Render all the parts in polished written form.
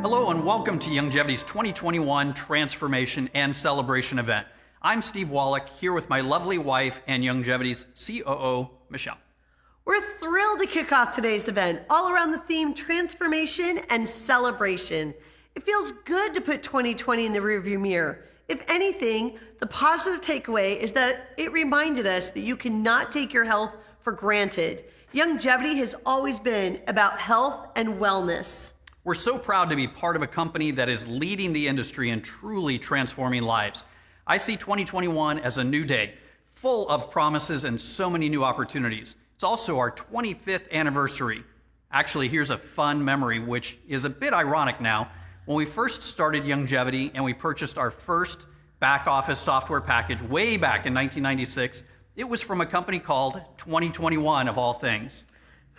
Hello and welcome to Youngevity's 2021 Transformation and Celebration event. I'm Steve Wallach, here with my lovely wife and Youngevity's COO, Michelle. We're thrilled to kick off today's event, all around the theme Transformation and Celebration. It feels good to put 2020 in the rearview mirror. If anything, the positive takeaway is that it reminded us that you cannot take your health for granted. Youngevity has always been about health and wellness. We're so proud to be part of a company that is leading the industry and truly transforming lives. I see 2021 as a new day, full of promises and so many new opportunities. It's also our 25th anniversary. Actually, here's a fun memory, which is a bit ironic now. When we first started Youngevity and we purchased our first back office software package way back in 1996, it was from a company called 2021 of all things.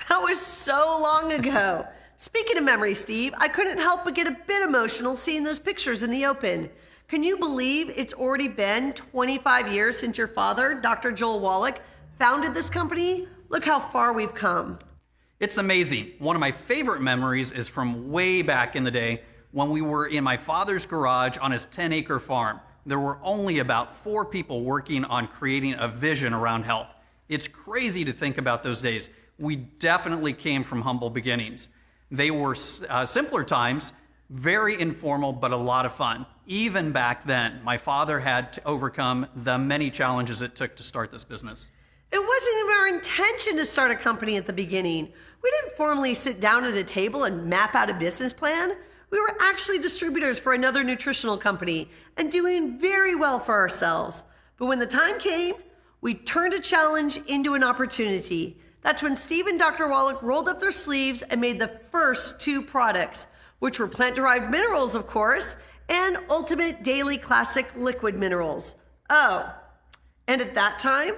That was so long ago. Speaking of memory, Steve, I couldn't help but get a bit emotional seeing those pictures in the open. Can you believe it's already been 25 years since your father, Dr. Joel Wallach, founded this company? Look how far we've come. It's amazing. One of my favorite memories is from way back in the day when we were in my father's garage on his 10-acre farm. There were only about 4 people working on creating a vision around health. It's crazy to think about those days. We definitely came from humble beginnings. They were simpler times, very informal, but a lot of fun. Even back then, my father had to overcome the many challenges it took to start this business. It wasn't even our intention to start a company at the beginning. We didn't formally sit down at a table and map out a business plan. We were actually distributors for another nutritional company and doing very well for ourselves. But when the time came, we turned a challenge into an opportunity. That's when Steve and Dr. Wallach rolled up their sleeves and made the first 2 products, which were plant-derived minerals, of course, and Ultimate Daily Classic Liquid Minerals. Oh, and at that time,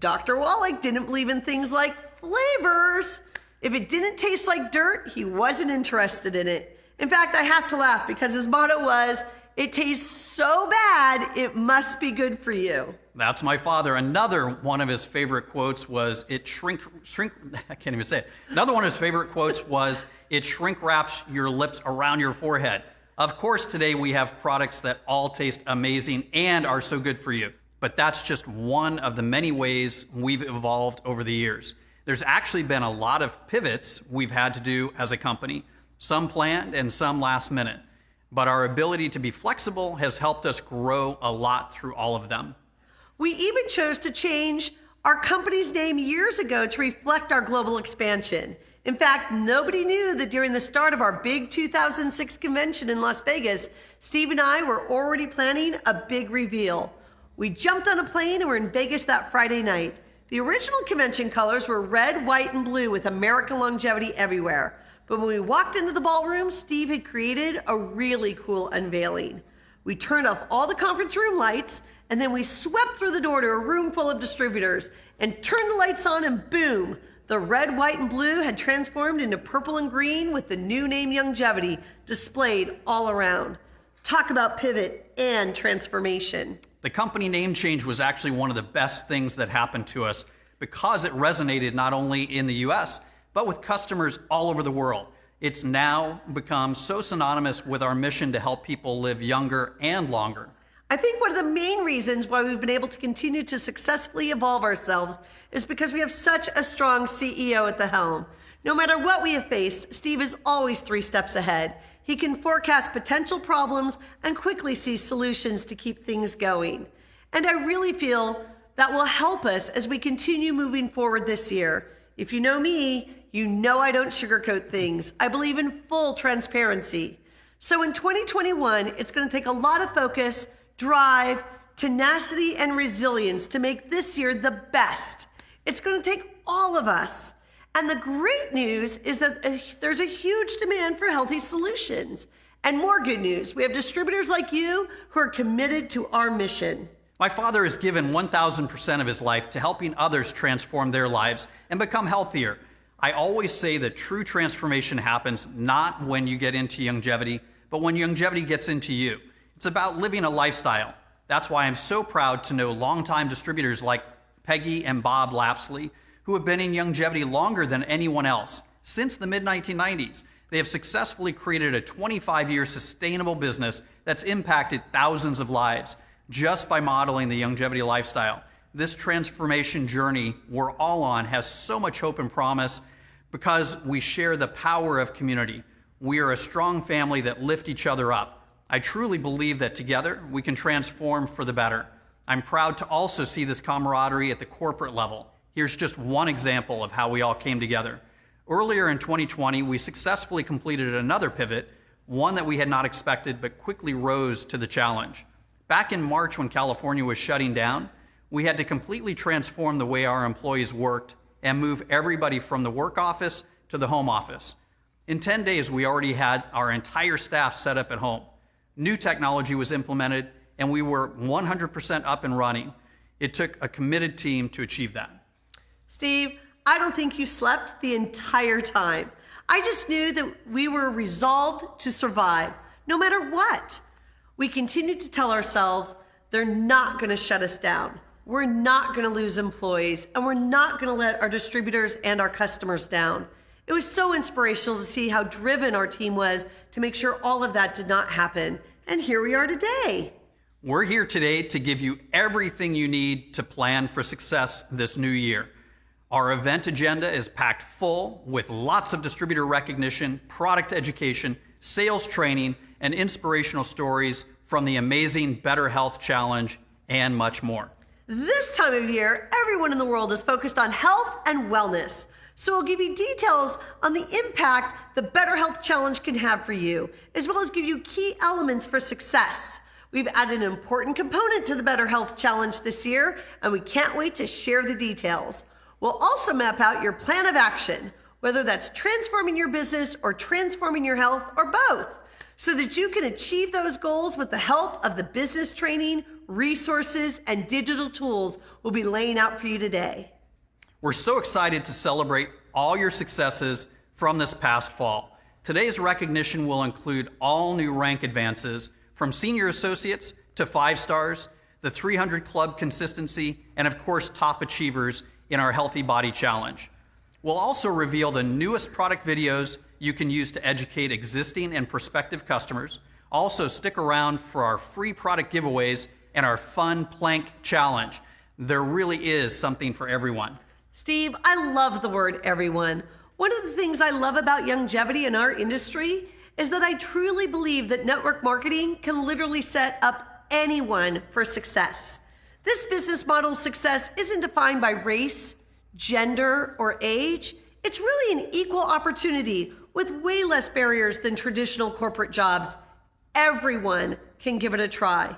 Dr. Wallach didn't believe in things like flavors. If it didn't taste like dirt, he wasn't interested in it. In fact, I have to laugh because his motto was, "It tastes so bad, it must be good for you." That's my father. Another one of his favorite quotes was, I can't even say it. Another one of his favorite quotes was, "It shrink wraps your lips around your forehead." Of course, today we have products that all taste amazing and are so good for you. But that's just one of the many ways we've evolved over the years. There's actually been a lot of pivots we've had to do as a company, some planned and some last minute. But our ability to be flexible has helped us grow a lot through all of them. We even chose to change our company's name years ago to reflect our global expansion. In fact, nobody knew that during the start of our big 2006 convention in Las Vegas, Steve and I were already planning a big reveal. We jumped on a plane and were in Vegas that Friday night. The original convention colors were red, white, and blue with American longevity everywhere. But when we walked into the ballroom, Steve had created a really cool unveiling. We turned off all the conference room lights, and then we swept through the door to a room full of distributors and turned the lights on, and boom, the red, white, and blue had transformed into purple and green with the new name Youngevity displayed all around. Talk about pivot and transformation. The company name change was actually one of the best things that happened to us because it resonated not only in the US, but with customers all over the world. It's now become so synonymous with our mission to help people live younger and longer. I think one of the main reasons why we've been able to continue to successfully evolve ourselves is because we have such a strong CEO at the helm. No matter what we have faced, Steve is always 3 steps ahead. He can forecast potential problems and quickly see solutions to keep things going. And I really feel that will help us as we continue moving forward this year. If you know me, you know I don't sugarcoat things. I believe in full transparency. So in 2021, it's going to take a lot of focus, drive, tenacity, and resilience to make this year the best. It's going to take all of us. And the great news is that there's a huge demand for healthy solutions. And more good news, we have distributors like you who are committed to our mission. My father has given 1,000% of his life to helping others transform their lives and become healthier. I always say that true transformation happens not when you get into Youngevity, but when Youngevity gets into you. It's about living a lifestyle. That's why I'm so proud to know longtime distributors like Peggy and Bob Lapsley, who have been in Youngevity longer than anyone else, since the mid-1990s. They have successfully created a 25-year sustainable business that's impacted thousands of lives just by modeling the Youngevity lifestyle. This transformation journey we're all on has so much hope and promise because we share the power of community. We are a strong family that lift each other up. I truly believe that together we can transform for the better. I'm proud to also see this camaraderie at the corporate level. Here's just one example of how we all came together. Earlier in 2020, we successfully completed another pivot, one that we had not expected but quickly rose to the challenge. Back in March, when California was shutting down, we had to completely transform the way our employees worked and move everybody from the work office to the home office. In 10 days, we already had our entire staff set up at home. New technology was implemented, and we were 100% up and running. It took a committed team to achieve that. Steve, I don't think you slept the entire time. I just knew that we were resolved to survive, no matter what. We continued to tell ourselves they're not going to shut us down. We're not going to lose employees, and we're not going to let our distributors and our customers down. It was so inspirational to see how driven our team was to make sure all of that did not happen. And here we are today. We're here today to give you everything you need to plan for success this new year. Our event agenda is packed full with lots of distributor recognition, product education, sales training, and inspirational stories from the amazing Better Health Challenge and much more. This time of year, everyone in the world is focused on health and wellness. So we'll give you details on the impact the Better Health Challenge can have for you, as well as give you key elements for success. We've added an important component to the Better Health Challenge this year, and we can't wait to share the details. We'll also map out your plan of action, whether that's transforming your business or transforming your health or both, so that you can achieve those goals with the help of the business training, resources, and digital tools we'll be laying out for you today. We're so excited to celebrate all your successes from this past fall. Today's recognition will include all new rank advances from senior associates to 5 stars, the 300 Club consistency, and of course, top achievers in our Healthy Body Challenge. We'll also reveal the newest product videos you can use to educate existing and prospective customers. Also, stick around for our free product giveaways and our fun plank challenge. There really is something for everyone. Steve, I love the word everyone. One of the things I love about Youngevity in our industry is that I truly believe that network marketing can literally set up anyone for success. This business model's success isn't defined by race, gender, or age. It's really an equal opportunity with way less barriers than traditional corporate jobs. Everyone can give it a try.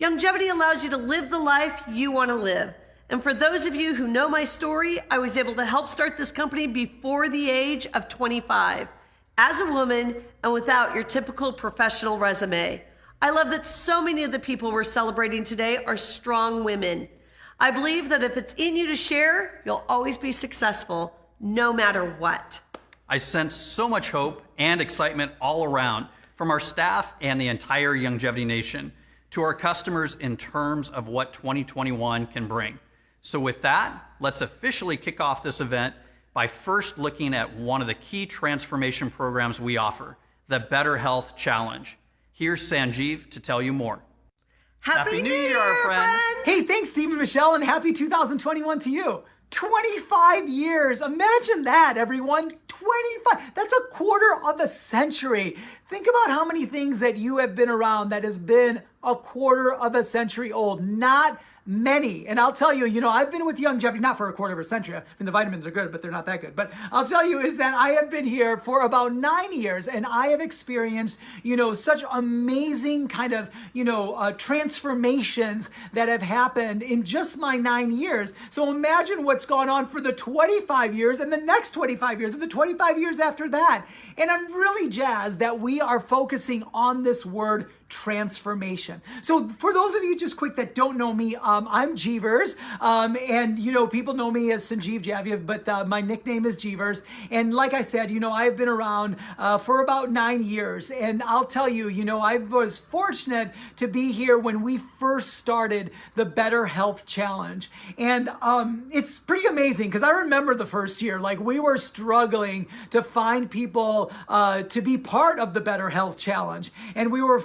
Youngevity allows you to live the life you want to live. And for those of you who know my story, I was able to help start this company before the age of 25, as a woman and without your typical professional resume. I love that so many of the people we're celebrating today are strong women. I believe that if it's in you to share, you'll always be successful, no matter what. I sense so much hope and excitement all around from our staff and the entire Youngevity Nation to our customers in terms of what 2021 can bring. So with that, let's officially kick off this event by first looking at one of the key transformation programs we offer, the Better Health Challenge. Here's Sanjeev to tell you more. Happy New Year, friend! Hey, thanks, Steve and Michelle, and happy 2021 to you. 25 years. Imagine that, everyone. 25. That's a quarter of a century. Think about how many things that you have been around that has been a quarter of a century old. Not many. And I'll tell you, I've been with Youngevity, not for a quarter of a century. I mean, the vitamins are good, but they're not that good. But I'll tell you is that I have been here for about 9 years, and I have experienced, such amazing kind of, transformations that have happened in just my 9 years. So imagine what's gone on for the 25 years and the next 25 years and the 25 years after that. And I'm really jazzed that we are focusing on this word transformation. So for those of you just quick that don't know me, I'm Jeevers, and people know me as Sanjeev Javiev, but my nickname is Jeevers. And like I said, I've been around for about 9 years, and I'll tell you, I was fortunate to be here when we first started the Better Health Challenge, and it's pretty amazing because I remember the first year, like we were struggling to find people to be part of the Better Health Challenge, and we were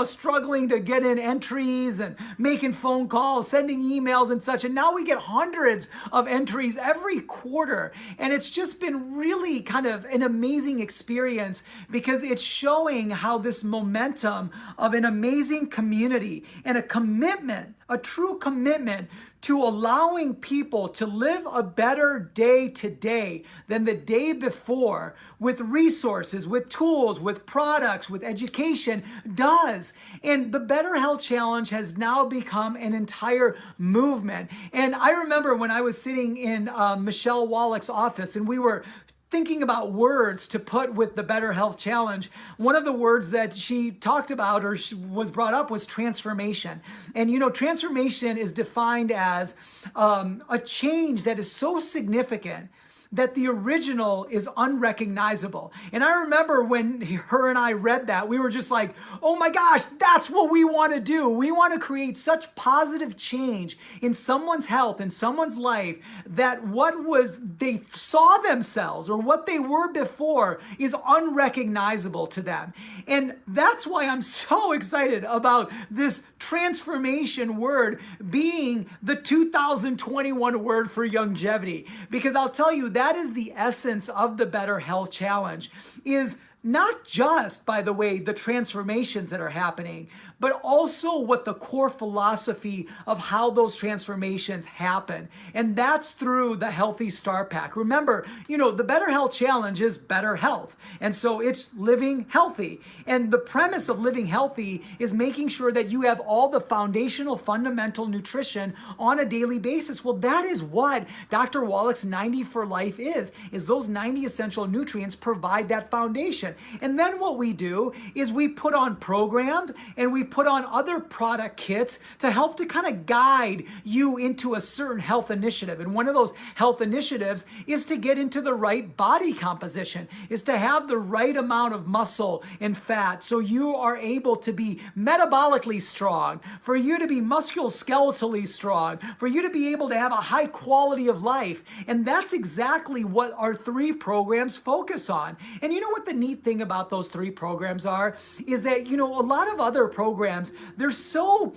struggling to get in entries and making phone calls, sending emails and such. And now we get hundreds of entries every quarter. And it's just been really kind of an amazing experience because it's showing how this momentum of an amazing community and a commitment, a true commitment to allowing people to live a better day today than the day before with resources, with tools, with products, with education does. And the Better Health Challenge has now become an entire movement. And I remember when I was sitting in Michelle Wallach's office and we were thinking about words to put with the Better Health Challenge, one of the words that she talked about or was brought up was transformation. And transformation is defined as a change that is so significant that the original is unrecognizable. And I remember when her and I read that, we were just like, oh my gosh, that's what we want to do. We want to create such positive change in someone's health, in someone's life, that what was they saw themselves or what they were before is unrecognizable to them. And that's why I'm so excited about this transformation word being the 2021 word for Youngevity. Because I'll tell you, that is the essence of the Better Health Challenge, is not just, by the way, the transformations that are happening, but also what the core philosophy of how those transformations happen. And that's through the Healthy Start Pack. Remember, the Better Health Challenge is better health. And so it's living healthy. And the premise of living healthy is making sure that you have all the foundational, fundamental nutrition on a daily basis. Well, that is what Dr. Wallach's 90 for Life is those 90 essential nutrients provide that foundation. And then what we do is we put on programs and we put on other product kits to help to kind of guide you into a certain health initiative. And one of those health initiatives is to get into the right body composition, is to have the right amount of muscle and fat so you are able to be metabolically strong, for you to be musculoskeletally strong, for you to be able to have a high quality of life. And that's exactly what our 3 programs focus on. And you know what the neat thing about those 3 programs are is that a lot of other programs, they're so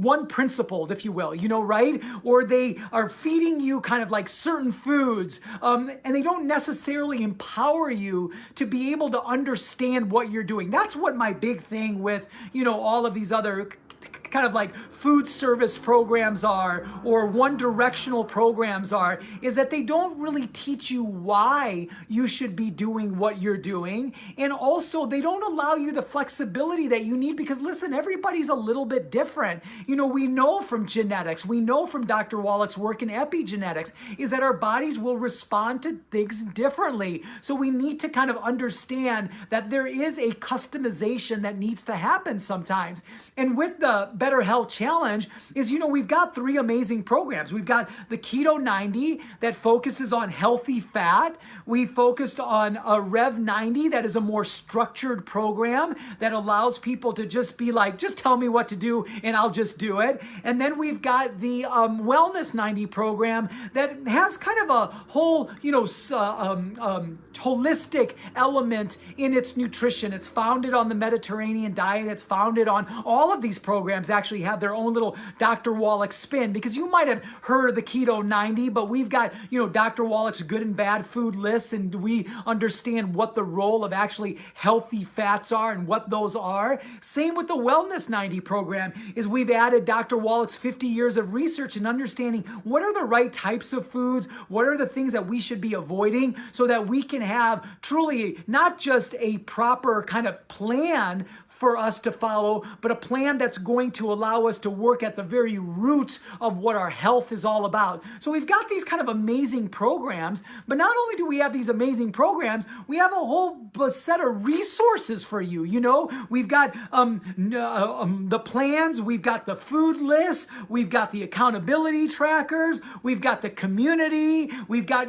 one principled, if you will, right? Or they are feeding you kind of like certain foods, and they don't necessarily empower you to be able to understand what you're doing. That's what my big thing with all of these other kind of like food service programs are, or one directional programs are, is that they don't really teach you why you should be doing what you're doing. And also they don't allow you the flexibility that you need, because listen, everybody's a little bit different. We know from genetics, we know from Dr. Wallach's work in epigenetics, is that our bodies will respond to things differently. So we need to kind of understand that there is a customization that needs to happen sometimes. And with the Better Health Challenge is, we've got 3 amazing programs. We've got the Keto 90 that focuses on healthy fat. We focused on a Rev 90 that is a more structured program that allows people to just be like, just tell me what to do and I'll just do it. And then we've got the Wellness 90 program that has kind of a whole, holistic element in its nutrition. It's founded on the Mediterranean diet. It's founded on all of these programs actually have their own little Dr. Wallach spin, because you might have heard of the Keto 90, but we've got, Dr. Wallach's good and bad food lists, and we understand what the role of actually healthy fats are and what those are. Same with the Wellness 90 program is we've added Dr. Wallach's 50 years of research and understanding what are the right types of foods, what are the things that we should be avoiding, so that we can have truly not just a proper kind of plan for us to follow, but a plan that's going to allow us to work at the very roots of what our health is all about. So we've got these kind of amazing programs, but not only do we have these amazing programs, we have a whole set of resources for you. You know, we've got the plans, we've got the food list, we've got the accountability trackers, we've got the community, we've got,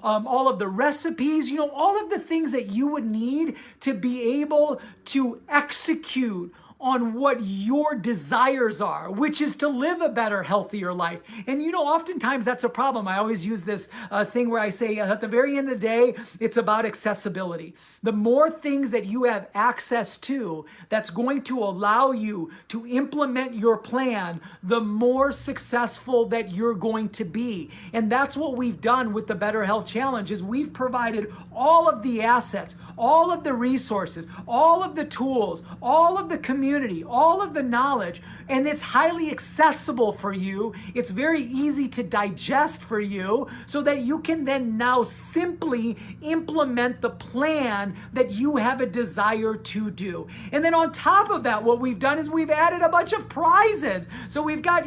all of the recipes, all of the things that you would need to be able to execute on what your desires are, which is to live a better, healthier life. And oftentimes that's a problem. I always use this thing where I say at the very end of the day, it's about accessibility. The more things that you have access to that's going to allow you to implement your plan, the more successful that you're going to be. And that's what we've done with the Better Health Challenge is we've provided all of the assets, all of the resources, all of the tools, all of the community, all of the knowledge, and it's highly accessible for you. It's very easy to digest for you so that you can then now simply implement the plan that you have a desire to do. And then on top of that, what we've done is we've added a bunch of prizes. So we've got,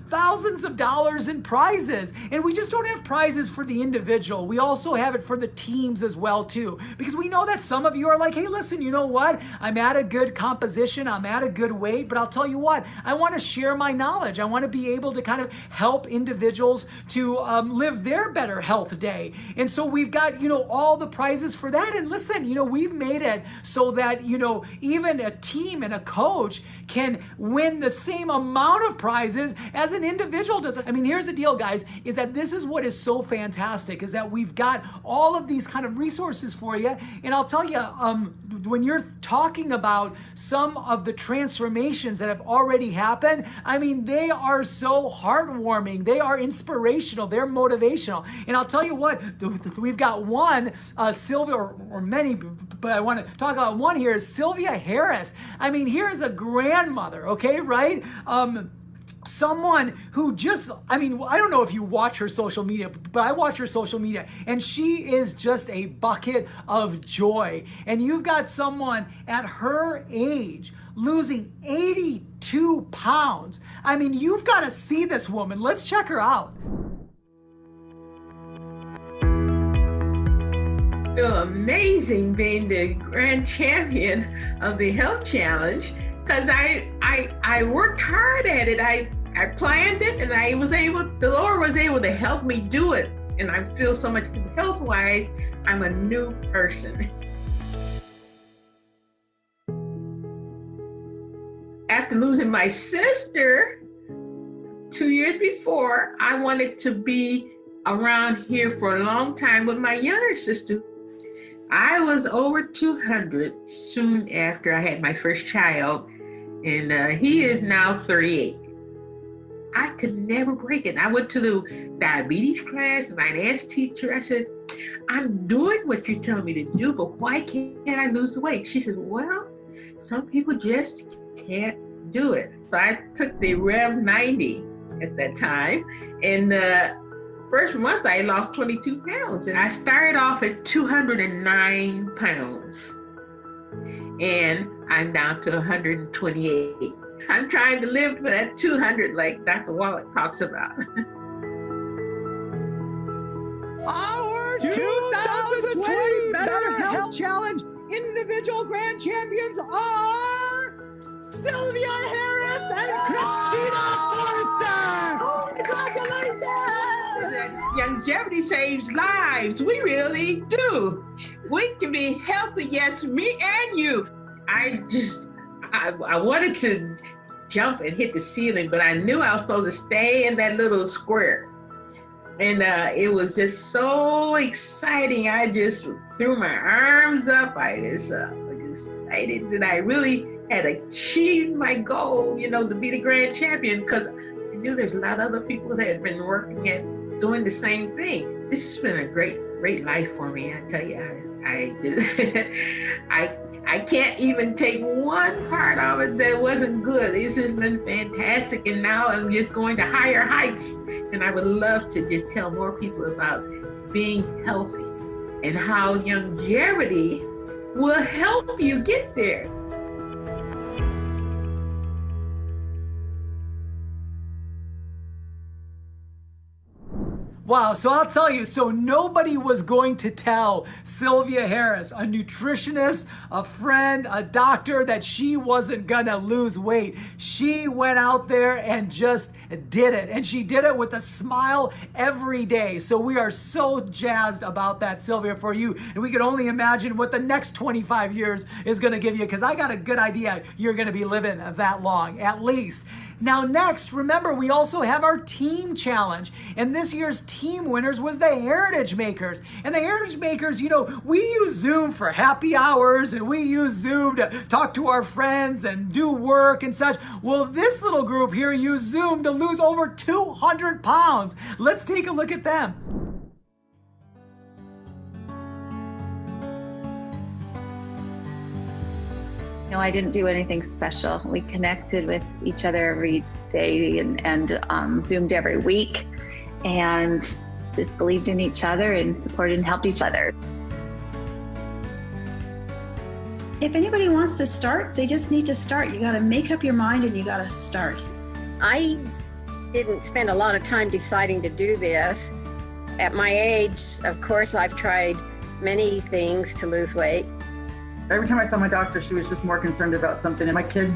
thousands of dollars in prizes. And we just don't have prizes for the individual. We also have it for the teams as well too. Because we know that some of you are like, hey, listen, you know what? I'm at a good composition. I'm at a good weight, but I'll tell you what, I want to share my knowledge. I want to be able to kind of help individuals to live their better health day. And so we've got, all the prizes for that. And listen, we've made it so that, even a team and a coach can win the same amount of prizes as an individual does. I mean, here's the deal, guys, is that this is what is so fantastic is that we've got all of these kind of resources for you. And I'll tell you, when you're talking about some of the transformations that have already happened, I mean, they are so heartwarming. They are inspirational. They're motivational. And I'll tell you what, we've got one, Sylvia, or many, but I want to talk about one here is Sylvia Harris. I mean, here is a grandmother, okay, right? Someone who I don't know if you watch her social media, but I watch her social media and she is just a bucket of joy. And you've got someone at her age losing 82 pounds. I mean, you've got to see this woman. Let's check her out. I feel amazing being the grand champion of the health challenge because I worked hard at it. I planned it and the Lord was able to help me do it. And I feel so much health-wise, I'm a new person. After losing my sister 2 years before, I wanted to be around here for a long time with my younger sister. I was over 200 soon after I had my first child, and he is now 38. I could never break it. I went to the diabetes class, and I asked teacher, I said, I'm doing what you're telling me to do, but why can't I lose the weight? She said, well, some people just can't do it. So I took the Rev 90 at that time, and the first month I lost 22 pounds, and I started off at 209 pounds, and I'm down to 128. I'm trying to live for that 200 like Dr. Wallach talks about. Our 2020 Better Health Challenge individual grand champions are Sylvia Harris and Christina Forrester. Congratulations! Youngevity saves lives. We really do. We can be healthy, yes, me and you. I wanted to jump and hit the ceiling, but I knew I was supposed to stay in that little square. And it was just so exciting. I just threw my arms up. I just was excited that I really had achieved my goal, to be the grand champion, because I knew there's a lot of other people that had been working at doing the same thing. This has been a great life for me. I tell you, I can't even take one part of it that wasn't good. This has been fantastic, and now I'm just going to higher heights. And I would love to just tell more people about being healthy and how Youngevity will help you get there. Wow, so I'll tell you, so nobody was going to tell Sylvia Harris, a nutritionist, a friend, a doctor, that she wasn't gonna lose weight. She went out there and just did it. And she did it with a smile every day. So we are so jazzed about that, Sylvia, for you. And we can only imagine what the next 25 years is gonna give you, because I got a good idea you're gonna be living that long, at least. Now next, remember, we also have our team challenge. And this year's team winners was the Heritage Makers. And the Heritage Makers, you know, we use Zoom for happy hours, and we use Zoom to talk to our friends and do work and such. Well, this little group here used Zoom to lose over 200 pounds. Let's take a look at them. No, I didn't do anything special. We connected with each other every day and Zoomed every week, and just believed in each other and supported and helped each other. If anybody wants to start, they just need to start. You got to make up your mind and you got to start. I didn't spend a lot of time deciding to do this. At my age, of course, I've tried many things to lose weight. Every time I saw my doctor, she was just more concerned about something. And my kids,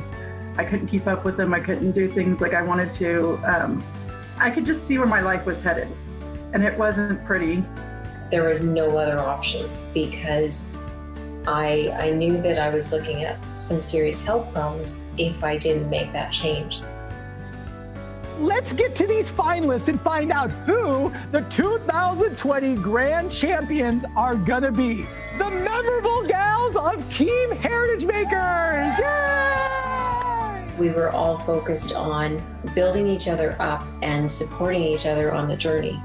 I couldn't keep up with them. I couldn't do things like I wanted to. I could just see where my life was headed, and it wasn't pretty. There was no other option, because I knew that I was looking at some serious health problems if I didn't make that change. Let's get to these finalists and find out who the 2020 Grand Champions are gonna be. The memorable gals of Team Heritage Makers! Yay! We were all focused on building each other up and supporting each other on the journey.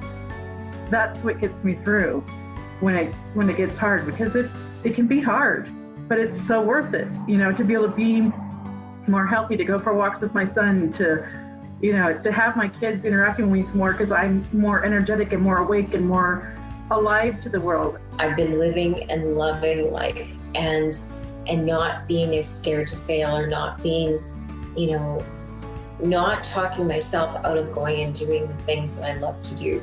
That's what gets me through when it gets hard, because it can be hard, but it's so worth it, you know, to be able to be more healthy, to go for walks with my son, to have my kids interacting with me more, because I'm more energetic and more awake and more alive to the world. I've been living and loving life and not being as scared to fail, or not being, not talking myself out of going and doing the things that I love to do.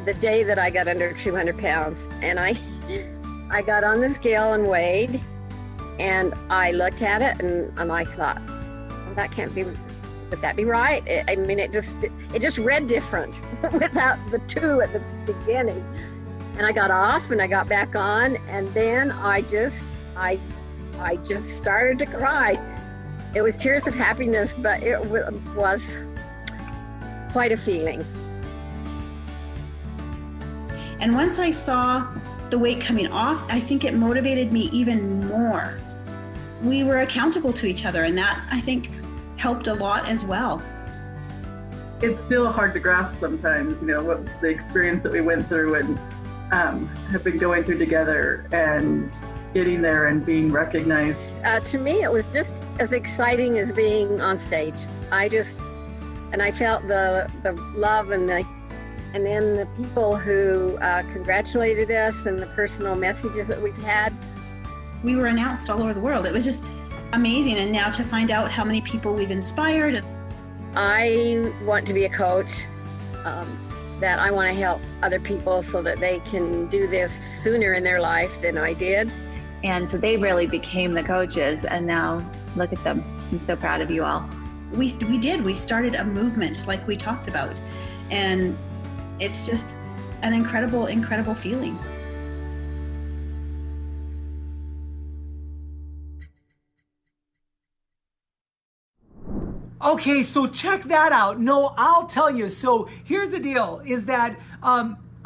The day that I got under 200 pounds, and I got on the scale and weighed, and I looked at it and I thought, well, that can't be. Would that be right? It just read different without the 2 at the beginning. And I got off and I got back on, and then I just started to cry. It was tears of happiness, but it was quite a feeling. And once I saw the weight coming off, I think it motivated me even more. We were accountable to each other, and that, I think, helped a lot as well. It's still hard to grasp sometimes, what the experience that we went through and have been going through together, and getting there and being recognized. To me, it was just as exciting as being on stage. I felt the love and then the people who congratulated us, and the personal messages that we've had. We were announced all over the world. It was just amazing. And now to find out how many people we've inspired. I want to be a coach, that I want to help other people so that they can do this sooner in their life than I did. And so they really became the coaches, and now look at them. I'm so proud of you all. We did. We started a movement like we talked about. And it's just an incredible, incredible feeling. Okay, so check that out. No, I'll tell you. So here's the deal, is that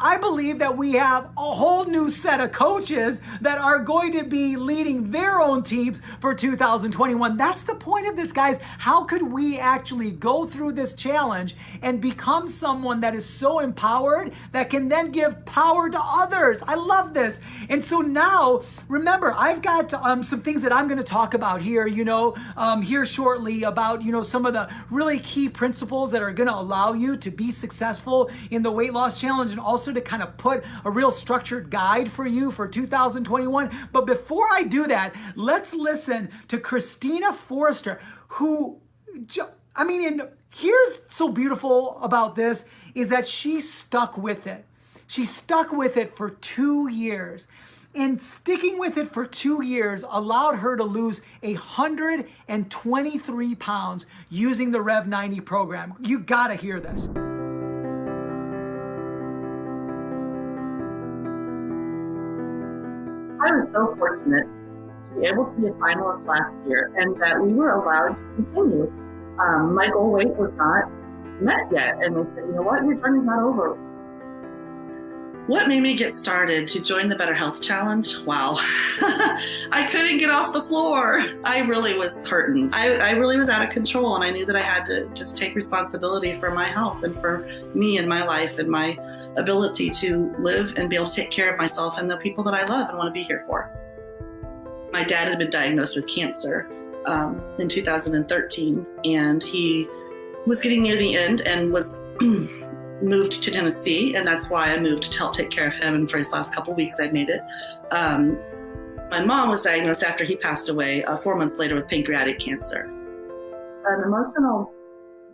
I believe that we have a whole new set of coaches that are going to be leading their own teams for 2021. That's the point of this, guys. How could we actually go through this challenge and become someone that is so empowered that can then give power to others? I love this. And so now, remember, I've got some things that I'm going to talk about here, here shortly about, some of the really key principles that are going to allow you to be successful in the weight loss challenge, and also to kind of put a real structured guide for you for 2021. But before I do that, let's listen to Christina Forrester, who I mean, and here's so beautiful about this is that she stuck with it. She stuck with it for 2 years. And sticking with it for 2 years allowed her to lose 123 pounds using the Rev 90 program. You gotta hear this. I was so fortunate to be able to be a finalist last year and that we were allowed to continue. My goal weight was not met yet, and they said, you know what, your journey's not over. What made me get started to join the Better Health Challenge? Wow. I couldn't get off the floor. I really was hurting. I really was out of control, and I knew that I had to just take responsibility for my health and for me and my life and my ability to live and be able to take care of myself and the people that I love and want to be here for. My dad had been diagnosed with cancer in 2013, and he was getting near the end and was moved to Tennessee, and that's why I moved to help take care of him. And for his last couple of weeks, I made it. My mom was diagnosed after he passed away 4 months later with pancreatic cancer. An emotional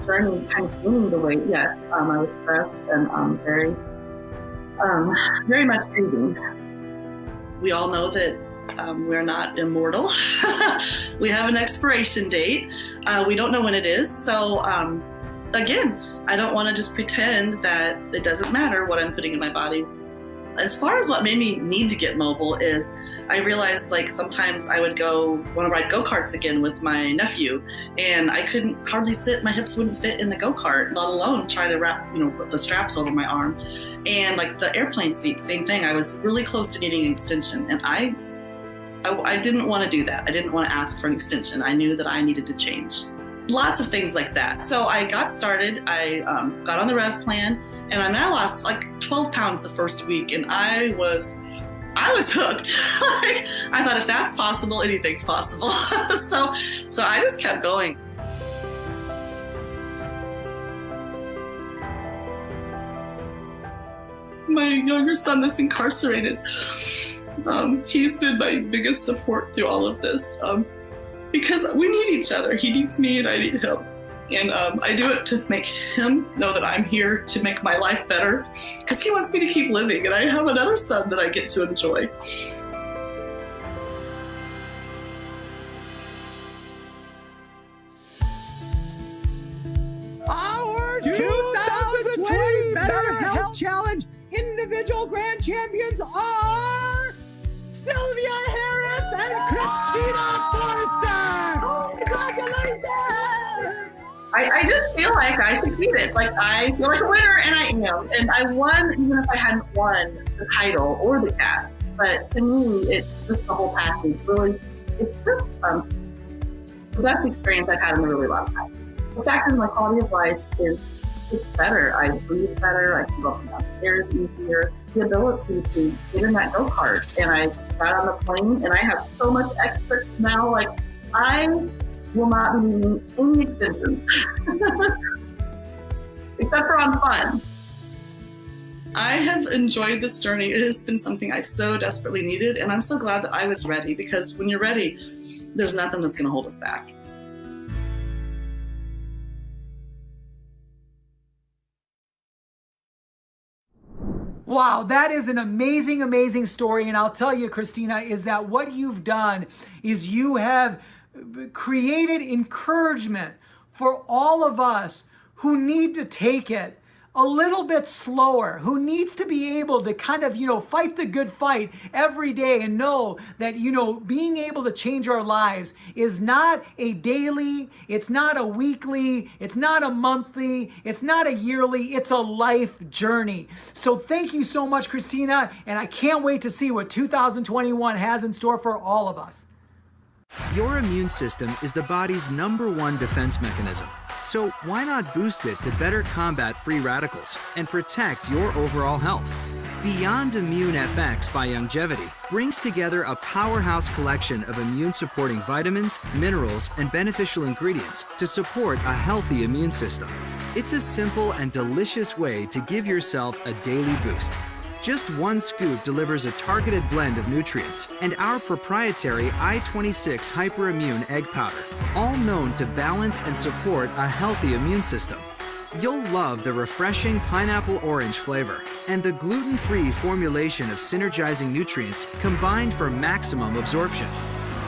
journey kind of gaining the weight, yes. I was stressed and very much grieving. We all know that we're not immortal. We have an expiration date. We don't know when it is. So again, I don't want to just pretend that it doesn't matter what I'm putting in my body. As far as what made me need to get mobile is I realized like sometimes I would want to ride go-karts again with my nephew, and I couldn't hardly sit. My hips wouldn't fit in the go-kart, let alone try to put the straps over my arm. And like the airplane seat, same thing. I was really close to needing an extension, and I didn't want to do that. I didn't want to ask for an extension. I knew that I needed to change. Lots of things like that. So I got started. I got on the Rev plan, and I lost like 12 pounds the first week, and I was hooked. Like, I thought if that's possible, anything's possible. So I just kept going. My younger son that's incarcerated, he's been my biggest support through all of this. Because we need each other. He needs me and I need him. And I do it to make him know that I'm here to make my life better, because he wants me to keep living, and I have another son that I get to enjoy. Our 2020 Better Health Challenge individual grand champions are Sylvia Harris and Christina Forster. Congratulations! I just feel like I succeeded. Like I feel like a winner, and I am. And I won even if I hadn't won the title or the cast. But to me, it's just the whole package. Really, it's just the best experience I've had in a really long time. The fact is my quality of life is better. I breathe better. I can go up and down stairs easier. The ability to get in that go-kart, and I got on the plane, and I have so much extra now. Like I will not be needing any extensions, except for on fun. I have enjoyed this journey. It has been something I've so desperately needed, and I'm so glad that I was ready, because when you're ready, there's nothing that's going to hold us back. Wow, that is an amazing, amazing story. And I'll tell you, Christina, is that what you've done is you have created encouragement for all of us who need to take it a little bit slower, who needs to be able to kind of, fight the good fight every day and know that, being able to change our lives is not a daily, it's not a weekly, it's not a monthly, it's not a yearly, it's a life journey. So thank you so much, Christina, and I can't wait to see what 2021 has in store for all of us. Your immune system is the body's #1 defense mechanism. So why not boost it to better combat free radicals and protect your overall health? Beyond Immune FX by Youngevity brings together a powerhouse collection of immune-supporting vitamins, minerals, and beneficial ingredients to support a healthy immune system. It's a simple and delicious way to give yourself a daily boost. Just one scoop delivers a targeted blend of nutrients and our proprietary I-26 hyperimmune egg powder, all known to balance and support a healthy immune system. You'll love the refreshing pineapple orange flavor and the gluten-free formulation of synergizing nutrients combined for maximum absorption.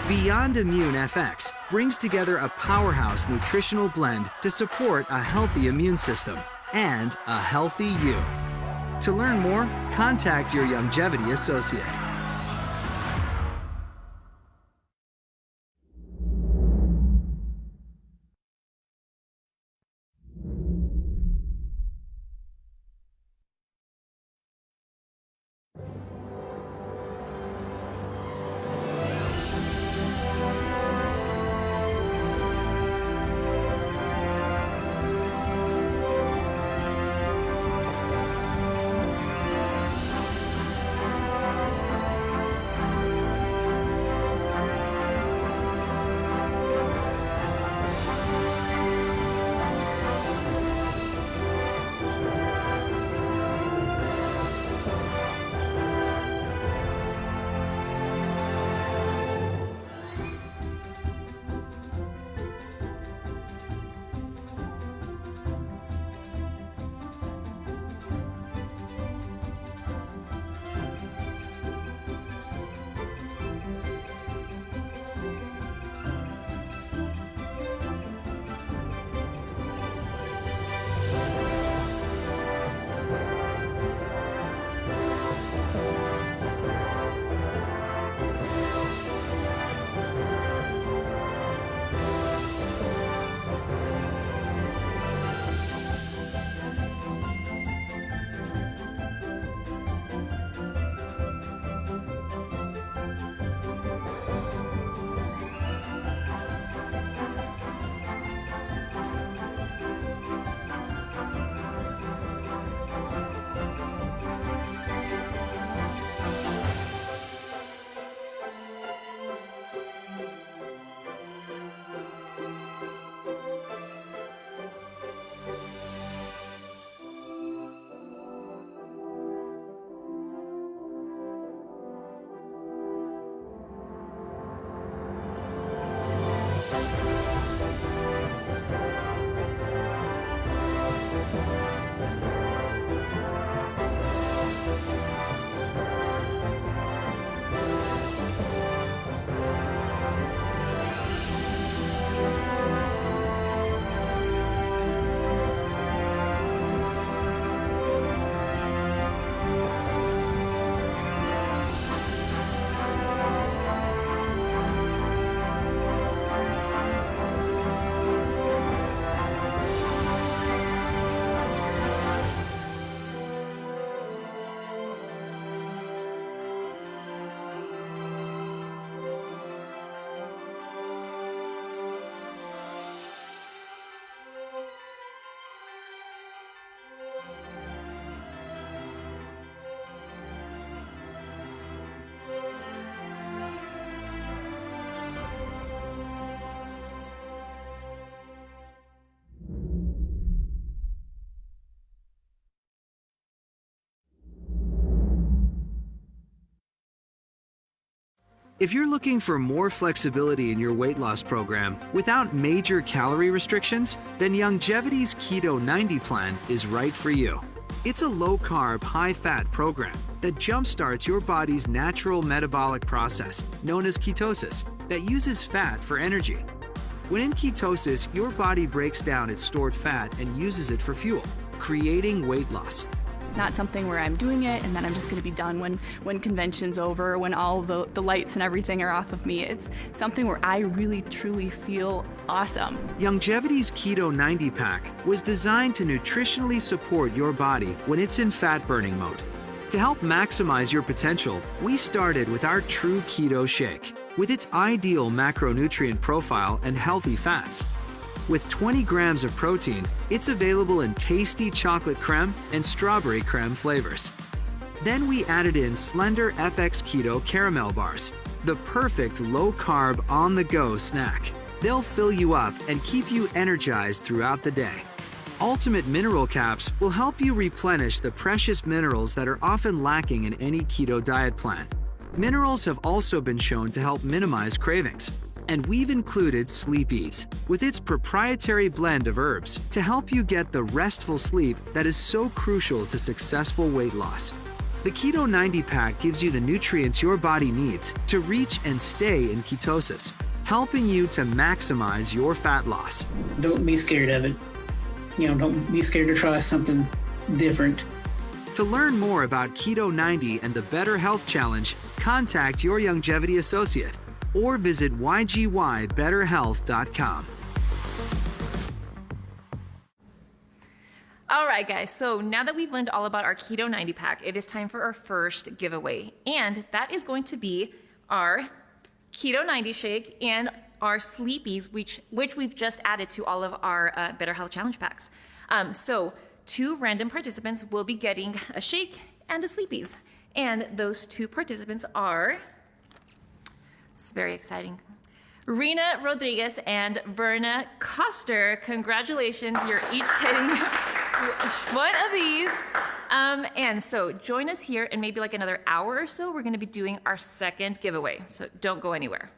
Beyond Immune FX brings together a powerhouse nutritional blend to support a healthy immune system and a healthy you. To learn more, contact your Youngevity associate. If you're looking for more flexibility in your weight loss program without major calorie restrictions, then Youngevity's Keto 90 plan is right for you. It's a low-carb, high-fat program that jumpstarts your body's natural metabolic process, known as ketosis, that uses fat for energy. When in ketosis, your body breaks down its stored fat and uses it for fuel, creating weight loss. It's not something where I'm doing it and then I'm just going to be done when convention's over, when all the lights and everything are off of me. It's something where I really truly feel awesome. Youngevity's Keto 90 pack was designed to nutritionally support your body when it's in fat burning mode. To help maximize your potential, we started with our True Keto Shake, with its ideal macronutrient profile and healthy fats. With 20 grams of protein, it's available in tasty chocolate creme and strawberry creme flavors. Then we added in Slender FX Keto caramel bars, the perfect low-carb on-the-go snack. They'll fill you up and keep you energized throughout the day. Ultimate Mineral Caps will help you replenish the precious minerals that are often lacking in any keto diet plan. Minerals have also been shown to help minimize cravings. And we've included Sleep Ease with its proprietary blend of herbs to help you get the restful sleep that is so crucial to successful weight loss. The Keto 90 pack gives you the nutrients your body needs to reach and stay in ketosis, helping you to maximize your fat loss. Don't be scared of it. Don't be scared to try something different. To learn more about Keto 90 and the Better Health Challenge, contact your Youngevity associate or visit ygybetterhealth.com. All right, guys, so now that we've learned all about our Keto 90 pack, it is time for our first giveaway. And that is going to be our Keto 90 shake and our Sleepies, which we've just added to all of our Better Health Challenge packs. So 2 random participants will be getting a shake and a Sleepies. And those 2 participants are, it's very exciting, Rena Rodriguez and Verna Coster. Congratulations, you're each getting one of these. And so join us here in maybe like another hour or so. We're gonna be doing our second giveaway, so don't go anywhere.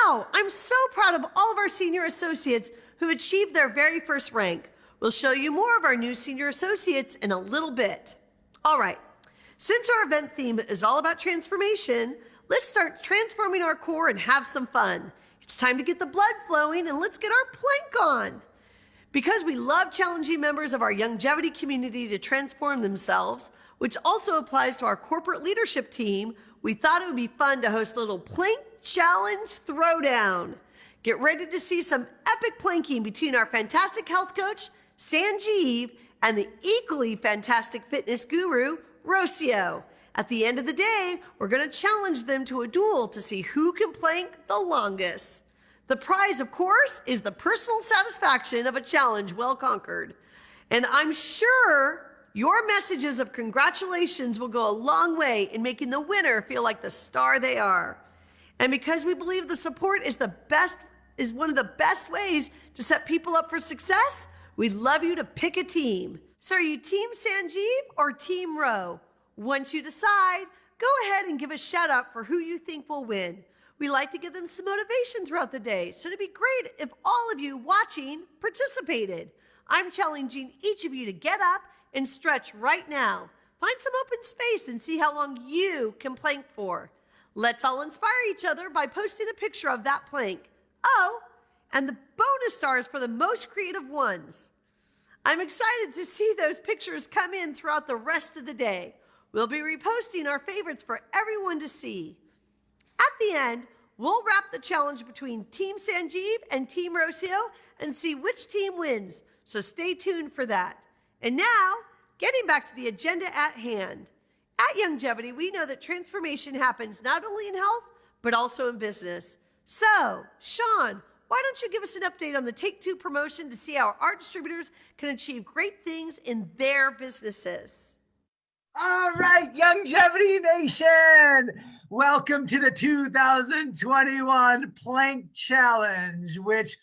Wow, I'm so proud of all of our senior associates who achieved their very first rank. We'll show you more of our new senior associates in a little bit. All right, since our event theme is all about transformation, let's start transforming our core and have some fun. It's time to get the blood flowing and let's get our plank on. Because we love challenging members of our Youngevity community to transform themselves, which also applies to our corporate leadership team, we thought it would be fun to host a little plank challenge throwdown. Get ready to see some epic planking between our fantastic health coach, Sanjeev, and the equally fantastic fitness guru, Rocio. At the end of the day, we're going to challenge them to a duel to see who can plank the longest. The prize, of course, is the personal satisfaction of a challenge well conquered. And I'm sure your messages of congratulations will go a long way in making the winner feel like the star they are. And because we believe the support is one of the best ways to set people up for success, we'd love you to pick a team. So are you Team Sanjeev or Team Ro? Once you decide, go ahead and give a shout out for who you think will win. We like to give them some motivation throughout the day, so it'd be great if all of you watching participated. I'm challenging each of you to get up and stretch right now. Find some open space and see how long you can plank for. Let's all inspire each other by posting a picture of that plank. Oh, and the bonus stars for the most creative ones. I'm excited to see those pictures come in throughout the rest of the day. We'll be reposting our favorites for everyone to see. At the end, we'll wrap the challenge between Team Sanjeev and Team Rocio and see which team wins, so stay tuned for that. And now, getting back to the agenda at hand. At Youngevity, we know that transformation happens not only in health, but also in business. So, Sean, why don't you give us an update on the Take Two promotion to see how our distributors can achieve great things in their businesses? All right, Youngevity Nation, welcome to the 2021 Plank Challenge, which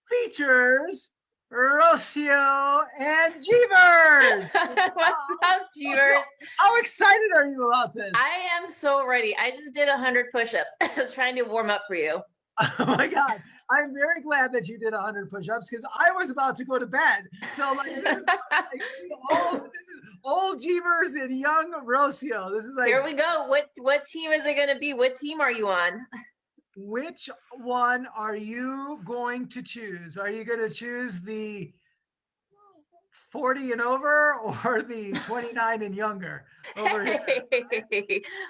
features Rocio and Jeevers. What's up, Jeevers? How excited are you about this? I am so ready. I just did 100 push-ups. I was trying to warm up for you. Oh my God. I'm very glad that you did 100 push-ups because I was about to go to bed. So like, this is old Jeevers and young Rocio. This is like, here we go. What team is it going to be? What team are you on? Which one are you going to choose? Are you going to choose the 40 and over or the 29 and younger over here?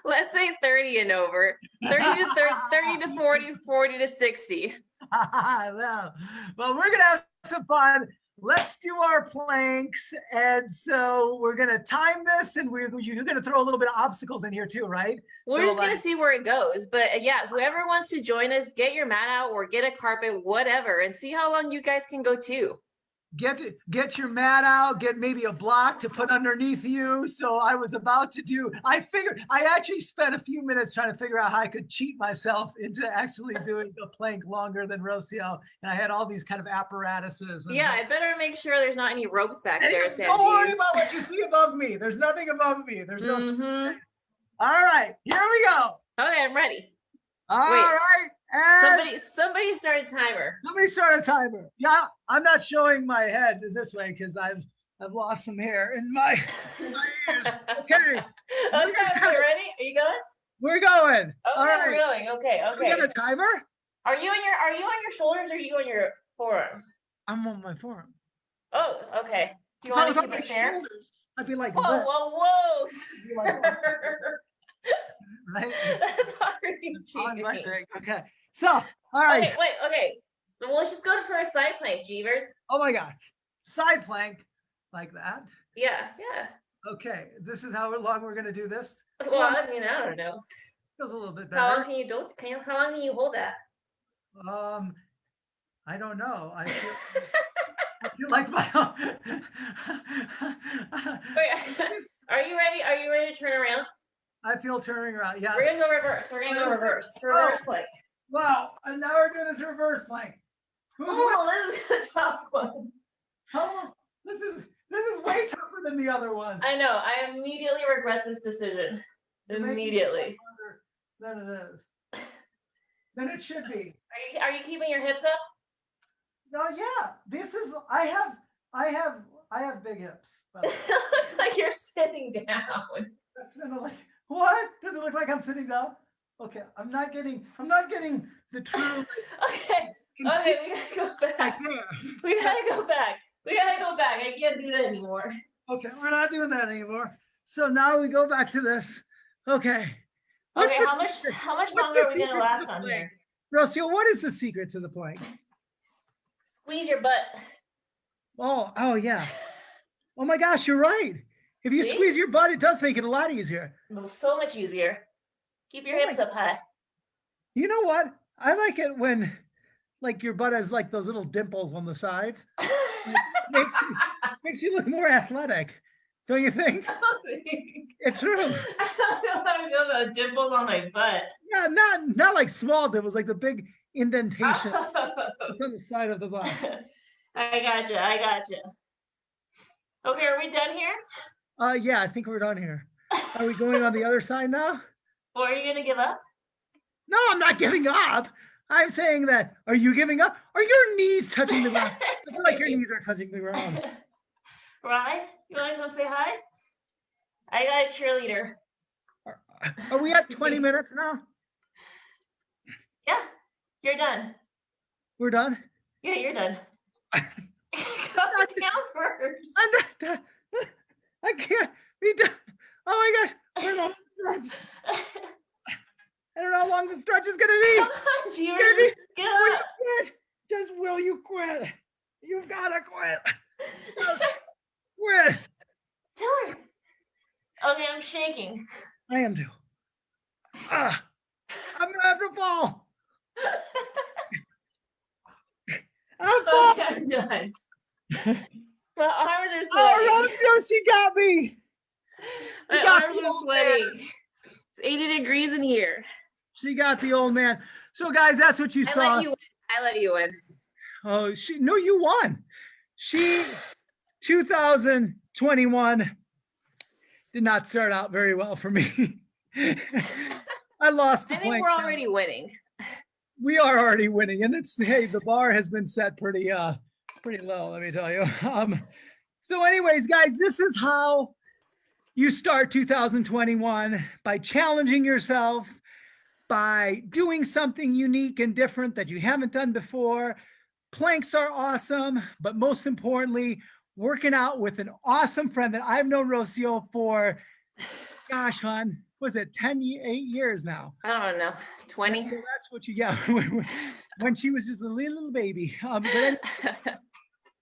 Let's say 30 and over. 30 to 40, 40 to 60. Well, we're going to have some fun. Let's do our planks. And so we're going to time this and you're going to throw a little bit of obstacles in here too, right? We're just going to see where it goes. But yeah, whoever wants to join us, get your mat out or get a carpet, whatever, and see how long you guys can go too. Get your mat out, get maybe a block to put underneath you. So I was about to I actually spent a few minutes trying to figure out how I could cheat myself into actually doing the plank longer than Rocio. And I had all these kind of apparatuses. Yeah, I better make sure there's not any ropes back there, Sanjeev. Don't worry about what you see above me. There's nothing above me. There's no. All right, here we go. Okay, I'm ready. All right. And somebody start a timer. Somebody start a timer. Yeah, I'm not showing my head this way because I've lost some hair in my ears. Okay. Okay, are you ready? Are you going? We're going. Okay, all right. we're going. Okay. We got a timer? Are you on your shoulders or are you on your forearms? I'm on my forearm. Oh, okay. Do you want to keep it fair? Shoulders, I'd be like, whoa. Right? That's already cheating. Right. Okay. So, all right. Okay. Well, let's just go for a side plank, Jeevers. Oh my God. Side plank like that. Yeah. Okay. This is how long we're going to do this? Well, I mean, I don't know. Feels a little bit better. How long can you do? How long can you hold that? I don't know. I feel like my. Wait, are you ready? Are you ready to turn around? I feel turning around. Yeah. We're gonna go reverse. Reverse plank. Wow! And now we're doing this reverse plank. Oh, this is a tough one. This is way tougher than the other one. I know. I immediately regret this decision. Immediately. Than it is. than it should be. Are you keeping your hips up? No, yeah. This is I have big hips. It looks like you're sitting down. That's kind of like what? Does it look like I'm sitting down? Okay, I'm not getting the true. Okay, we gotta go back. We gotta go back. I can't do that anymore. Okay, we're not doing that anymore. So now we go back to this. Okay. Okay, how much longer are we gonna last on here? Rocio, what is the secret to the plank? Squeeze your butt. Oh yeah. Oh my gosh, you're right. If you squeeze your butt, it does make it a lot easier. So much easier. Keep your hips up high. You know what? I like it when like your butt has like those little dimples on the sides. makes you look more athletic. Don't you think? It's true. I don't know how I feel about dimples on my butt. Yeah, not like small dimples, like the big indentation it's on the side of the butt. I gotcha. Okay, are we done here? Yeah, I think we're done here. Are we going on the other side now? Or are you gonna give up? No, I'm not giving up. I'm saying that. Are you giving up? Are your knees touching the ground? I feel like your knees are touching the ground. Ryan, you want to come say hi? I got a cheerleader. Are we at 20 minutes now? Yeah, you're done. We're done? Yeah, you're done. Go down first. I'm not done. I can't be done. Oh my gosh. We're not stretch. I don't know how long the stretch is gonna be. Come on, Jeeves, just get up. Just will you quit? You've gotta quit. Just quit. Tell her. Okay, I'm shaking. I am too. I'm gonna have to fall. I'm done. My arms are sweating. Oh, Rocio, she got me. My arms are sweating. It's 80 degrees in here. She got the old man. So, guys, that's what you saw. I let you win. Oh, you won. 2021 did not start out very well for me. I lost the I think plank we're challenge. already winning. We are already winning, and the bar has been set pretty low, let me tell you. So anyways, guys, this is how you start 2021, by challenging yourself, by doing something unique and different that you haven't done before. Planks are awesome, but most importantly, working out with an awesome friend that I've known Rocio for, gosh, hon, was it 8 years now? I don't know, 20. So that's what you get when she was just a little baby. But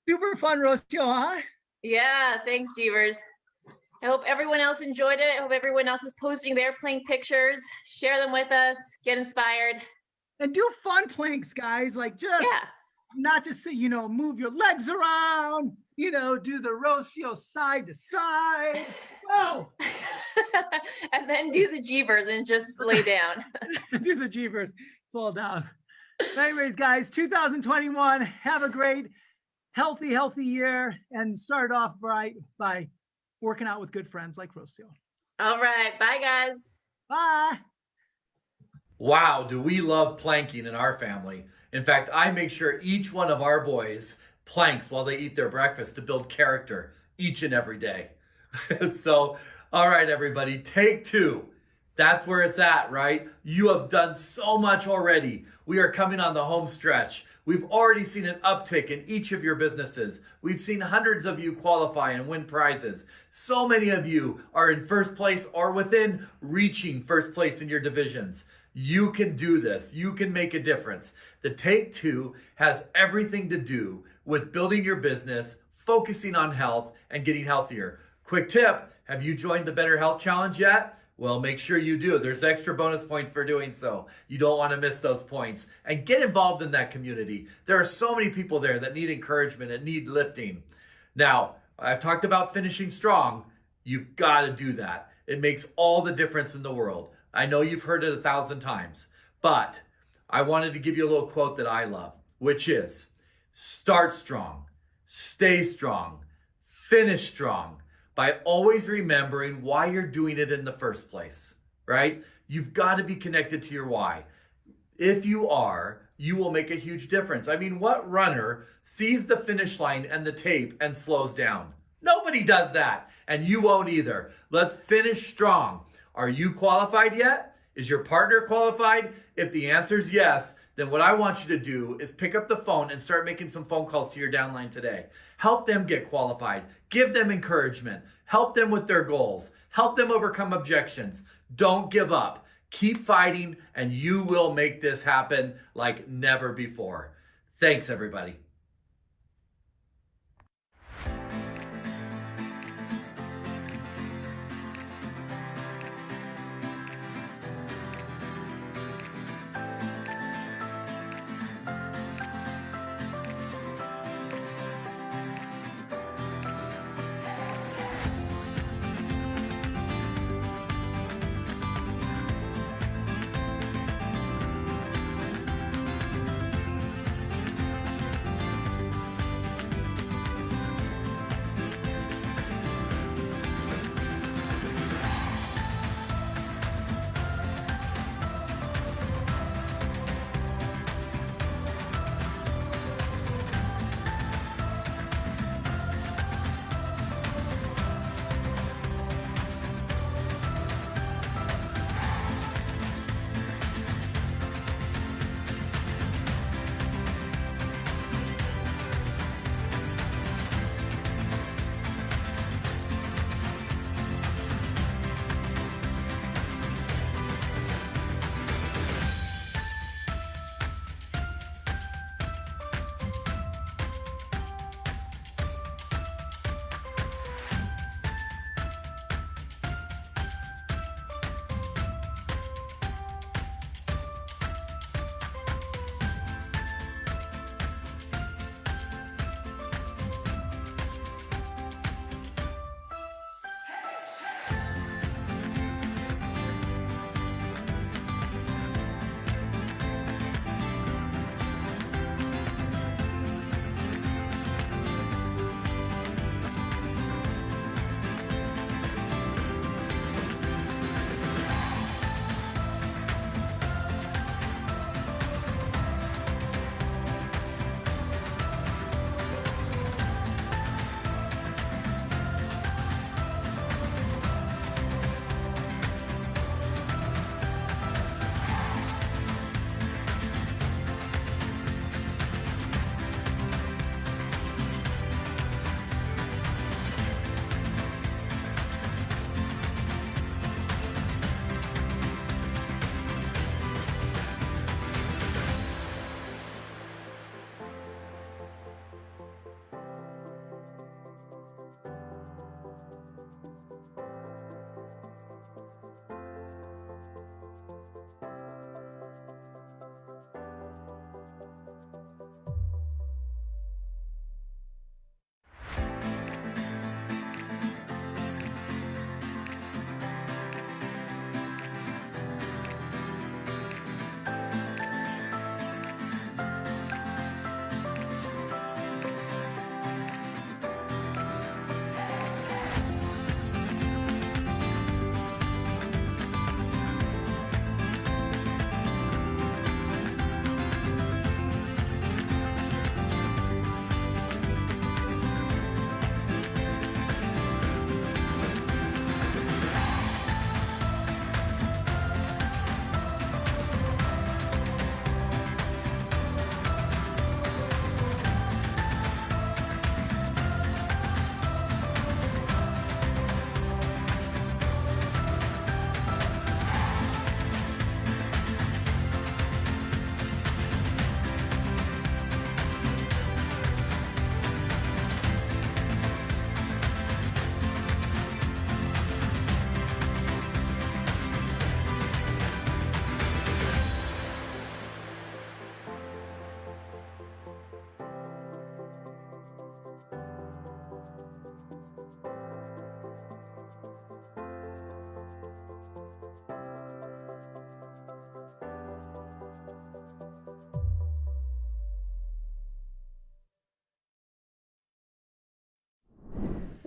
super fun, Rocio, huh? Yeah, thanks, Jeevers. I hope everyone else enjoyed it. I hope everyone else is posting their plank pictures. Share them with us. Get inspired. And do fun planks, guys. Like not just say, move your legs around, do the Rocio side to side. Oh. And then do the Jeevers and just lay down. Do the Jeevers, fall down. Anyways, guys, 2021, have a great, healthy year, and start off bright by working out with good friends like Rocio. All right. Bye, guys. Bye. Wow, do we love planking in our family. In fact, I make sure each one of our boys planks while they eat their breakfast to build character each and every day. So, all right, everybody, take 2. That's where it's at, right? You have done so much already. We are coming on the home stretch. We've already seen an uptick in each of your businesses. We've seen hundreds of you qualify and win prizes. So many of you are in first place or within reaching first place in your divisions. You can do this. You can make a difference. The Take 2 has everything to do with building your business, focusing on health, and getting healthier. Quick tip, have you joined the Better Health Challenge yet? Well, make sure you do. There's extra bonus points for doing so. You don't want to miss those points. And get involved in that community. There are so many people there that need encouragement and need lifting. Now, I've talked about finishing strong. You've got to do that. It makes all the difference in the world. I know you've heard it 1,000 times, but I wanted to give you a little quote that I love, which is, start strong, stay strong, finish strong, by always remembering why you're doing it in the first place, right? You've got to be connected to your why. If you are, you will make a huge difference. I mean, what runner sees the finish line and the tape and slows down? Nobody does that, and you won't either. Let's finish strong. Are you qualified yet? Is your partner qualified? If the answer is yes, then what I want you to do is pick up the phone and start making some phone calls to your downline today. Help them get qualified. Give them encouragement. Help them with their goals. Help them overcome objections. Don't give up. Keep fighting, and you will make this happen like never before. Thanks, everybody.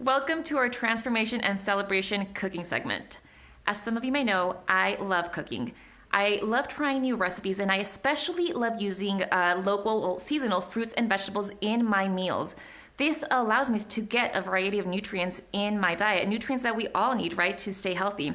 Welcome to our Transformation and Celebration cooking segment. As some of you may know, I love cooking. I love trying new recipes, and I especially love using local, seasonal fruits and vegetables in my meals. This allows me to get a variety of nutrients in my diet, nutrients that we all need, right, to stay healthy.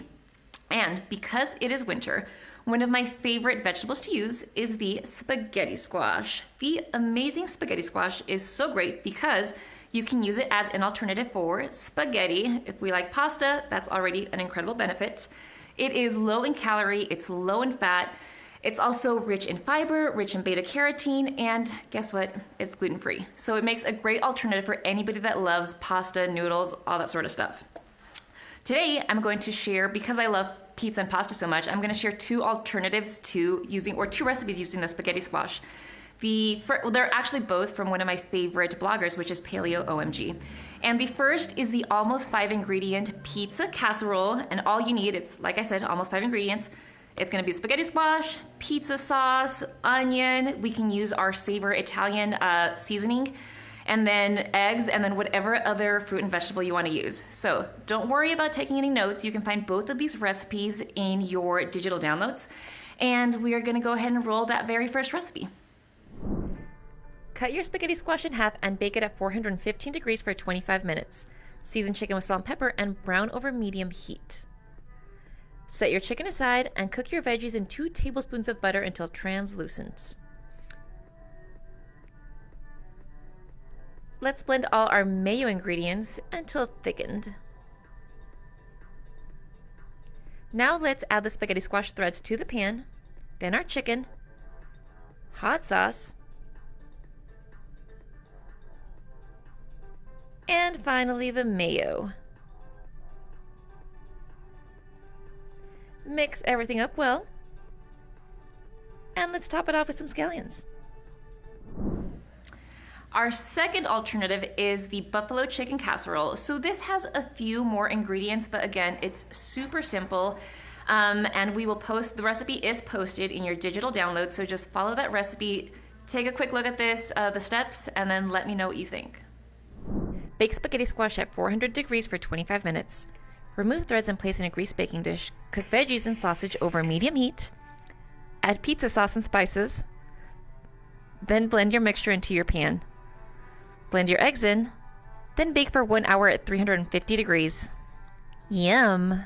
And because it is winter, one of my favorite vegetables to use is the spaghetti squash. The amazing spaghetti squash is so great because you can use it as an alternative for spaghetti. If we like pasta, that's already an incredible benefit. It is low in calorie, it's low in fat. It's also rich in fiber, rich in beta carotene, and guess what? It's gluten-free. So it makes a great alternative for anybody that loves pasta, noodles, all that sort of stuff. Today, I'm going to share, because I love pizza and pasta so much, I'm going to share two alternatives to using, or two recipes using the spaghetti squash. They're actually both from one of my favorite bloggers, which is Paleo OMG. And the first is the almost 5 ingredient pizza casserole. And all you need, it's like I said, almost 5 ingredients. It's gonna be spaghetti squash, pizza sauce, onion. We can use our Savor Italian seasoning, and then eggs, and then whatever other fruit and vegetable you wanna use. So don't worry about taking any notes. You can find both of these recipes in your digital downloads. And we are gonna go ahead and roll that very first recipe. Cut your spaghetti squash in half and bake it at 415 degrees for 25 minutes. Season chicken with salt and pepper and brown over medium heat. Set your chicken aside and cook your veggies in 2 tablespoons of butter until translucent. Let's blend all our mayo ingredients until thickened. Now let's add the spaghetti squash threads to the pan, then our chicken, hot sauce, and finally the mayo. Mix everything up well, and let's top it off with some scallions. Our second alternative is the buffalo chicken casserole. So this has a few more ingredients, but again, it's super simple. And the recipe is posted in your digital download, so just follow that recipe, take a quick look at this, the steps, and then let me know what you think. Bake spaghetti squash at 400 degrees for 25 minutes. Remove threads and place in a greased baking dish. Cook veggies and sausage over medium heat. Add pizza sauce and spices. Then blend your mixture into your pan. Blend your eggs in. Then bake for 1 hour at 350 degrees. Yum!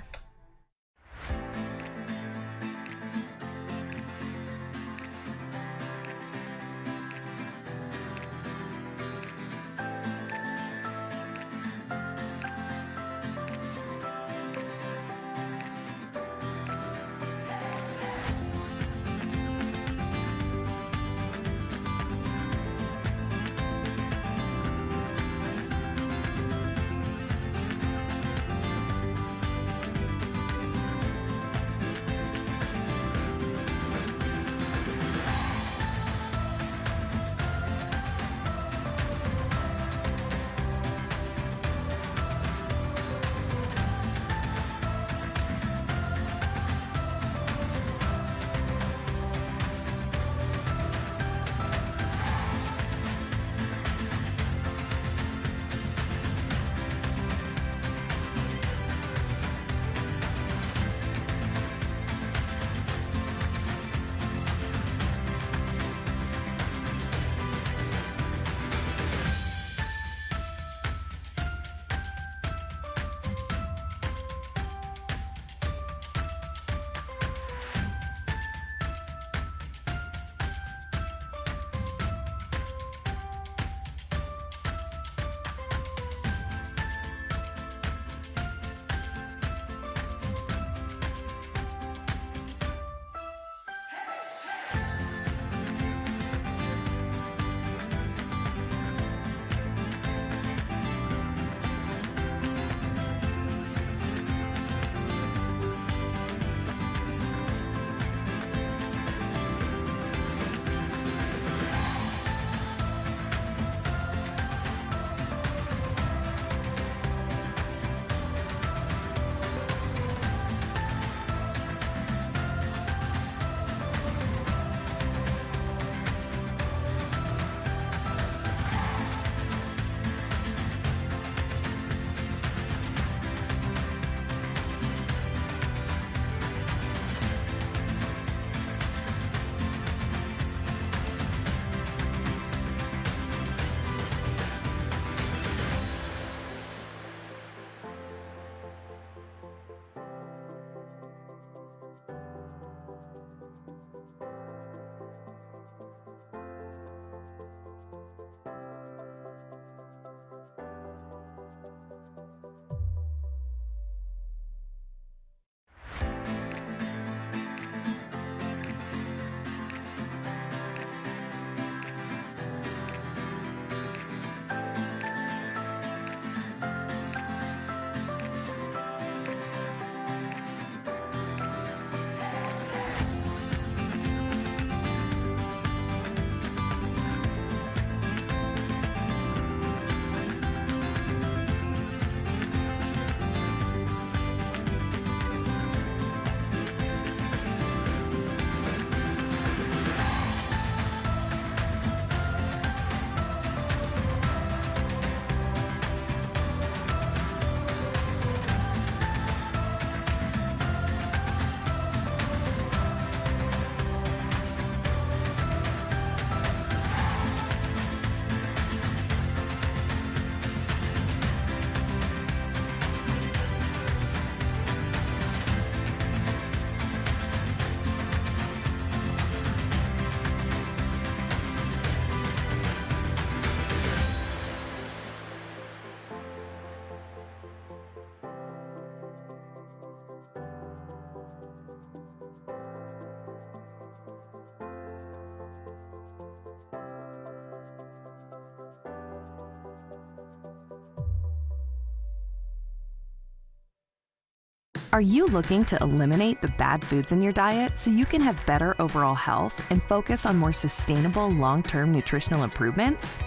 Are you looking to eliminate the bad foods in your diet so you can have better overall health and focus on more sustainable long-term nutritional improvements?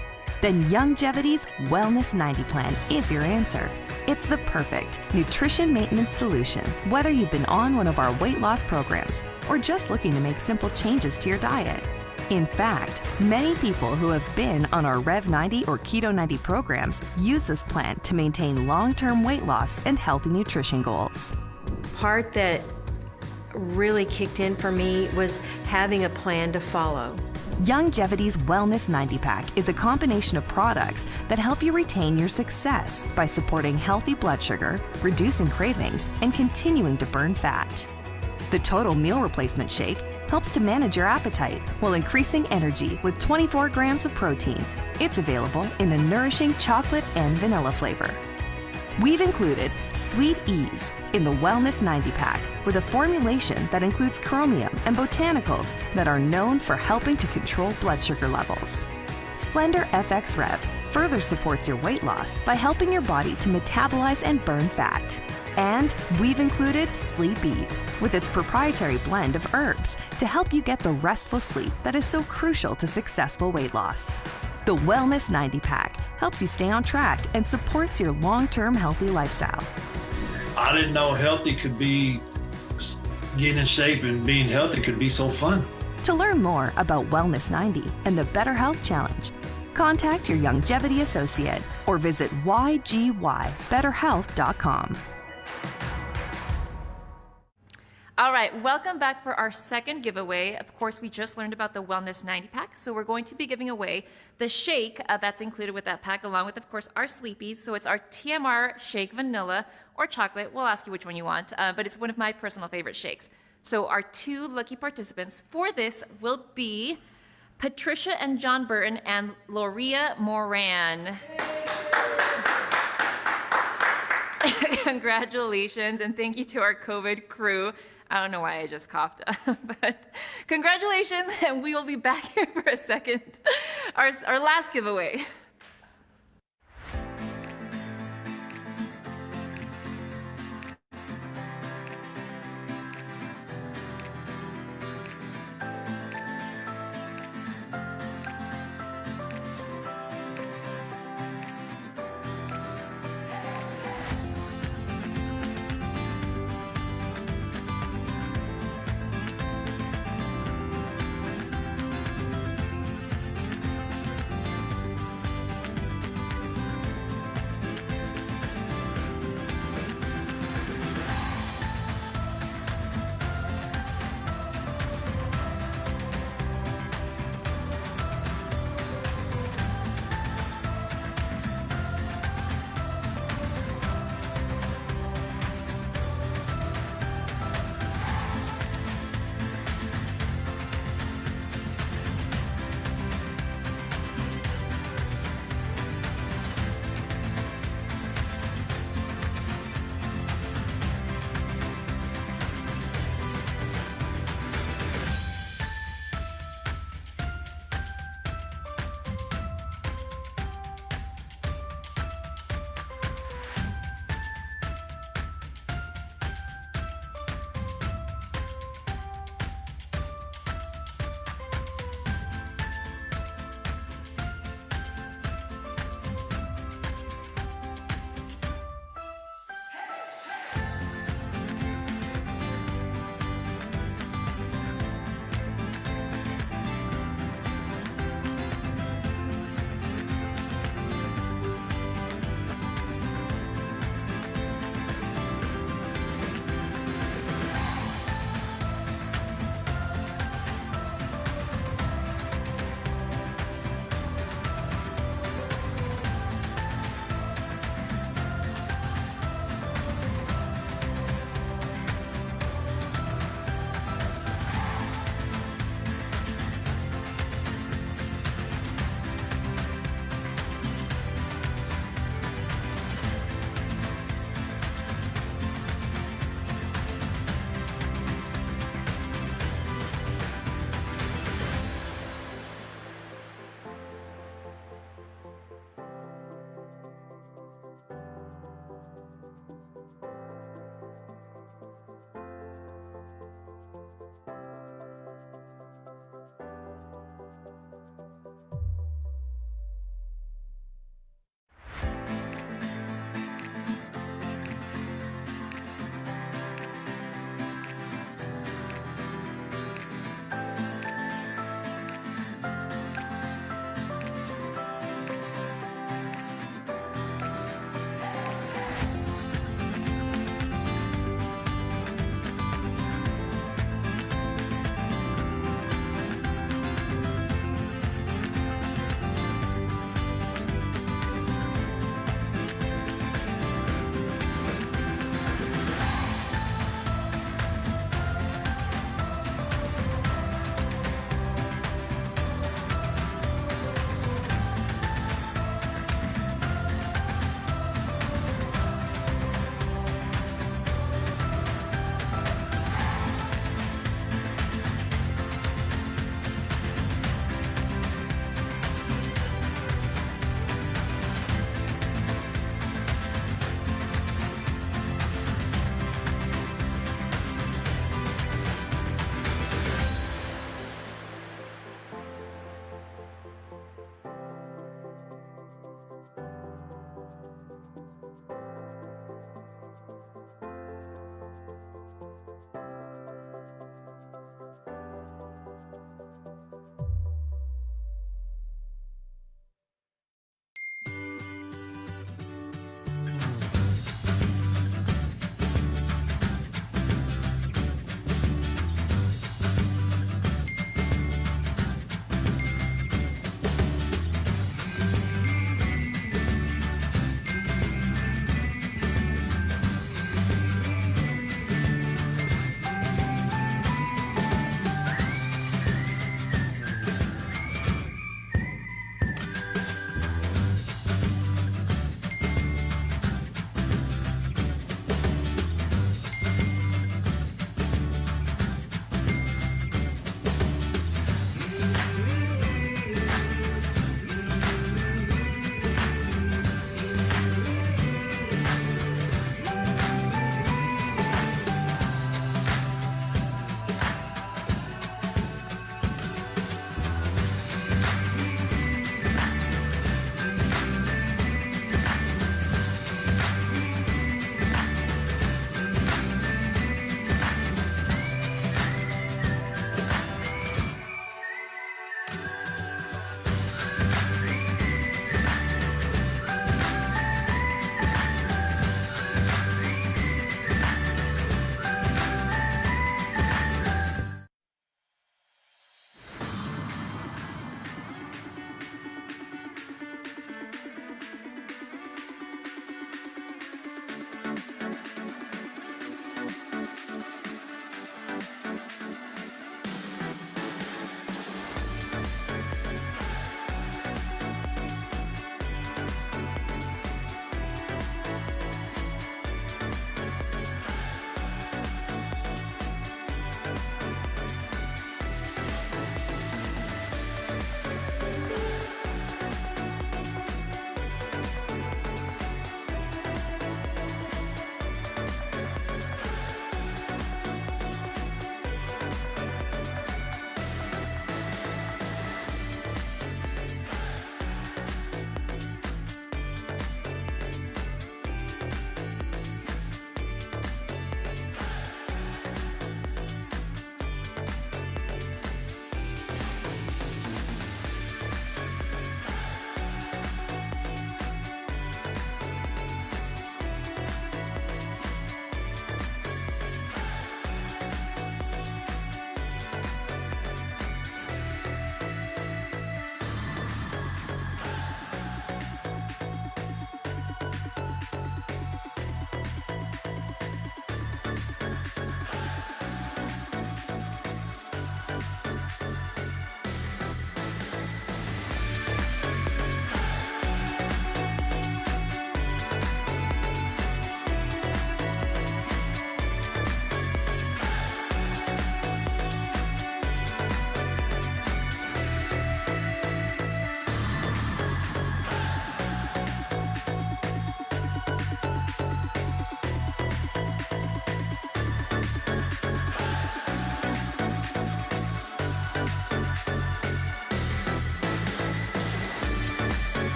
Then Youngevity's Wellness 90 Plan is your answer. It's the perfect nutrition maintenance solution, whether you've been on one of our weight loss programs or just looking to make simple changes to your diet. In fact, many people who have been on our Rev 90 or Keto 90 programs use this plan to maintain long-term weight loss and healthy nutrition goals. Part that really kicked in for me was having a plan to follow. Youngevity's Wellness 90 Pack is a combination of products that help you retain your success by supporting healthy blood sugar, reducing cravings, and continuing to burn fat. The Total Meal Replacement Shake helps to manage your appetite while increasing energy with 24 grams of protein. It's available in a nourishing chocolate and vanilla flavor. We've included Sweet Ease in the Wellness 90 Pack with a formulation that includes chromium and botanicals that are known for helping to control blood sugar levels. Slender FX Rev further supports your weight loss by helping your body to metabolize and burn fat. And we've included Sleep Ease with its proprietary blend of herbs to help you get the restful sleep that is so crucial to successful weight loss. The Wellness 90 Pack helps you stay on track and supports your long-term healthy lifestyle. I didn't know healthy could be, getting in shape and being healthy could be so fun. To learn more about Wellness 90 and the Better Health Challenge, contact your Youngevity associate or visit ygybetterhealth.com. All right, welcome back for our second giveaway. Of course, we just learned about the Wellness 90 pack, so we're going to be giving away the shake that's included with that pack, along with, of course, our Sleepies. So it's our TMR shake vanilla or chocolate. We'll ask you which one you want, but it's one of my personal favorite shakes. So our two lucky participants for this will be Patricia and John Burton and Loria Moran. Congratulations, and thank you to our COVID crew. I don't know why I just coughed, but congratulations, and we will be back here for a second. Our last giveaway.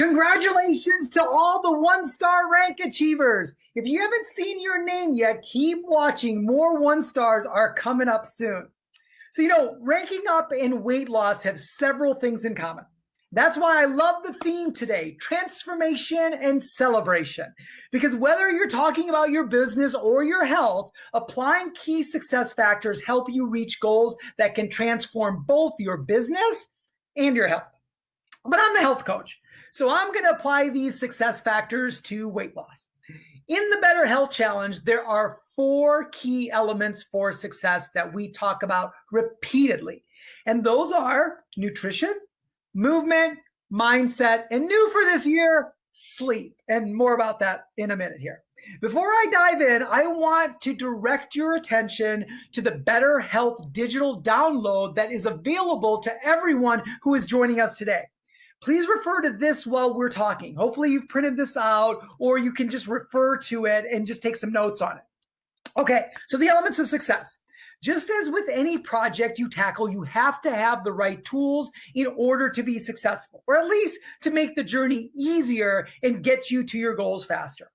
Congratulations to all the one-star rank achievers. If you haven't seen your name yet, keep watching. More one-stars are coming up soon. So, ranking up and weight loss have several things in common. That's why I love the theme today, transformation and celebration. Because whether you're talking about your business or your health, applying key success factors help you reach goals that can transform both your business and your health. But I'm the health coach, so I'm going to apply these success factors to weight loss. In the Better Health Challenge, there are 4 key elements for success that we talk about repeatedly. And those are nutrition, movement, mindset, and new for this year, sleep. And more about that in a minute here. Before I dive in, I want to direct your attention to the Better Health digital download that is available to everyone who is joining us today. Please refer to this while we're talking. Hopefully you've printed this out, or you can just refer to it and just take some notes on it. Okay, so the elements of success. Just as with any project you tackle, you have to have the right tools in order to be successful, or at least to make the journey easier and get you to your goals faster.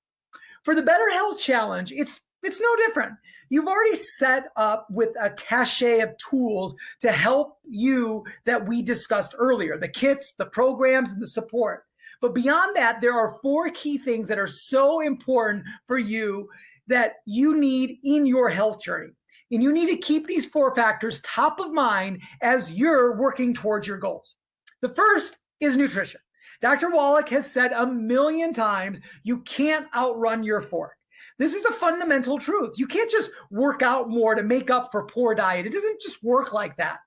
For the Better Health Challenge, it's no different. You've already set up with a cache of tools to help you that we discussed earlier, the kits, the programs, and the support. But beyond that, there are 4 key things that are so important for you that you need in your health journey. And you need to keep these 4 factors top of mind as you're working towards your goals. The first is nutrition. Dr. Wallach has said a million times, you can't outrun your fork. This is a fundamental truth. You can't just work out more to make up for poor diet. It doesn't just work like that.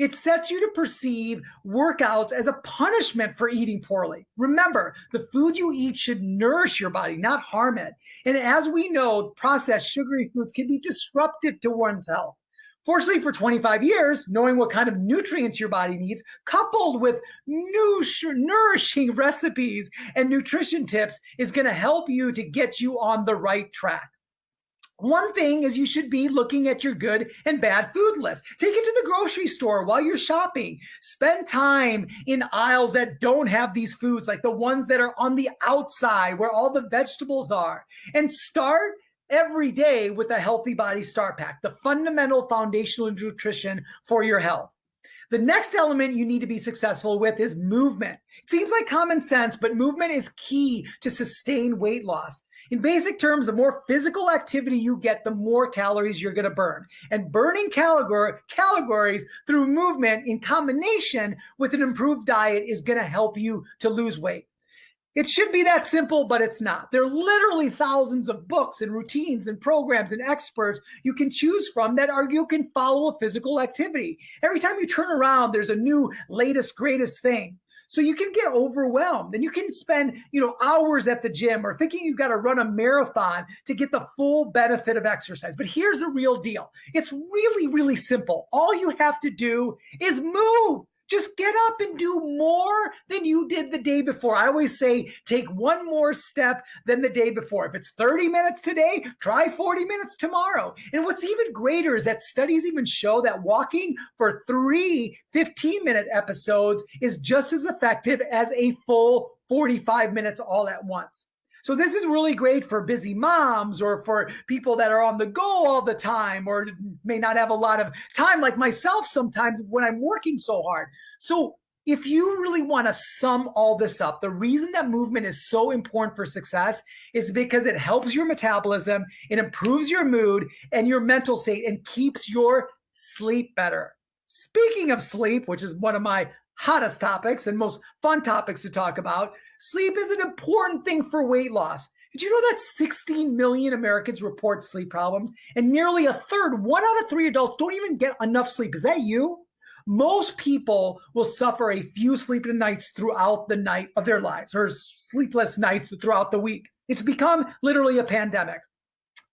It sets you to perceive workouts as a punishment for eating poorly. Remember, the food you eat should nourish your body, not harm it. And as we know, processed sugary foods can be disruptive to one's health. Fortunately, for 25 years, knowing what kind of nutrients your body needs, coupled with nourishing recipes and nutrition tips, is going to help you to get you on the right track. One thing is you should be looking at your good and bad food list. Take it to the grocery store while you're shopping. Spend time in aisles that don't have these foods, like the ones that are on the outside where all the vegetables are. And start every day with a Healthy Body Start Pack, the fundamental foundational nutrition for your health. The next element you need to be successful with is movement. It seems like common sense, but movement is key to sustain weight loss. In basic terms, the more physical activity you get, the more calories you're going to burn. And burning calories through movement in combination with an improved diet is going to help you to lose weight. It should be that simple, but it's not. There are literally thousands of books and routines and programs and experts you can choose from that you can follow a physical activity. Every time you turn around, there's a new latest, greatest thing. So you can get overwhelmed and you can spend, hours at the gym or thinking you've got to run a marathon to get the full benefit of exercise. But here's the real deal. It's really, really simple. All you have to do is move. Just get up and do more than you did the day before. I always say, take one more step than the day before. If it's 30 minutes today, try 40 minutes tomorrow. And what's even greater is that studies even show that walking for 3 15-minute episodes is just as effective as a full 45 minutes all at once. So this is really great for busy moms or for people that are on the go all the time or may not have a lot of time like myself sometimes when I'm working so hard. So if you really want to sum all this up, the reason that movement is so important for success is because it helps your metabolism, it improves your mood and your mental state and keeps your sleep better. Speaking of sleep, which is one of my hottest topics and most fun topics to talk about, sleep is an important thing for weight loss. Did you know that 16 million Americans report sleep problems and nearly a third, 1 out of 3 adults don't even get enough sleep? Is that you? Most people will suffer a few sleepless nights throughout the night of their lives or sleepless nights throughout the week. It's become literally a pandemic.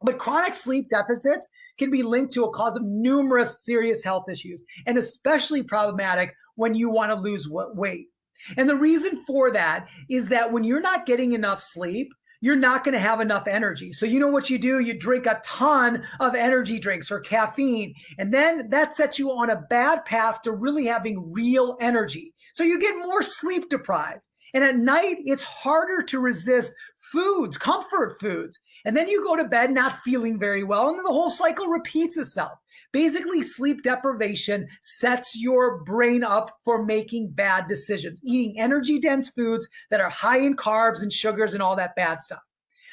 But chronic sleep deficits can be linked to a cause of numerous serious health issues, and especially problematic when you want to lose weight. And the reason for that is that when you're not getting enough sleep, you're not going to have enough energy. So you know what you do? You drink a ton of energy drinks or caffeine, and then that sets you on a bad path to really having real energy. So you get more sleep deprived. And at night, it's harder to resist foods, comfort foods. And then you go to bed not feeling very well, and then the whole cycle repeats itself. Basically, sleep deprivation sets your brain up for making bad decisions, eating energy-dense foods that are high in carbs and sugars and all that bad stuff.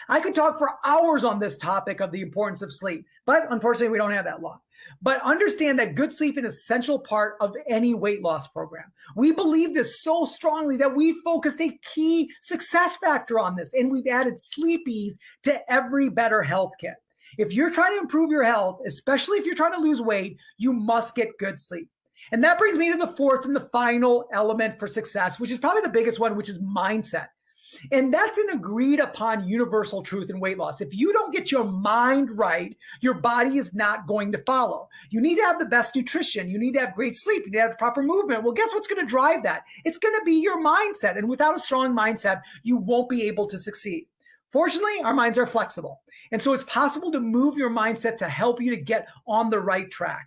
I could talk for hours on this topic of the importance of sleep, but unfortunately, we don't have that long. But understand that good sleep is an essential part of any weight loss program. We believe this so strongly that we focused a key success factor on this, and we've added sleepies to every Better Health kit. If you're trying to improve your health, especially if you're trying to lose weight, you must get good sleep. And that brings me to the fourth and the final element for success, which is probably the biggest one, which is mindset. And that's an agreed upon universal truth in weight loss. If you don't get your mind right, your body is not going to follow. You need to have the best nutrition. You need to have great sleep. You need to have proper movement. Well, guess what's going to drive that? It's going to be your mindset. And without a strong mindset, you won't be able to succeed. Fortunately, our minds are flexible. And so it's possible to move your mindset to help you to get on the right track.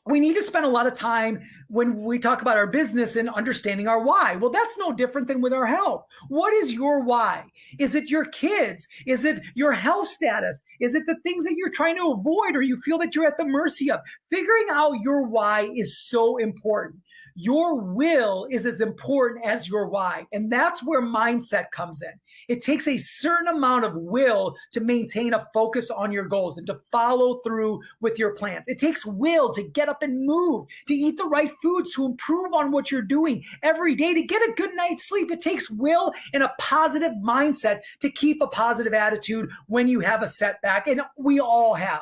We need to spend a lot of time when we talk about our business and understanding our why. Well, that's no different than with our health. What is your why? Is it your kids? Is it your health status? Is it the things that you're trying to avoid or you feel that you're at the mercy of? Figuring out your why is so important. Your will is as important as your why. And that's where mindset comes in. It takes a certain amount of will to maintain a focus on your goals and to follow through with your plans. It takes will to get up and move, to eat the right foods, to improve on what you're doing every day, to get a good night's sleep. It takes will and a positive mindset to keep a positive attitude when you have a setback, and we all have.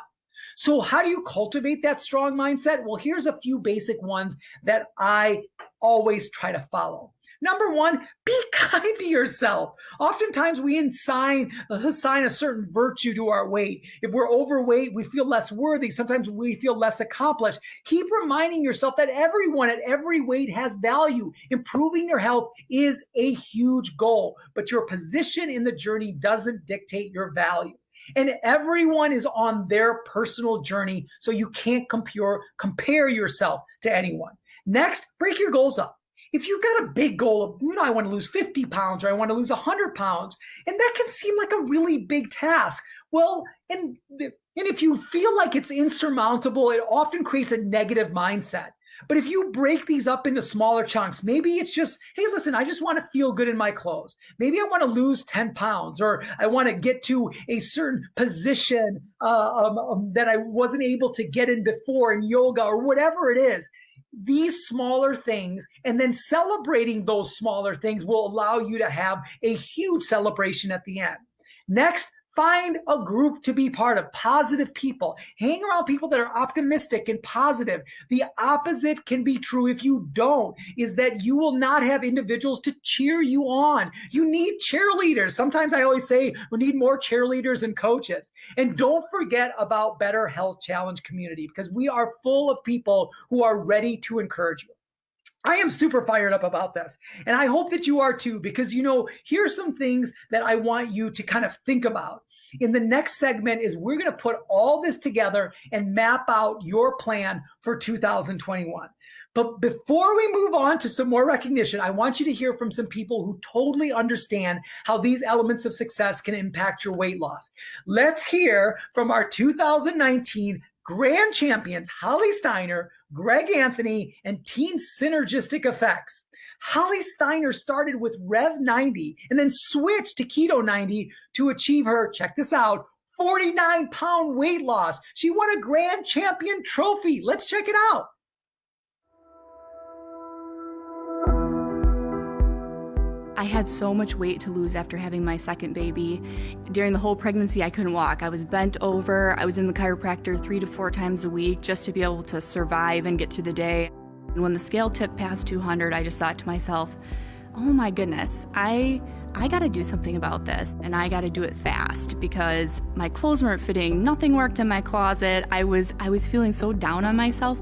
So how do you cultivate that strong mindset? Well, here's a few basic ones that I always try to follow. Number one, be kind to yourself. Oftentimes we assign a certain virtue to our weight. If we're overweight, we feel less worthy. Sometimes we feel less accomplished. Keep reminding yourself that everyone at every weight has value. Improving their health is a huge goal, but your position in the journey doesn't dictate your value. And everyone is on their personal journey, so you can't compare yourself to anyone. Next, break your goals up. If you've got a big goal of, I want to lose 50 pounds or I want to lose 100 pounds, and that can seem like a really big task. Well, and if you feel like it's insurmountable, it often creates a negative mindset. But if you break these up into smaller chunks, maybe it's just, hey, listen, I just want to feel good in my clothes. Maybe I want to lose 10 pounds, or I want to get to a certain position that I wasn't able to get in before in yoga, or whatever it is. These smaller things, and then celebrating those smaller things, will allow you to have a huge celebration at the end. Next, find a group to be part of, positive people. Hang around people that are optimistic and positive. The opposite can be true if you don't, is that you will not have individuals to cheer you on. You need cheerleaders. Sometimes I always say we need more cheerleaders and coaches. And don't forget about Better Health Challenge community, because we are full of people who are ready to encourage you. I am super fired up about this, and I hope that you are too, because, here's some things that I want you to kind of think about. In the next segment is we're going to put all this together and map out your plan for 2021. But before we move on to some more recognition, I want you to hear from some people who totally understand how these elements of success can impact your weight loss. Let's hear from our 2019 Grand Champions, Holly Steiner, Greg Anthony, and Team Synergistic Effects. Holly Steiner started with Rev 90 and then switched to Keto 90 to achieve her, check this out, 49-pound weight loss. She won a Grand Champion trophy. Let's check it out. I had so much weight to lose after having my second baby. During the whole pregnancy, I couldn't walk. I was bent over. I was in the chiropractor 3 to 4 times a week just to be able to survive and get through the day. And when the scale tipped past 200, I just thought to myself, oh my goodness, I got to do something about this, and I got to do it fast, because my clothes weren't fitting. Nothing worked in my closet. I was feeling so down on myself.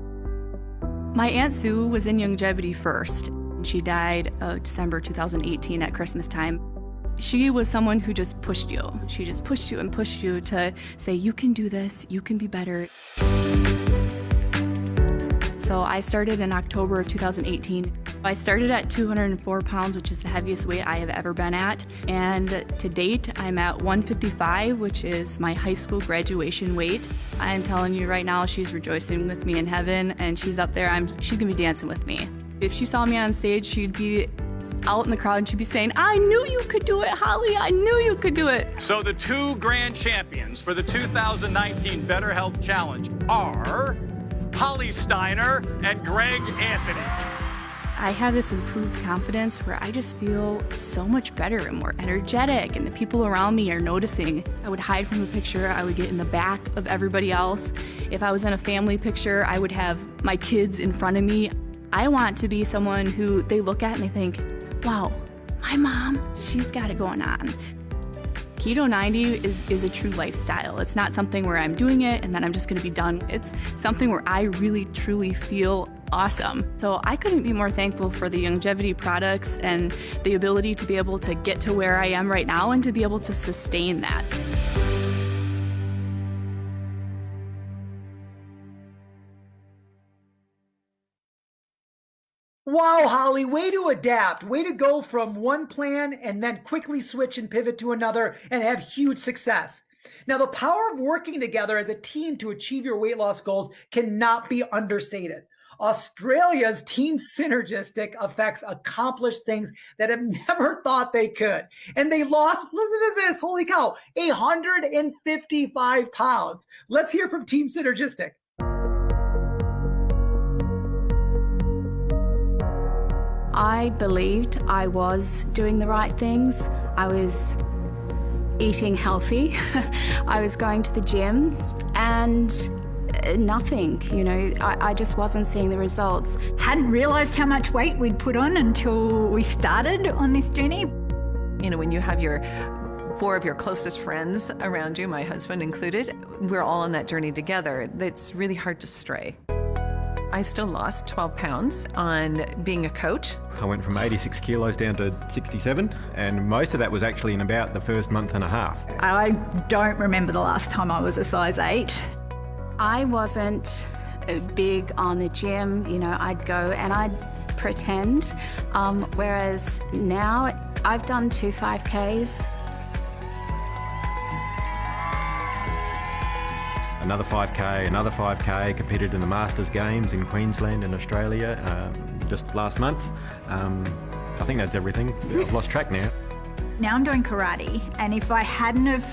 My Aunt Sue was in Youngevity first. She died December 2018 at Christmas time. She was someone who just pushed you. She just pushed you and pushed you to say, you can do this, you can be better. So I started in October of 2018. I started at 204 pounds, which is the heaviest weight I have ever been at. And to date, I'm at 155, which is my high school graduation weight. I'm telling you right now, she's rejoicing with me in heaven, and she's up there. She's gonna be dancing with me. If she saw me on stage, she'd be out in the crowd and she'd be saying, "I knew you could do it, Holly. I knew you could do it." So the two grand champions for the 2019 Better Health Challenge are Holly Steiner and Greg Anthony. I have this improved confidence where I just feel so much better and more energetic, and the people around me are noticing. I would hide from a picture, I would get in the back of everybody else. If I was in a family picture, I would have my kids in front of me. I want to be someone who they look at and they think, wow, my mom, she's got it going on. Keto 90 is a true lifestyle. It's not something where I'm doing it and then I'm just gonna be done. It's something where I really, truly feel awesome. So I couldn't be more thankful for the Youngevity products and the ability to be able to get to where I am right now and to be able to sustain that. Wow, Holly, way to adapt. Way to go from one plan and then quickly switch and pivot to another and have huge success. Now, the power of working together as a team to achieve your weight loss goals cannot be understated. Australia's Team Synergistic Effects accomplished things that have never thought they could. And they lost, listen to this, holy cow, 155 pounds. Let's hear from Team Synergistic. I believed I was doing the right things. I was eating healthy. I was going to the gym and nothing, I just wasn't seeing the results. Hadn't realized how much weight we'd put on until we started on this journey. When you have your 4 of your closest friends around you, my husband included, we're all on that journey together. It's really hard to stray. I still lost 12 pounds on being a coach. I went from 86 kilos down to 67, and most of that was actually in about the first month and a half. I don't remember the last time I was a size 8. I wasn't big on the gym, I'd go and I'd pretend, whereas now I've done 2 5Ks. Another 5K, competed in the Masters Games in Queensland in Australia just last month. I think that's everything. I've lost track now. Now I'm doing karate, and if I hadn't have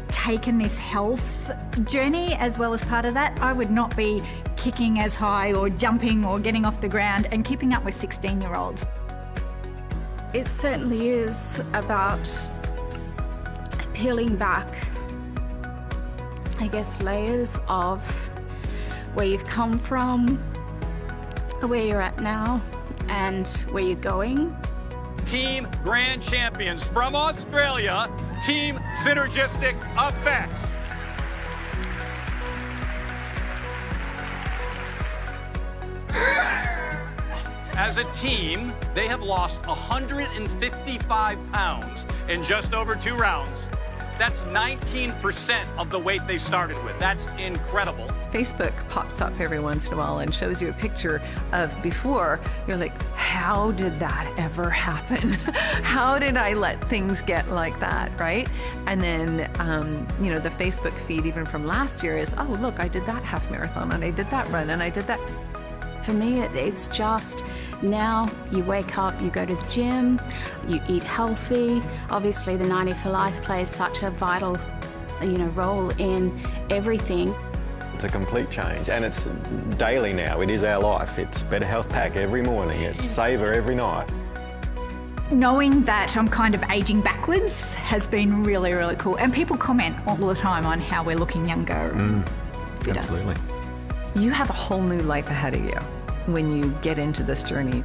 taken this health journey as well as part of that, I would not be kicking as high or jumping or getting off the ground and keeping up with 16-year-olds. It certainly is about peeling back, I guess, layers of where you've come from, where you're at now, and where you're going. Team Grand Champions from Australia, Team Synergistic Effects. As a team, they have lost 155 pounds in just over 2 rounds. That's 19% of the weight they started with. That's incredible. Facebook pops up every once in a while and shows you a picture of before. You're like, how did that ever happen? How did I let things get like that, right? And then, the Facebook feed even from last year is, oh, look, I did that half marathon and I did that run and I did that. For me, it's just now you wake up, you go to the gym, you eat healthy. Obviously, the 90 for Life plays such a vital, role in everything. It's a complete change, and it's daily now. It is our life. It's Better Health Pack every morning. It's Savor every night. Knowing that I'm kind of aging backwards has been really, really cool. And people comment all the time on how we're looking younger. Fitter. Absolutely. You have a whole new life ahead of you when you get into this journey.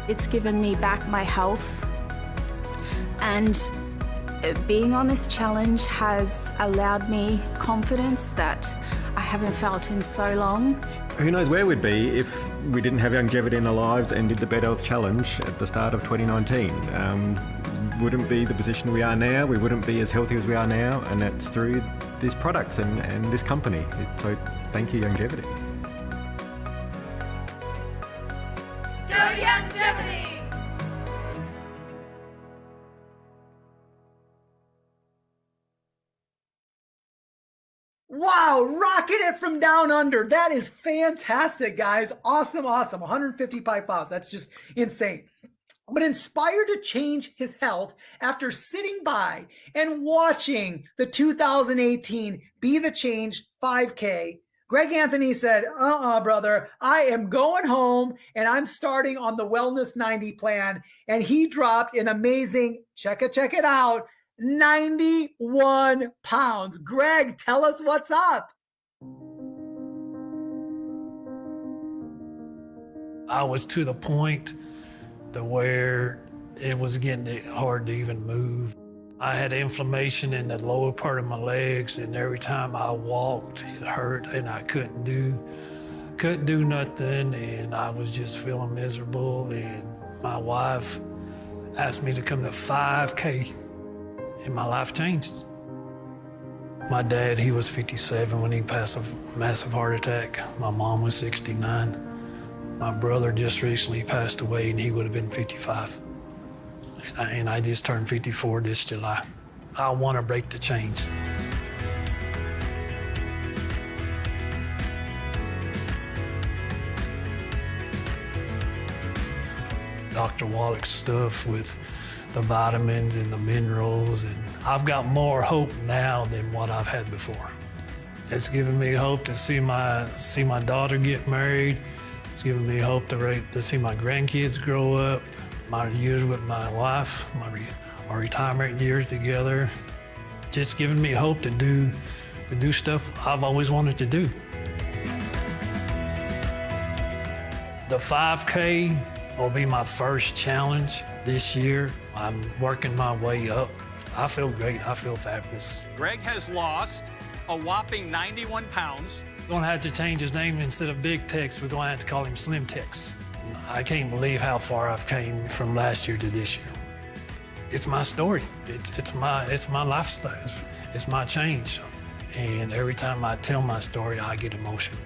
It's given me back my health, and being on this challenge has allowed me confidence that I haven't felt in so long. Who knows where we'd be if we didn't have Youngevity in our lives and did the Better Health Challenge at the start of 2019. Wouldn't be the position we are now, we wouldn't be as healthy as we are now, and that's through these products and this company. So thank you, Youngevity. Go Youngevity! rocking it from down under. That is fantastic, guys. Awesome, awesome. 155 pounds. That's just insane. But inspired to change his health after sitting by and watching the 2018 Be the Change 5K, Greg Anthony said, brother, I am going home and I'm starting on the Wellness 90 plan. And he dropped an amazing, check it out, 91 pounds. Greg, tell us what's up. I was to the point to where it was getting hard to even move. I had inflammation in the lower part of my legs, and every time I walked, it hurt, and I couldn't do nothing, and I was just feeling miserable. And my wife asked me to come to 5K, and my life changed. My dad, he was 57 when he passed a massive heart attack. My mom was 69. My brother just recently passed away, and he would have been 55. And I just turned 54 this July. I want to break the chains. Dr. Wallach's stuff with the vitamins and the minerals, and I've got more hope now than what I've had before. It's given me hope to see my daughter get married. It's given me hope to see my grandkids grow up. My years with my wife, our retirement years together, just giving me hope to do stuff I've always wanted to do. The 5K will be my first challenge this year. I'm working my way up. I feel great. I feel fabulous. Greg has lost a whopping 91 pounds. We're gonna have to change his name. Instead of Big Tex, we're gonna have to call him Slim Tex. I can't believe how far I've came from last year to this year. It's my story. It's my lifestyle. It's my change. And every time I tell my story, I get emotional.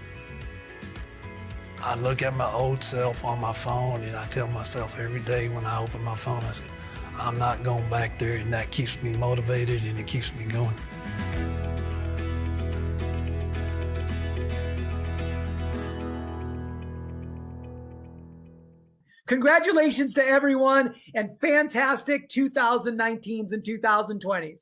I look at my old self on my phone, and I tell myself every day when I open my phone, I say, I'm not going back there, and that keeps me motivated and it keeps me going. Congratulations to everyone and fantastic 2019s and 2020s.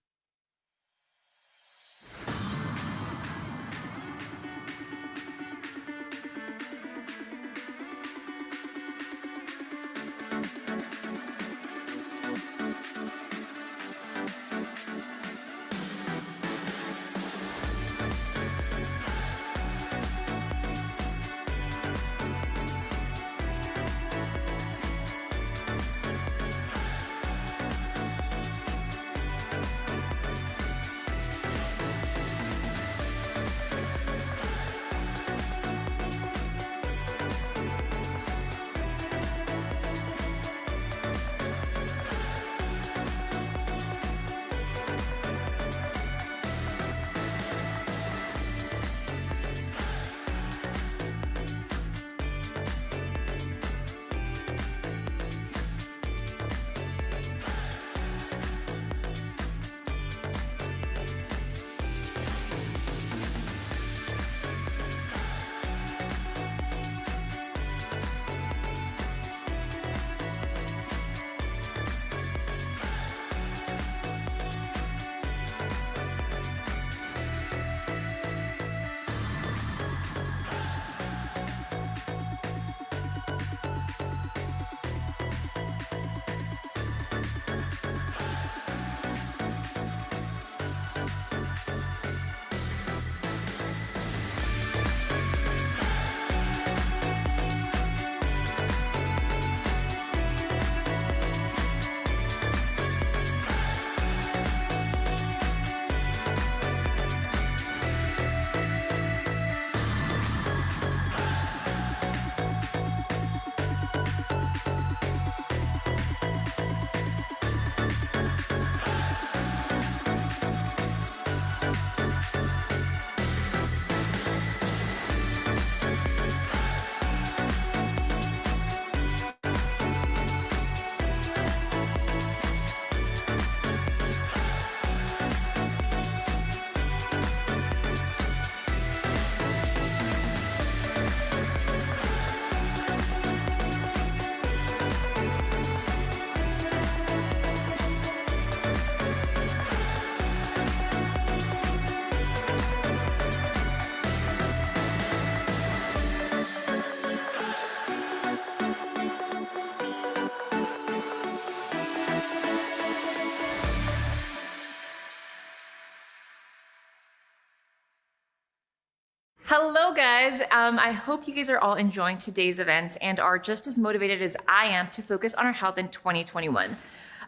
Hello, guys. I hope you guys are all enjoying today's events and are just as motivated as I am to focus on our health in 2021.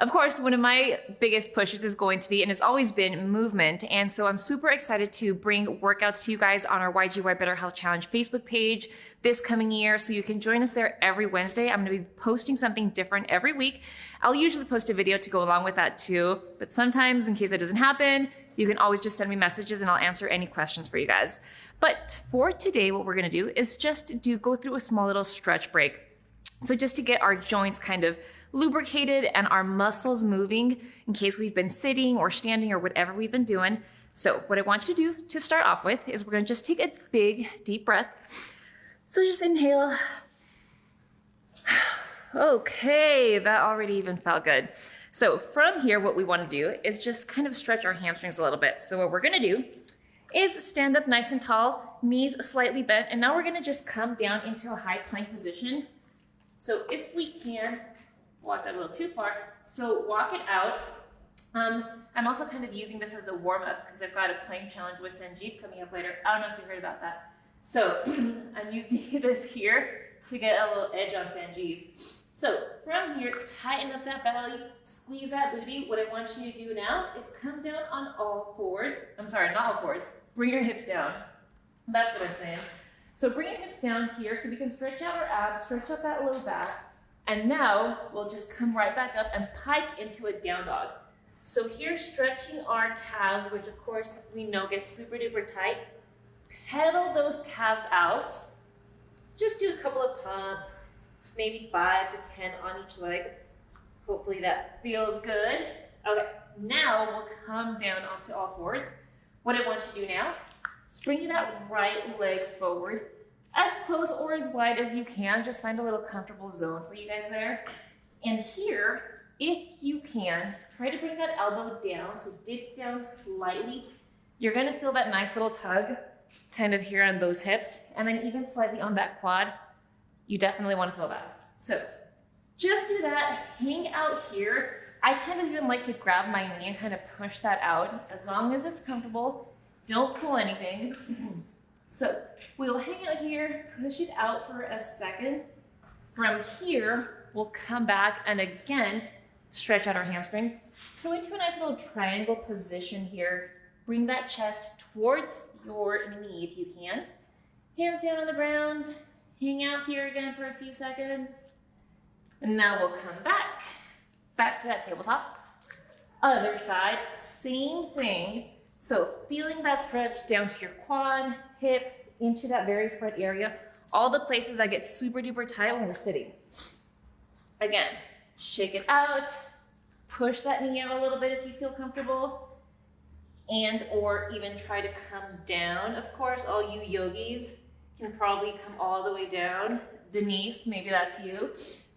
Of course, one of my biggest pushes is going to be and has always been movement. And so I'm super excited to bring workouts to you guys on our YGY Better Health Challenge Facebook page this coming year. So you can join us there every Wednesday. I'm going to be posting something different every week. I'll usually post a video to go along with that too. But sometimes, in case that doesn't happen, you can always just send me messages and I'll answer any questions for you guys. But for today, what we're going to do is just go through a small little stretch break. So just to get our joints kind of lubricated and our muscles moving in case we've been sitting or standing or whatever we've been doing. So what I want you to do to start off with is we're going to just take a big, deep breath. So just inhale. Okay, that already even felt good. So from here, what we want to do is just kind of stretch our hamstrings a little bit. So what we're going to do is stand up nice and tall, knees slightly bent, and now we're going to just come down into a high plank position. So if we can, walk that a little too far, so walk it out. I'm also kind of using this as a warm-up because I've got a plank challenge with Sanjeev coming up later. I don't know if you heard about that. So I'm using this here to get a little edge on Sanjeev. So from here, tighten up that belly, squeeze that booty. What I want you to do now is come down on all fours. I'm sorry, not all fours. Bring your hips down. That's what I'm saying. So bring your hips down here so we can stretch out our abs, stretch out that low back. And now we'll just come right back up and pike into a down dog. So here, stretching our calves, which of course we know gets super duper tight. Pedal those calves out. Just do a couple of pumps, maybe 5 to 10 on each leg. Hopefully that feels good. Okay, now we'll come down onto all fours. What I want you to do now is bring that right leg forward, as close or as wide as you can. Just find a little comfortable zone for you guys there. And here, if you can, try to bring that elbow down, so dip down slightly. You're gonna feel that nice little tug kind of here on those hips, and then even slightly on that quad. You definitely wanna feel that. So just do that, hang out here. I kind of even like to grab my knee and kind of push that out as long as it's comfortable. Don't pull anything. So we'll hang out here, push it out for a second. From here, we'll come back and again, stretch out our hamstrings. So into a nice little triangle position here. Bring that chest towards your knee if you can. Hands down on the ground. Hang out here again for a few seconds. And now we'll come back to that tabletop. Other side, same thing. So feeling that stretch down to your quad, hip, into that very front area. All the places that get super duper tight when we're sitting. Again, shake it out. Push that knee out a little bit if you feel comfortable. And or even try to come down. Of course, all you yogis can probably come all the way down. Denise, maybe that's you.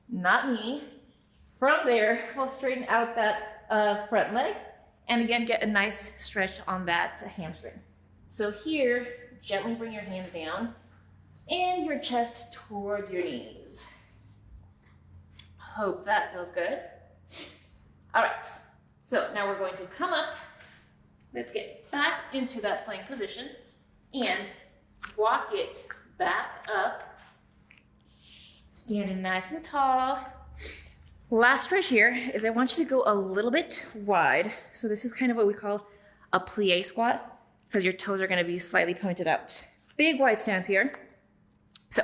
Not me. From there, we'll straighten out that front leg and again, get a nice stretch on that hamstring. So here, gently bring your hands down and your chest towards your knees. Hope that feels good. All right, so now we're going to come up. Let's get back into that plank position and walk it back up. Standing nice and tall. Last stretch here is I want you to go a little bit wide. So this is kind of what we call a plie squat because your toes are going to be slightly pointed out. Big wide stance here. So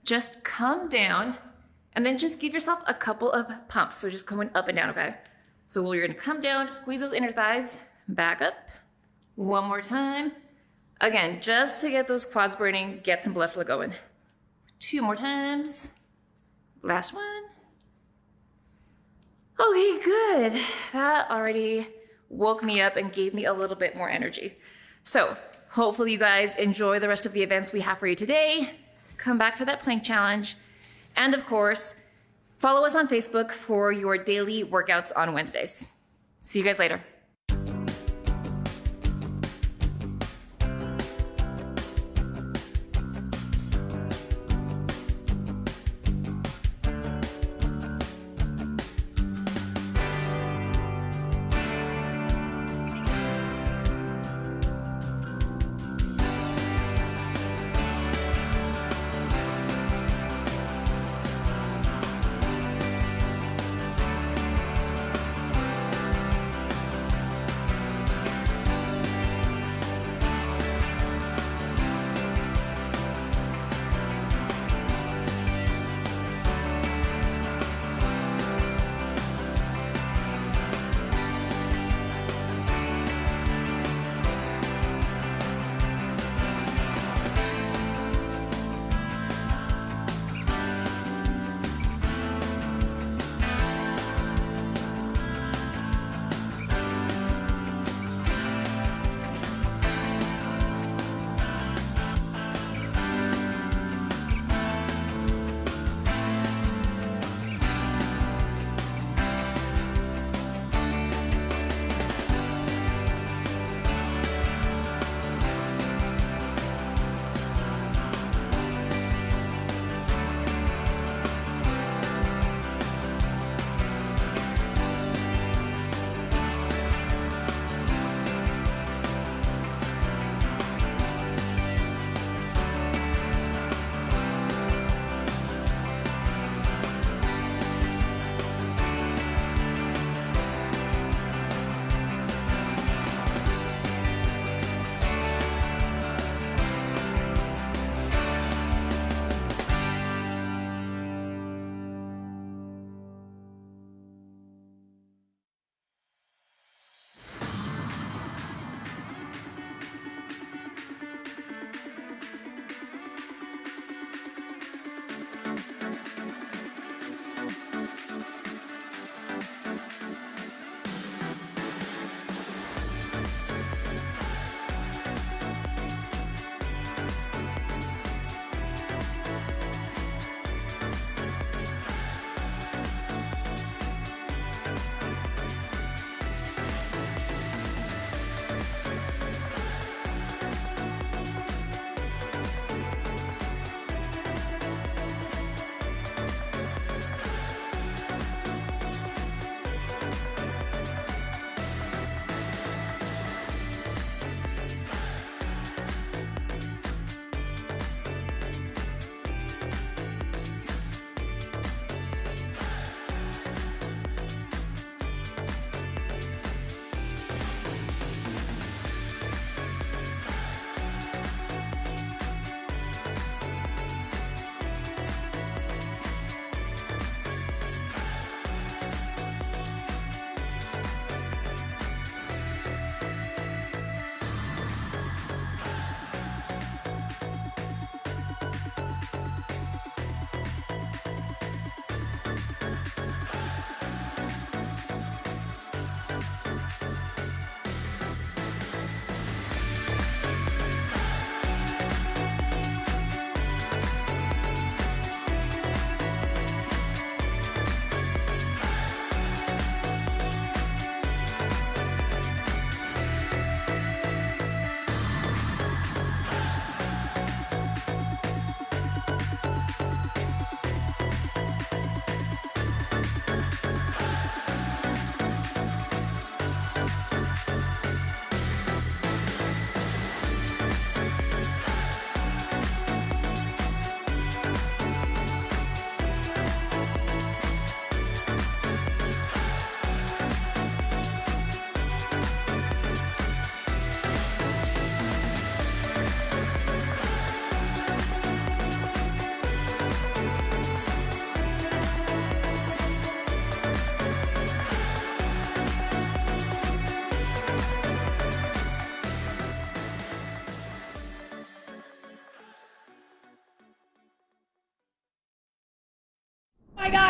just come down and then just give yourself a couple of pumps. So just going up and down, okay? So you're going to come down, squeeze those inner thighs, back up. One more time. Again, just to get those quads burning, get some blood flow going. 2 more times. Last one. Okay, good. That already woke me up and gave me a little bit more energy. So hopefully you guys enjoy the rest of the events we have for you today. Come back for that plank challenge. And of course, follow us on Facebook for your daily workouts on Wednesdays. See you guys later.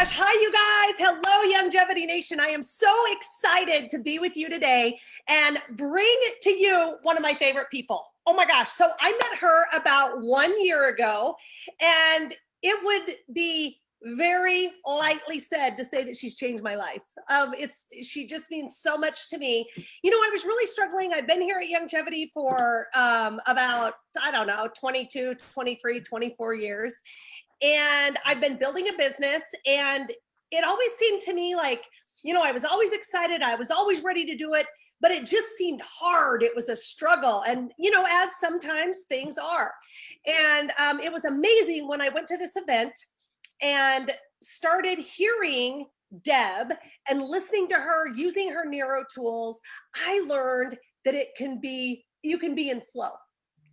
gosh. Hi, you guys. Hello, Youngevity Nation. I am so excited to be with you today and bring to you one of my favorite people. Oh my gosh. So I met her about 1 year ago, and it would be very lightly said to say that she's changed my life. She just means so much to me. You know, I was really struggling. I've been here at Youngevity for about, I don't know, 22, 23, 24 years. And I've been building a business, and it always seemed to me like, you know, I was always excited. I was always ready to do it, but it just seemed hard. It was a struggle. And, you know, as sometimes things are. And it was amazing when I went to this event and started hearing Deb and listening to her, using her neuro tools. I learned that you can be in flow.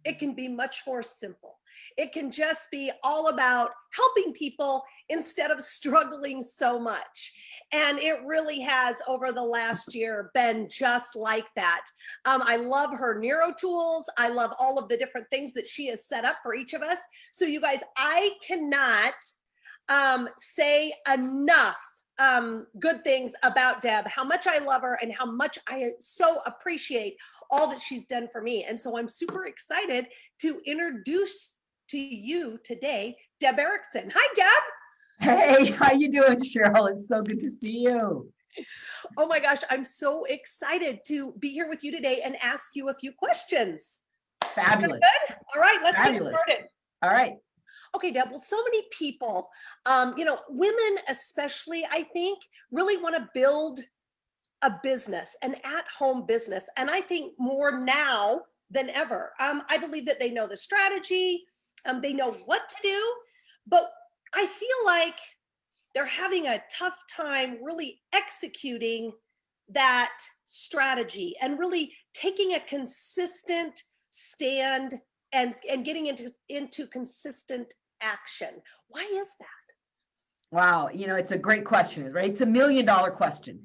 It can be much more simple. It can just be all about helping people instead of struggling so much. And it really has, over the last year, been just like that. I love her neuro tools. I love all of the different things that she has set up for each of us. So you guys, I cannot say enough good things about Deb, how much I love her and how much I so appreciate all that she's done for me. And so I'm super excited to introduce to you today, Deb Erickson. Hi, Deb. Hey, how you doing, Cheryl? It's so good to see you. Oh my gosh, I'm so excited to be here with you today and ask you a few questions. Fabulous. Good? All right, let's get started. All right. Okay, Deb, well, so many people, you know, women especially, I think, really want to build a business, an at-home business. And I think more now than ever. I believe that they know the strategy, they know what to do, but I feel like they're having a tough time really executing that strategy and really taking a consistent stand and getting into consistent action. Why is that? Wow, you know, it's a great question, right? It's $1 million question.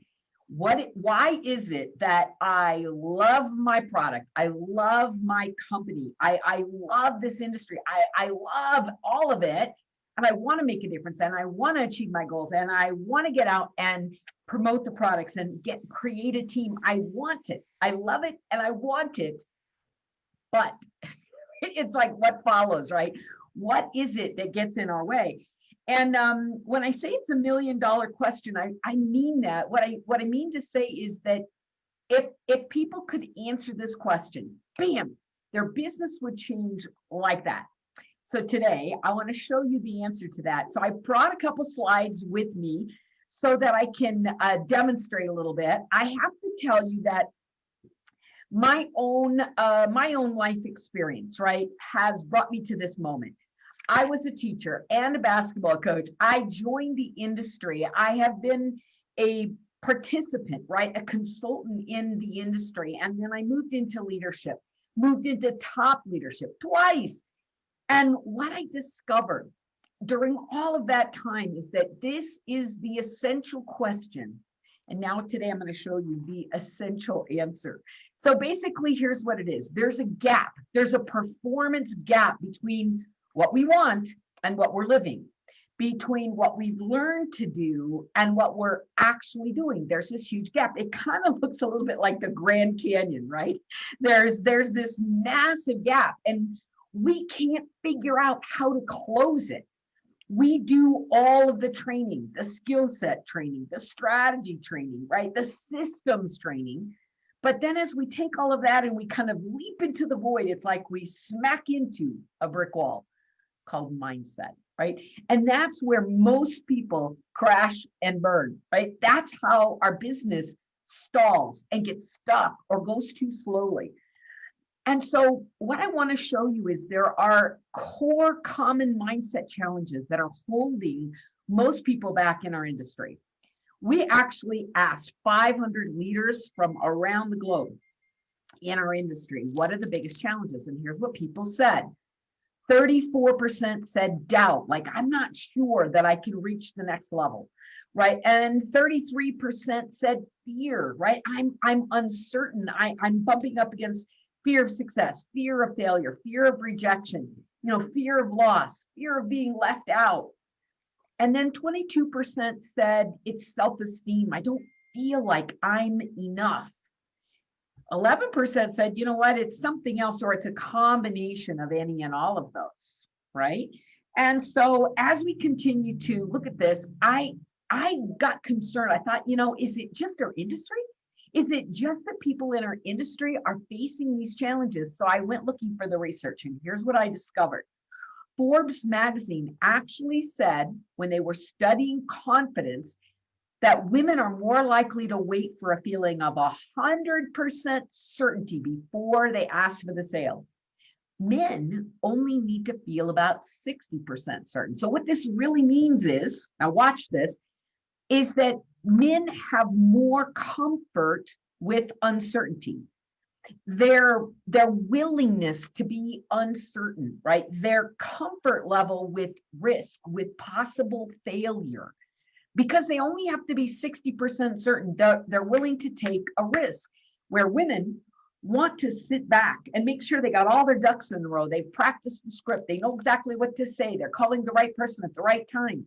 Why is it that I love my product? I love my company. I love this industry. I love all of it. And I want to make a difference, and I want to achieve my goals, and I want to get out and promote the products and create a team. I want it. I love it, and I want it. But it's like, what follows, right? What is it that gets in our way? And when I say it's $1 million question, I mean that. What I mean to say is that if people could answer this question, bam, their business would change like that. So today I want to show you the answer to that. So I brought a couple slides with me so that I can demonstrate a little bit. I have to tell you that my own life experience, right, has brought me to this moment. I was a teacher and a basketball coach. I joined the industry. I have been a participant, right, a consultant in the industry. And then I moved into leadership, moved into top leadership twice. And what I discovered during all of that time is that this is the essential question. And now today I'm going to show you the essential answer. So basically, here's what it is. There's a gap. There's a performance gap between what we want and what we're living, between what we've learned to do and what we're actually doing. There's this huge gap. It kind of looks a little bit like the Grand Canyon, right? There's this massive gap, and we can't figure out how to close it. We do all of the training, the skill set training, the strategy training, right? The systems training. But then as we take all of that and we kind of leap into the void, it's like we smack into a brick wall called mindset, right? And that's where most people crash and burn, right? That's how our business stalls and gets stuck or goes too slowly. And so what I want to show you is there are core common mindset challenges that are holding most people back in our industry. We actually asked 500 leaders from around the globe in our industry, what are the biggest challenges? And here's what people said. 34% said doubt, like I'm not sure that I can reach the next level, right? And 33% said fear, right? I'm uncertain. I'm bumping up against fear of success, fear of failure, fear of rejection, fear of loss, fear of being left out. And then 22% said it's self-esteem. I don't feel like I'm enough. 11% said, you know what, it's something else, or it's a combination of any and all of those, right? And so as we continue to look at this, I got concerned. I thought, you know, is it just our industry? Is it just that people in our industry are facing these challenges? So I went looking for the research, and here's what I discovered. Forbes magazine actually said, when they were studying confidence, that women are more likely to wait for a feeling of 100% certainty before they ask for the sale. Men only need to feel about 60% certain. So what this really means is, now watch this, is that men have more comfort with uncertainty. Their willingness to be uncertain, right? Their comfort level with risk, with possible failure, because they only have to be 60% certain, they're willing to take a risk, where women want to sit back and make sure they got all their ducks in a row. They've practiced the script. They know exactly what to say. They're calling the right person at the right time.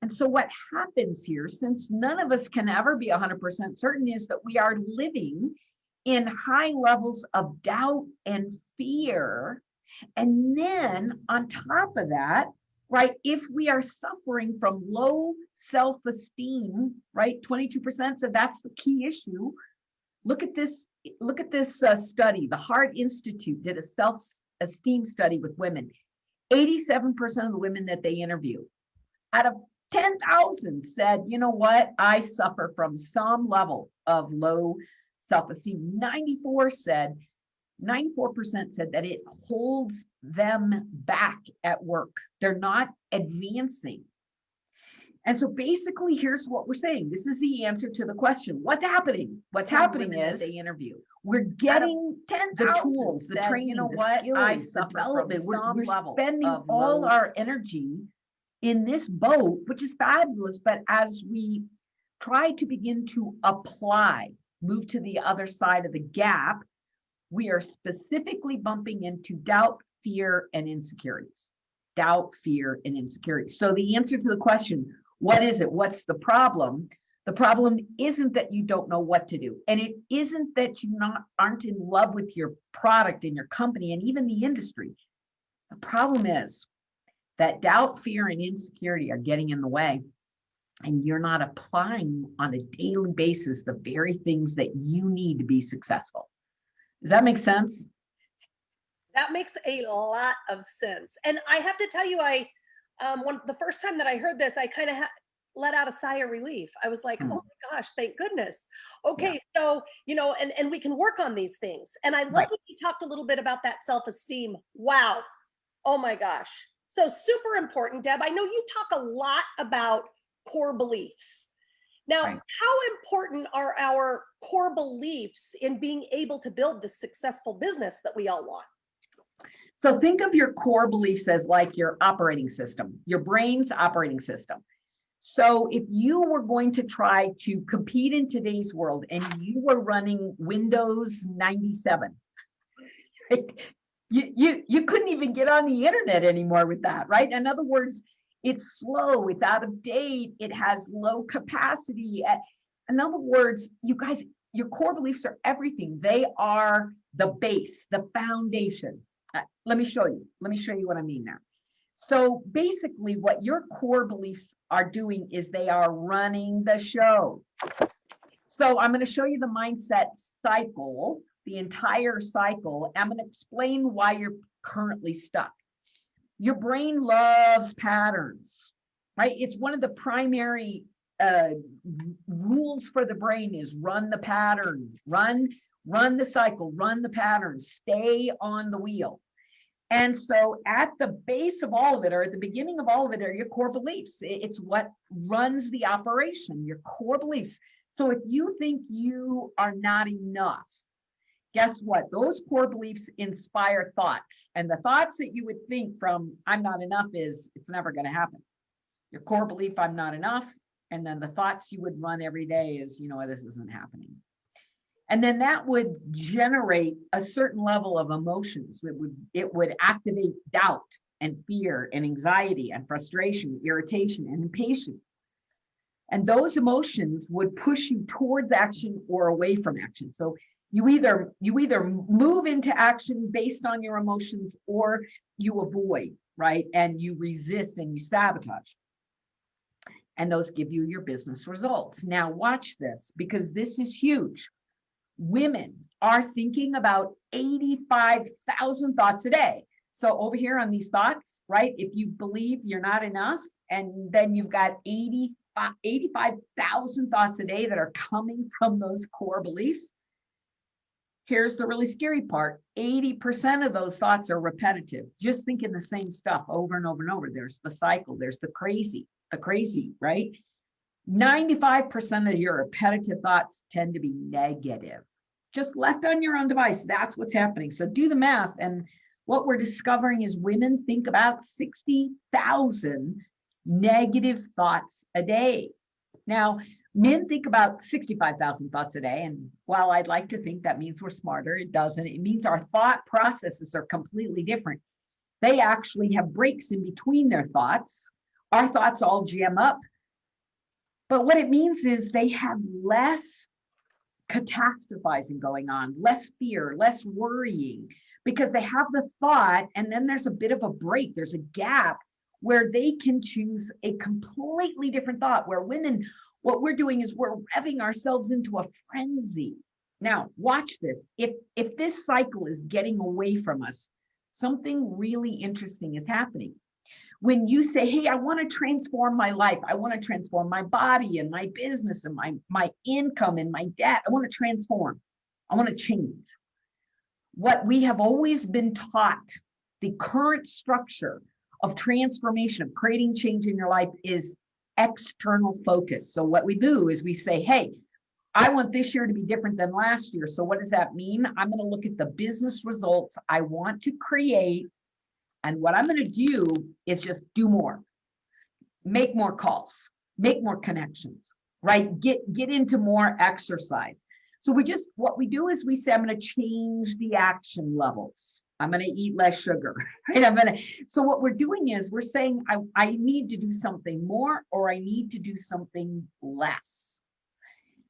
And so what happens here, since none of us can ever be 100% certain, is that we are living in high levels of doubt and fear. And then on top of that, right, if we are suffering from low self-esteem, right, 22% said that's the key issue. Look at this study. The Heart Institute did a self-esteem study with women. 87% of the women that they interviewed, out of 10,000, said, you know what, I suffer from some level of low self-esteem. 94% said that it holds them back at work. They're not advancing. And so basically, here's what we're saying. This is the answer to the question. What's happening? What's happening is they interview. We're getting the tools, the training, you know what, skills, the development. We're spending all our energy in this boat, which is fabulous. But as we try to begin to apply, move to the other side of the gap, we are specifically bumping into doubt, fear, and insecurities. Doubt, fear, and insecurity. So the answer to the question, what is it? What's the problem? The problem isn't that you don't know what to do. And it isn't that you aren't in love with your product and your company and even the industry. The problem is that doubt, fear, and insecurity are getting in the way. And you're not applying on a daily basis the very things that you need to be successful. Does that make sense? That makes a lot of sense. And I have to tell you, the first time that I heard this, I kind of let out a sigh of relief. I was like, oh my gosh, thank goodness. Okay, so, you know, and we can work on these things. And I love when you talked a little bit about that self-esteem. Wow. Oh my gosh. So super important, Deb. I know you talk a lot about core beliefs. Now, how important are our core beliefs in being able to build the successful business that we all want? So think of your core beliefs as like your operating system, your brain's operating system. So if you were going to try to compete in today's world and you were running Windows 97, you couldn't even get on the internet anymore with that, right? In other words, it's slow, it's out of date, it has low capacity. In other words, you guys, your core beliefs are everything. They are the base, the foundation. Let me show you what I mean now. So basically what your core beliefs are doing is they are running the show. So I'm going to show you the mindset cycle, the entire cycle. I'm going to explain why you're currently stuck. Your brain loves patterns, right? It's one of the primary rules for the brain is run the pattern, run the cycle, run the pattern, stay on the wheel. And so at the base of all of it, or at the beginning of all of it, are your core beliefs. It's what runs the operation, your core beliefs. So if you think you are not enough, guess what? Those core beliefs inspire thoughts. And the thoughts that you would think from I'm not enough is it's never going to happen. Your core belief, I'm not enough. And then the thoughts you would run every day is, you know what, this isn't happening. And then that would generate a certain level of emotions. It would activate doubt and fear and anxiety and frustration, irritation and impatience. And those emotions would push you towards action or away from action. So you either move into action based on your emotions, or you avoid, right? And you resist and you sabotage. And those give you your business results. Now watch this, because this is huge. Women are thinking about 85,000 thoughts a day. So over here on these thoughts, right? If you believe you're not enough, and then you've got 85,000 thoughts a day that are coming from those core beliefs. Here's the really scary part. 80% of those thoughts are repetitive, just thinking the same stuff over and over and over. There's the cycle, there's the crazy, right? 95% of your repetitive thoughts tend to be negative. Just left on your own device, that's what's happening. So do the math. And what we're discovering is women think about 60,000 negative thoughts a day. Now, men think about 65,000 thoughts a day. And while I'd like to think that means we're smarter, it doesn't. It means our thought processes are completely different. They actually have breaks in between their thoughts. Our thoughts all jam up. But what it means is they have less catastrophizing going on, less fear, less worrying, because they have the thought, and then there's a bit of a break. There's a gap where they can choose a completely different thought. Where women, what we're doing is we're revving ourselves into a frenzy. Now, watch this. If this cycle is getting away from us, something really interesting is happening. When you say, hey, I want to transform my life, I want to transform my body and my business and my income and my debt, I want to transform, I want to change. What we have always been taught, the current structure of transformation, of creating change in your life, is external focus. So what we do is we say, hey, I want this year to be different than last year. So what does that mean? I'm going to look at the business results I want to create. And what I'm going to do is just do more, make more calls, make more connections, right? Get into more exercise. So what we do is we say, I'm going to change the action levels. I'm going to eat less sugar, right? So what we're doing is we're saying, I need to do something more, or I need to do something less.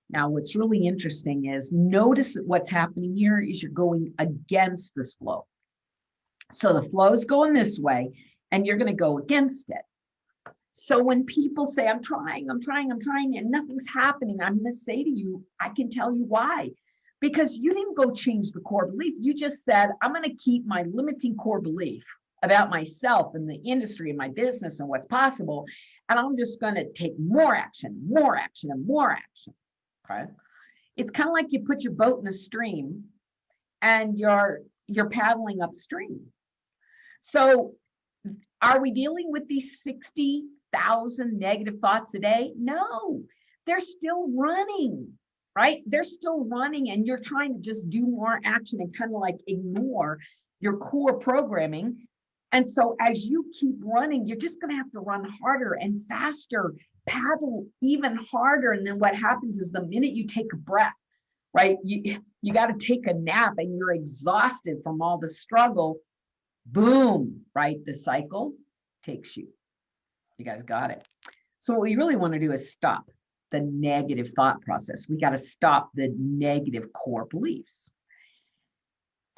Now, what's really interesting is notice that what's happening here is you're going against this flow. So the flow is going this way, and you're going to go against it. So when people say, I'm trying, and nothing's happening, I'm going to say to you, I can tell you why. Because you didn't go change the core belief. You just said, I'm going to keep my limiting core belief about myself and the industry and my business and what's possible. And I'm just going to take more action, and more action. Okay. It's kind of like you put your boat in a stream and you're paddling upstream. So are we dealing with these 60,000 negative thoughts a day? No, they're still running, right? They're still running, and you're trying to just do more action and kind of like ignore your core programming. And so as you keep running, you're just going to have to run harder and faster, paddle even harder. And then what happens is the minute you take a breath, right, you got to take a nap and you're exhausted from all the struggle. Boom, right? The cycle takes you. You guys got it. So what we really want to do is stop the negative thought process. We got to stop the negative core beliefs.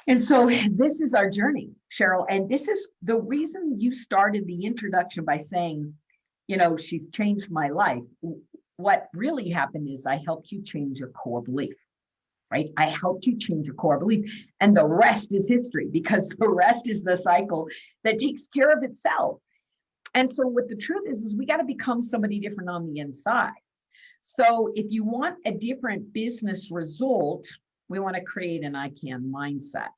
And so this is our journey, Cheryl. And this is the reason you started the introduction by saying, she's changed my life. What really happened is I helped you change your core belief. Right? I helped you change your core belief, and the rest is history, because the rest is the cycle that takes care of itself. And so what the truth is we got to become somebody different on the inside. So if you want a different business result, we want to create an I can mindset.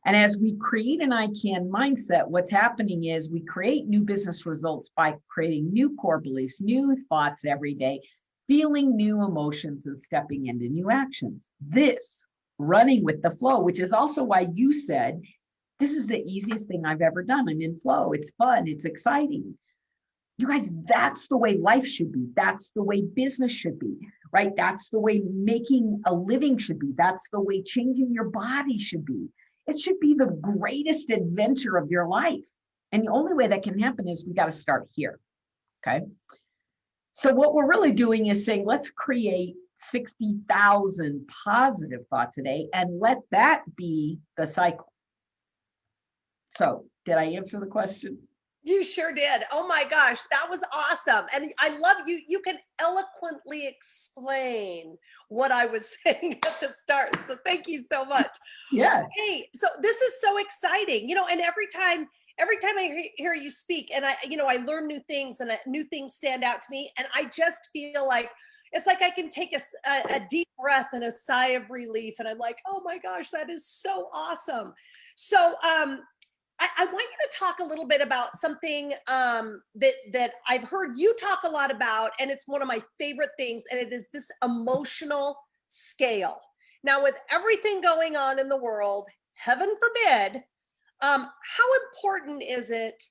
And as we create an I can mindset, what's happening is we create new business results by creating new core beliefs, new thoughts every day, feeling new emotions, and stepping into new actions. This running with the flow, which is also why you said, this is the easiest thing I've ever done. I'm in flow. It's fun. It's exciting. You guys, that's the way life should be. That's the way business should be, right? That's the way making a living should be. That's the way changing your body should be. It should be the greatest adventure of your life. And the only way that can happen is we got to start here. Okay. So what we're really doing is saying, let's create 60,000 positive thoughts a day and let that be the cycle. So did I answer the question? You sure did. Oh my gosh, that was awesome. And I love you. You can eloquently explain what I was saying at the start. So thank you so much. Yeah. Hey, so this is so exciting, and every time I hear you speak and I learn new things and new things stand out to me. And I just feel like, it's like I can take a deep breath and a sigh of relief. And I'm like, oh my gosh, that is so awesome. So, I want you to talk a little bit about something that I've heard you talk a lot about, and it's one of my favorite things, and it is this emotional scale. Now, with everything going on in the world, heaven forbid, how important is it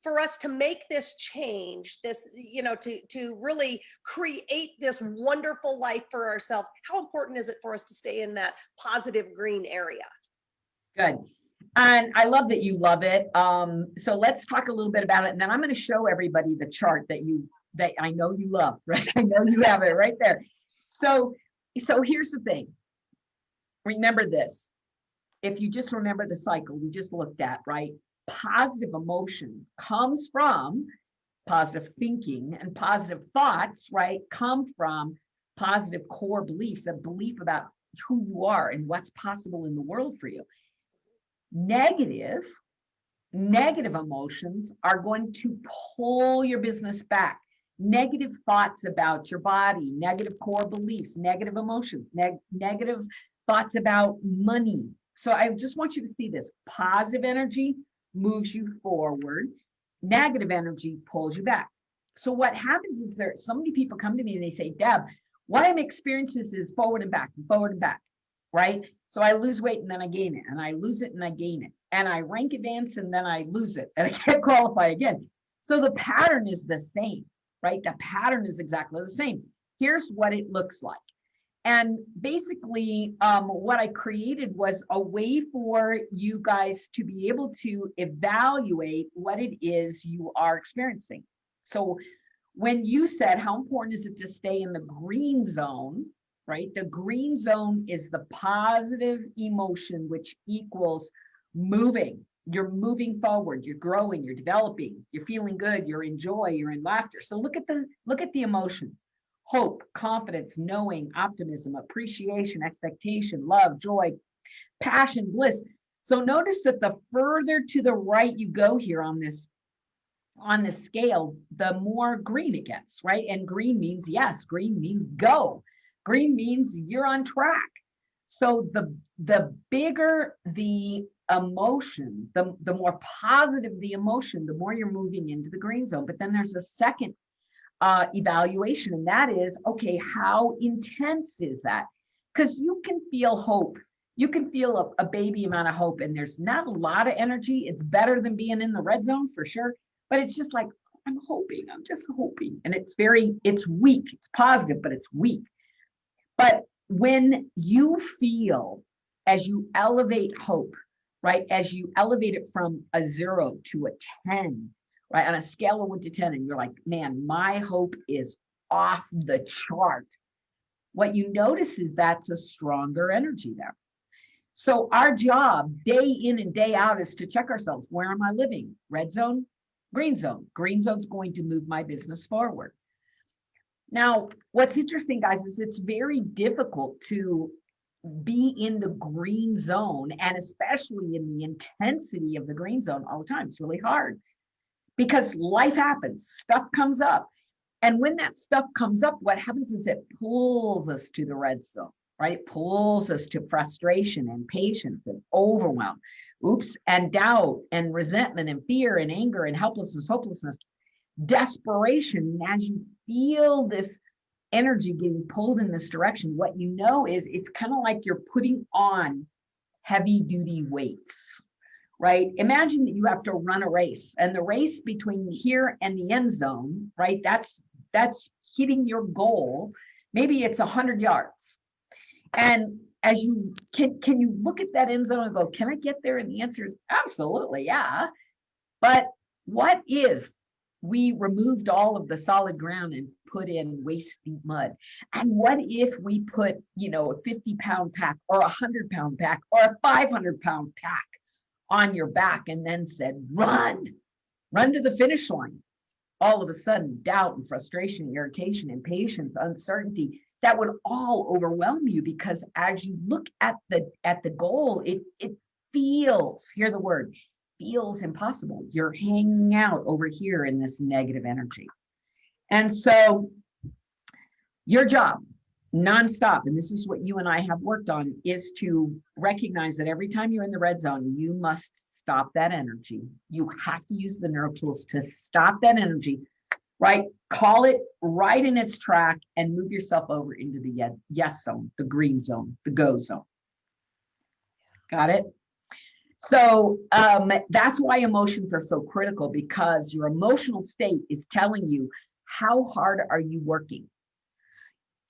for us to make this change, this, to really create this wonderful life for ourselves? How important is it for us to stay in that positive green area? Good. And I love that you love it. So let's talk a little bit about it. And then I'm going to show everybody the chart that I know you love, right? I know you have it right there. So here's the thing. Remember this. If you just remember the cycle we just looked at, right? Positive emotion comes from positive thinking, and positive thoughts, right, come from positive core beliefs, a belief about who you are and what's possible in the world for you. Negative emotions are going to pull your business back. Negative thoughts about your body, negative core beliefs, negative emotions, negative thoughts about money. So I just want you to see this. Positive energy moves you forward. Negative energy pulls you back. So what happens is so many people come to me and they say, Deb, what I'm experiencing is forward and back, right? So I lose weight and then I gain it, and I lose it and I gain it, and I rank advance and then I lose it, and I can't qualify again. So the pattern is the same, right? The pattern is exactly the same. Here's what it looks like. And basically, what I created was a way for you guys to be able to evaluate what it is you are experiencing. So when you said, how important is it to stay in the green zone, right? The green zone is the positive emotion, which equals moving. You're moving forward, you're growing, you're developing, you're feeling good, you're in joy, you're in laughter. So look at the emotion. Hope, confidence, knowing, optimism, appreciation, expectation, love, joy, passion, bliss. So notice that the further to the right you go here on this scale, the more green it gets, right? And green means yes, green means go. Green means you're on track. So the bigger the emotion, the more positive the emotion, the more you're moving into the green zone. But then there's a second evaluation, and that is, okay, how intense is that? Because you can feel hope. You can feel a baby amount of hope, and there's not a lot of energy. It's better than being in the red zone for sure. But it's just like, I'm just hoping. And it's weak. It's positive, but it's weak. But when you feel, as you elevate hope, right, as you elevate it from a 0 to a 10, right, on a scale of 1 to 10, and you're like, man, my hope is off the chart. What you notice is that's a stronger energy there. So our job day in and day out is to check ourselves. Where am I living? Red zone, green zone. Green zone's going to move my business forward. Now, what's interesting, guys, is it's very difficult to be in the green zone, and especially in the intensity of the green zone all the time. It's really hard because life happens, stuff comes up. And when that stuff comes up, what happens is it pulls us to the red zone, right? It pulls us to frustration and patience and overwhelm, and doubt and resentment and fear and anger and helplessness, hopelessness, desperation. And as you feel this energy getting pulled in this direction, what you know is it's kind of like you're putting on heavy duty weights, right? Imagine that you have to run a race, and the race between here and the end zone, right? That's hitting your goal. Maybe it's 100 yards. And as you can you look at that end zone and go, can I get there? And the answer is absolutely, yeah. But What if we removed all of the solid ground and put in waist deep mud? And what if we put, a 50-pound pack or a 100-pound pack or a 500-pound pack on your back and then said, run to the finish line? All of a sudden, doubt and frustration, irritation, impatience, uncertainty, that would all overwhelm you, because as you look at the goal, it feels, hear the word, feels impossible. You're hanging out over here in this negative energy. And so your job nonstop, and this is what you and I have worked on, is to recognize that every time you're in the red zone, you must stop that energy. You have to use the neuro tools to stop that energy, right? Call it right in its track and move yourself over into the yes zone, the green zone, the go zone. Got it? So that's why emotions are so critical, because your emotional state is telling you, how hard are you working?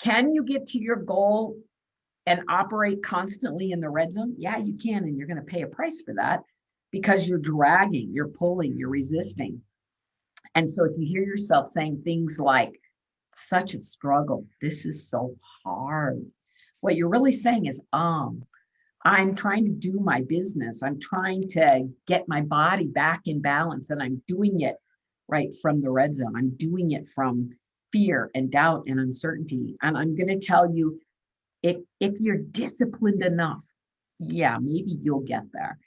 Can you get to your goal and operate constantly in the red zone? Yeah, you can, and you're going to pay a price for that, because you're dragging, you're pulling, you're resisting. And so if you hear yourself saying things like, such a struggle, this is so hard, what you're really saying is, I'm trying to do my business. I'm trying to get my body back in balance, and I'm doing it right from the red zone. I'm doing it from fear and doubt and uncertainty. And I'm going to tell you, if you're disciplined enough, yeah, maybe you'll get there.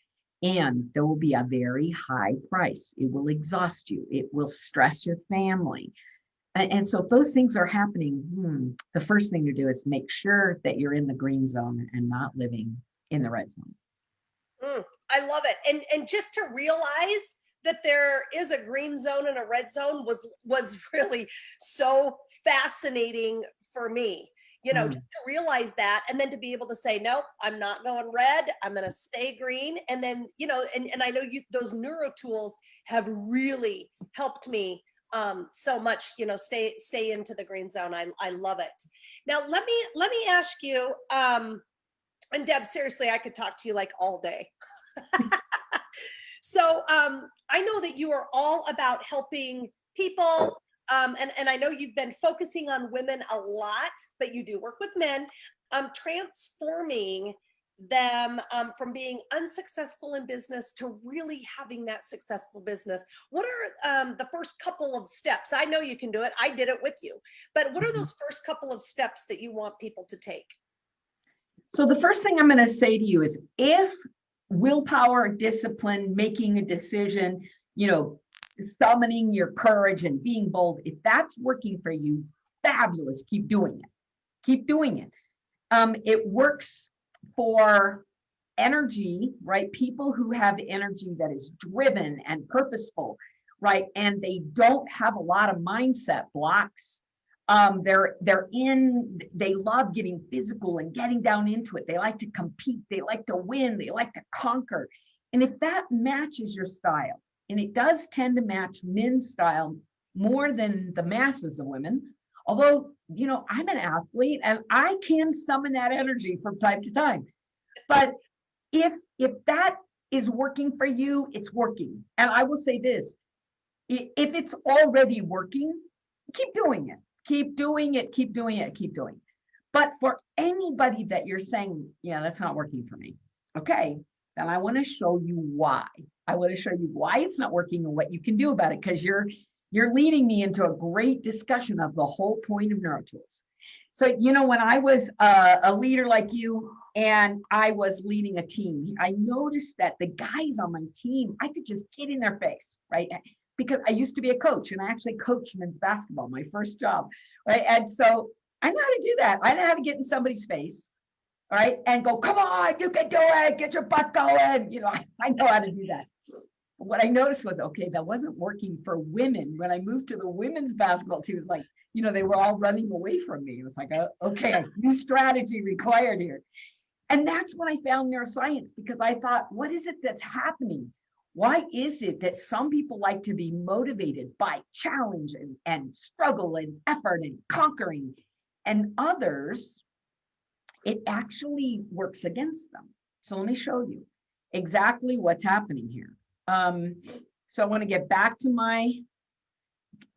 And there will be a very high price. It will exhaust you. It will stress your family. And so if those things are happening, the first thing to do is make sure that you're in the green zone and not living in the red zone. I love it. And just to realize that there is a green zone and a red zone was really so fascinating for me. Just to realize that, and then to be able to say, no, I'm not going red, I'm going to stay green. And then, and I know those neuro tools have really helped me so much, stay into the green zone. I love it. Now, let me ask you, and Deb, seriously, I could talk to you like all day. So I know that you are all about helping people. And I know you've been focusing on women a lot, but you do work with men, transforming them from being unsuccessful in business to really having that successful business. What are the first couple of steps? I know you can do it. I did it with you. But what are those first couple of steps that you want people to take? So the first thing I'm going to say to you is, if willpower, discipline, making a decision, summoning your courage and being bold, if that's working for you, fabulous. Keep doing it. Keep doing it. It works for energy, right? People who have energy that is driven and purposeful, right? And they don't have a lot of mindset blocks. They love getting physical and getting down into it. They like to compete. They like to win. They like to conquer. And if that matches your style, and it does tend to match men's style more than the masses of women, although, I'm an athlete and I can summon that energy from time to time. But if that is working for you, it's working. And I will say this, if it's already working, keep doing it. Keep doing it, keep doing it, keep doing it. But for anybody that you're saying, yeah, that's not working for me, okay, then I want to show you why. I want to show you why it's not working and what you can do about it, because you're leading me into a great discussion of the whole point of NeuroTools. So, when I was a leader like you and I was leading a team, I noticed that the guys on my team, I could just get in their face, right? Because I used to be a coach, and I actually coached men's basketball, my first job, right? And so I know how to do that. I know how to get in somebody's face, all right, and go, come on, you can do it, get your butt going. I know how to do that. But what I noticed was, okay, that wasn't working for women. When I moved to the women's basketball team, it was like, they were all running away from me. It was like, okay, a new strategy required here. And that's when I found neuroscience, because I thought, what is it that's happening? Why is it that some people like to be motivated by challenge and struggle and effort and conquering, and others, it actually works against them? So let me show you exactly what's happening here. So I want to get back to my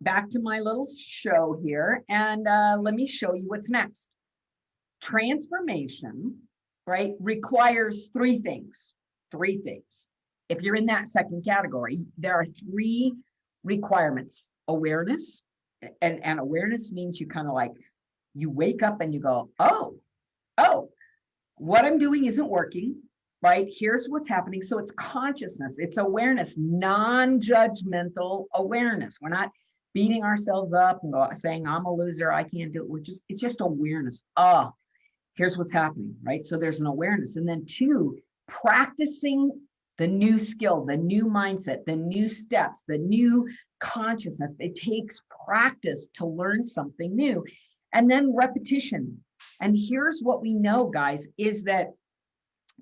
little show here, and let me show you what's next. Transformation, right, requires three things. If you're in that second category, there are three requirements. Awareness, and awareness means you kind of like, you wake up and you go, oh, what I'm doing isn't working, right? Here's what's happening. So it's consciousness, it's awareness, non-judgmental awareness. We're not beating ourselves up and saying, I'm a loser, I can't do it. It's just awareness. Oh, here's what's happening, right? So there's an awareness. And then two, practicing the new skill, the new mindset, the new steps, the new consciousness. It takes practice to learn something new. And then repetition. And here's what we know, guys, is that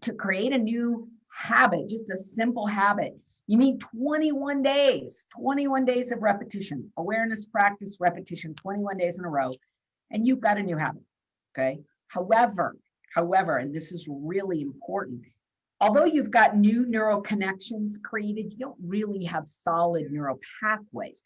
to create a new habit, just a simple habit, you need 21 days of repetition, awareness, practice, repetition, 21 days in a row, and you've got a new habit, okay? However, and this is really important, although you've got new neural connections created, you don't really have solid neural pathways.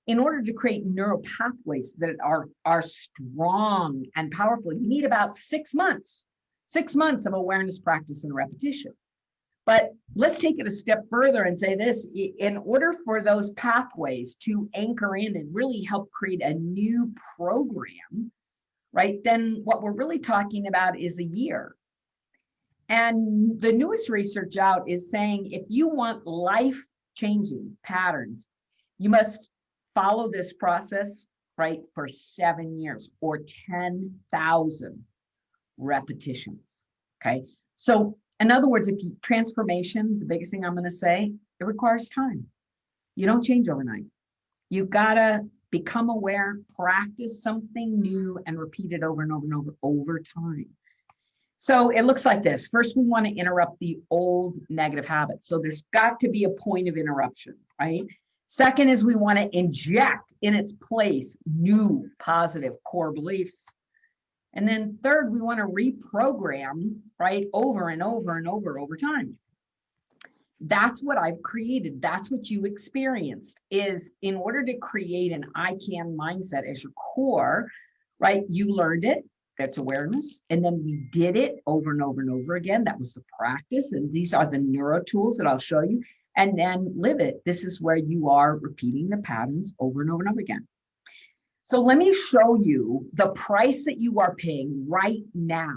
In order to create neural pathways that are strong and powerful, you need about 6 months of awareness, practice, and repetition. But let's take it a step further and say this: in order for those pathways to anchor in and really help create a new program, right, then what we're really talking about is a year. And the newest research out is saying if you want life-changing patterns, you must follow this process, right, for 7 years or 10,000 repetitions, okay? So in other words, if you transformation, the biggest thing I'm going to say, it requires time. You don't change overnight. You've got to become aware, practice something new, and repeat it over and over and over time. So it looks like this. First, we want to interrupt the old negative habits. So there's got to be a point of interruption, right? Second is we want to inject in its place new positive core beliefs. And then third, we want to reprogram, right, over and over and over time. That's what I've created. That's what you experienced, is in order to create an I can mindset as your core, right, you learned it. That's awareness. And then we did it over and over and over again. That was the practice. And these are the neuro tools that I'll show you. And then live it. This is where you are repeating the patterns over and over and over again. So let me show you the price that you are paying right now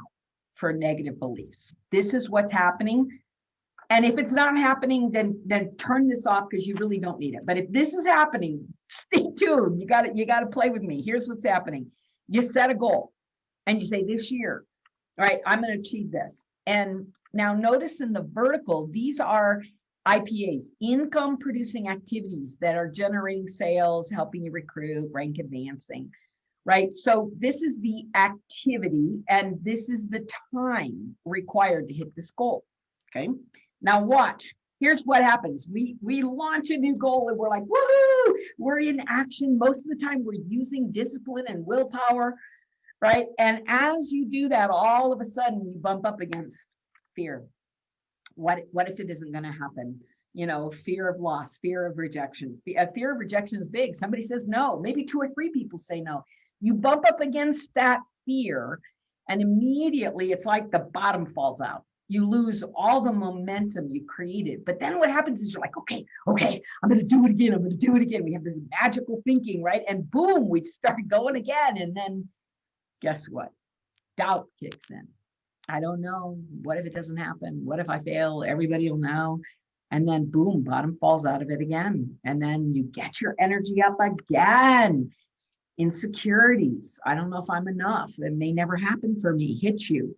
for negative beliefs. This is what's happening. And if it's not happening, then turn this off because you really don't need it. But if this is happening, stay tuned. You got to play with me. Here's what's happening. You set a goal and you say, this year, all right, I'm going to achieve this. And now notice in the vertical, these are IPAs, income producing activities that are generating sales, helping you recruit, rank advancing, right? So this is the activity and this is the time required to hit this goal, okay? Now watch, here's what happens. We launch a new goal and we're like, woohoo, we're in action. Most of the time we're using discipline and willpower, right? And as you do that, all of a sudden you bump up against fear. What if it isn't going to happen? You know, fear of loss, fear of rejection. Fear of rejection is big. Somebody says no, maybe 2 or 3 people say no. You bump up against that fear and immediately it's like the bottom falls out. You lose all the momentum you created. But then what happens is you're like, okay, I'm going to do it again. I'm going to do it again. We have this magical thinking, right? And boom, we start going again. And then guess what? Doubt kicks in. I don't know. What if it doesn't happen? What if I fail? Everybody will know. And then boom, bottom falls out of it again. And then you get your energy up again. Insecurities. I don't know if I'm enough. It may never happen for me. Hit you.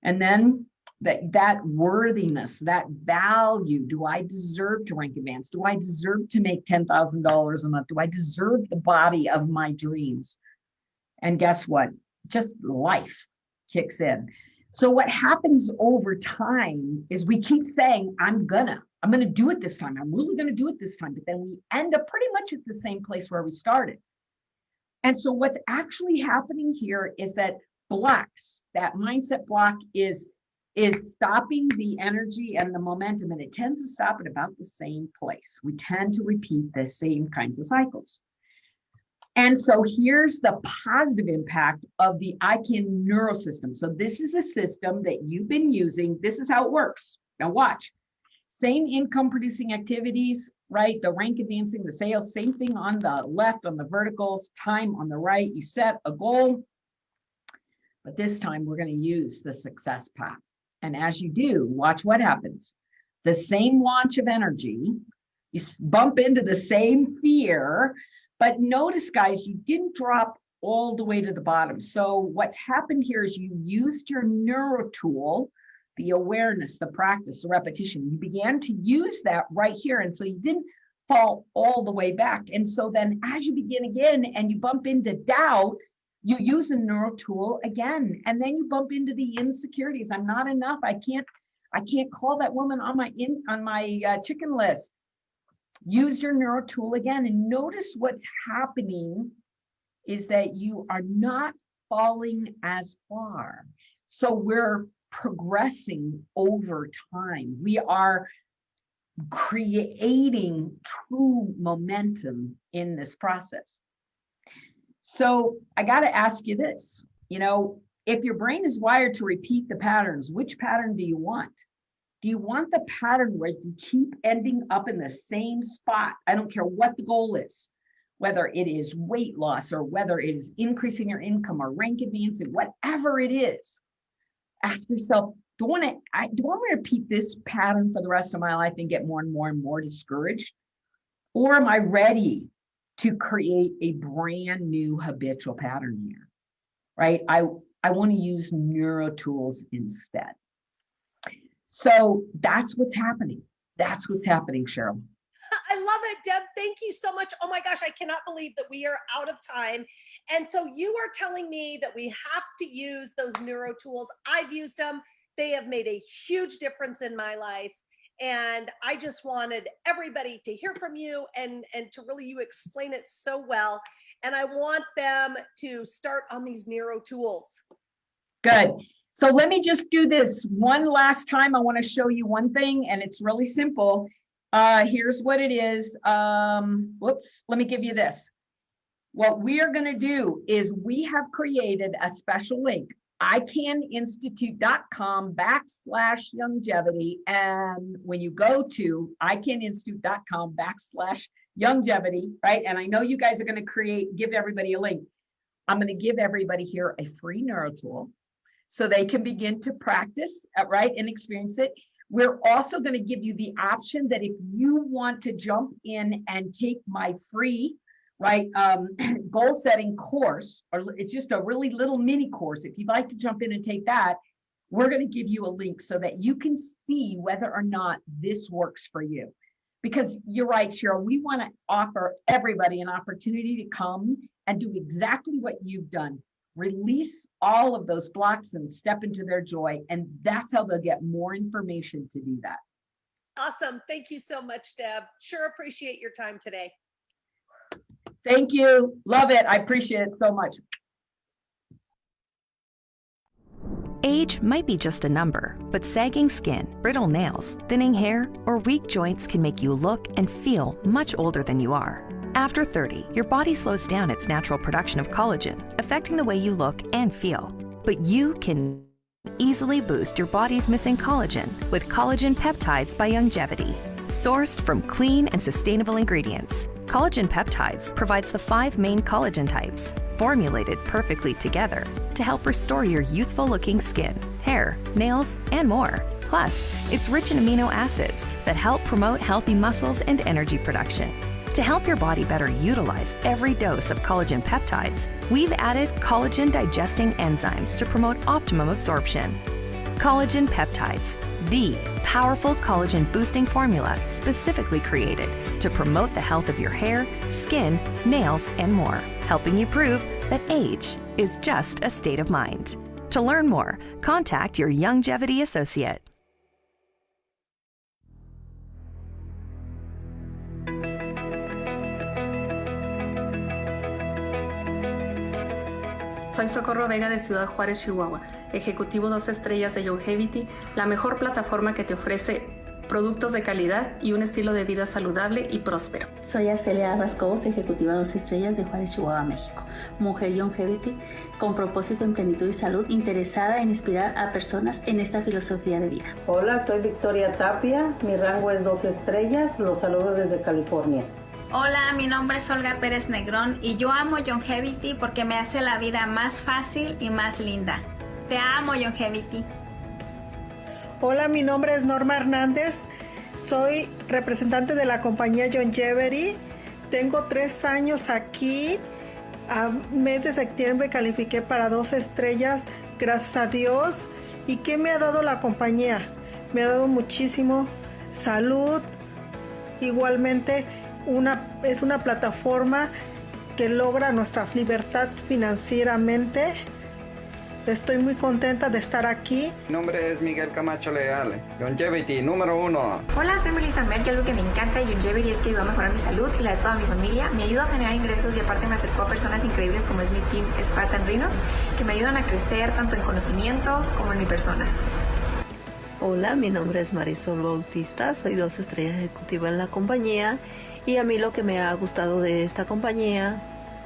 And then that worthiness, that value. Do I deserve to rank advanced? Do I deserve to make $10,000 a month? Do I deserve the body of my dreams? And guess what? Just life kicks in. So what happens over time is we keep saying, I'm gonna do it this time. I'm really gonna do it this time. But then we end up pretty much at the same place where we started. And so what's actually happening here is that blocks, that mindset block is is stopping the energy and the momentum, and it tends to stop at about the same place. We tend to repeat the same kinds of cycles. And so here's the positive impact of the ICAN neurosystem. So this is a system that you've been using. This is how it works. Now watch. Same income producing activities, right? The rank advancing, the sales, same thing on the left, on the verticals, time on the right. You set a goal, but this time we're going to use the success path. And as you do, watch what happens. The same launch of energy, you bump into the same fear, but notice, guys, you didn't drop all the way to the bottom. So what's happened here is you used your neuro tool, the awareness, the practice, the repetition. You began to use that right here. And so you didn't fall all the way back. And so then as you begin again and you bump into doubt, you use a neuro tool again, and then you bump into the insecurities. I'm not enough. I can't call that woman on my chicken list. Use your neuro tool again, and notice what's happening is that you are not falling as far. So we're progressing over time. We are creating true momentum in this process. So I got to ask you this, if your brain is wired to repeat the patterns, which pattern do you want? Do you want the pattern where you keep ending up in the same spot? I don't care what the goal is, whether it is weight loss or whether it is increasing your income or rank advancing, whatever it is. Ask yourself, do I want to repeat this pattern for the rest of my life and get more and more and more discouraged? Or am I ready to create a brand new habitual pattern here, right? I want to use neuro tools instead. So that's what's happening. That's what's happening, Cheryl. I love it, Deb. Thank you so much. Oh my gosh, I cannot believe that we are out of time. And so you are telling me that we have to use those neuro tools. I've used them. They have made a huge difference in my life. And I just wanted everybody to hear from you and to really, you explain it so well. And I want them to start on these neuro tools. Good. So let me just do this one last time. I want to show you one thing, and it's really simple. Here's what it is. Whoops, let me give you this. What we are going to do is we have created a special link, icaninstitute.com/Youngevity. And when you go to icaninstitute.com/Youngevity, right? And I know you guys are going to give everybody a link. I'm going to give everybody here a free neuro tool so they can begin to practice, right, and experience it. We're also going to give you the option that if you want to jump in and take my free, right, goal setting course, or it's just a really little mini course. If you'd like to jump in and take that, we're going to give you a link so that you can see whether or not this works for you. Because you're right, Cheryl, we want to offer everybody an opportunity to come and do exactly what you've done. Release all of those blocks and step into their joy. And that's how they'll get more information to do that. Awesome. Thank you so much, Deb. Sure appreciate your time today. Thank you. Love it. I appreciate it so much. Age might be just a number, but sagging skin, brittle nails, thinning hair, or weak joints can make you look and feel much older than you are. After 30, your body slows down its natural production of collagen, affecting the way you look and feel. But you can easily boost your body's missing collagen with collagen peptides by Youngevity. Sourced from clean and sustainable ingredients, collagen peptides provides the 5 main collagen types, formulated perfectly together to help restore your youthful-looking skin, hair, nails, and more. Plus, it's rich in amino acids that help promote healthy muscles and energy production. To help your body better utilize every dose of collagen peptides, we've added collagen digesting enzymes to promote optimum absorption. Collagen peptides, the powerful collagen boosting formula specifically created to promote the health of your hair, skin, nails, and more, helping you prove that age is just a state of mind. To learn more, contact your Youngevity associate. Soy Socorro Vega de Ciudad Juárez, Chihuahua, ejecutivo 2 estrellas de Youngevity, la mejor plataforma que te ofrece productos de calidad y un estilo de vida saludable y próspero. Soy Arcelia Rascobos, ejecutiva 2 estrellas de Juárez, Chihuahua, México. Mujer Youngevity, con propósito en plenitud y salud, interesada en inspirar a personas en esta filosofía de vida. Hola, soy Victoria Tapia, mi rango es 2 estrellas, los saludo desde California. Hola, mi nombre es Olga Pérez Negrón y yo amo Youngevity porque me hace la vida más fácil y más linda. Te amo, Youngevity. Hola, mi nombre es Norma Hernández, soy representante de la compañía Youngevity, tengo 3 años aquí, a mes de septiembre califiqué para 2 estrellas, gracias a Dios. ¿Y qué me ha dado la compañía? Me ha dado muchísimo, salud, igualmente es una plataforma que logra nuestra libertad financieramente. Estoy muy contenta de estar aquí. Mi nombre es Miguel Camacho Leal, Youngevity número 1. Hola, soy Melissa Merkel. Algo que me encanta de Youngevity es que ayuda a mejorar mi salud y la de toda mi familia. Me ayuda a generar ingresos y aparte me acercó a personas increíbles como es mi team Spartan Rhinos, que me ayudan a crecer tanto en conocimientos como en mi persona. Hola, mi nombre es Marisol Bautista, soy 2 estrellas ejecutiva en la compañía y a mí lo que me ha gustado de esta compañía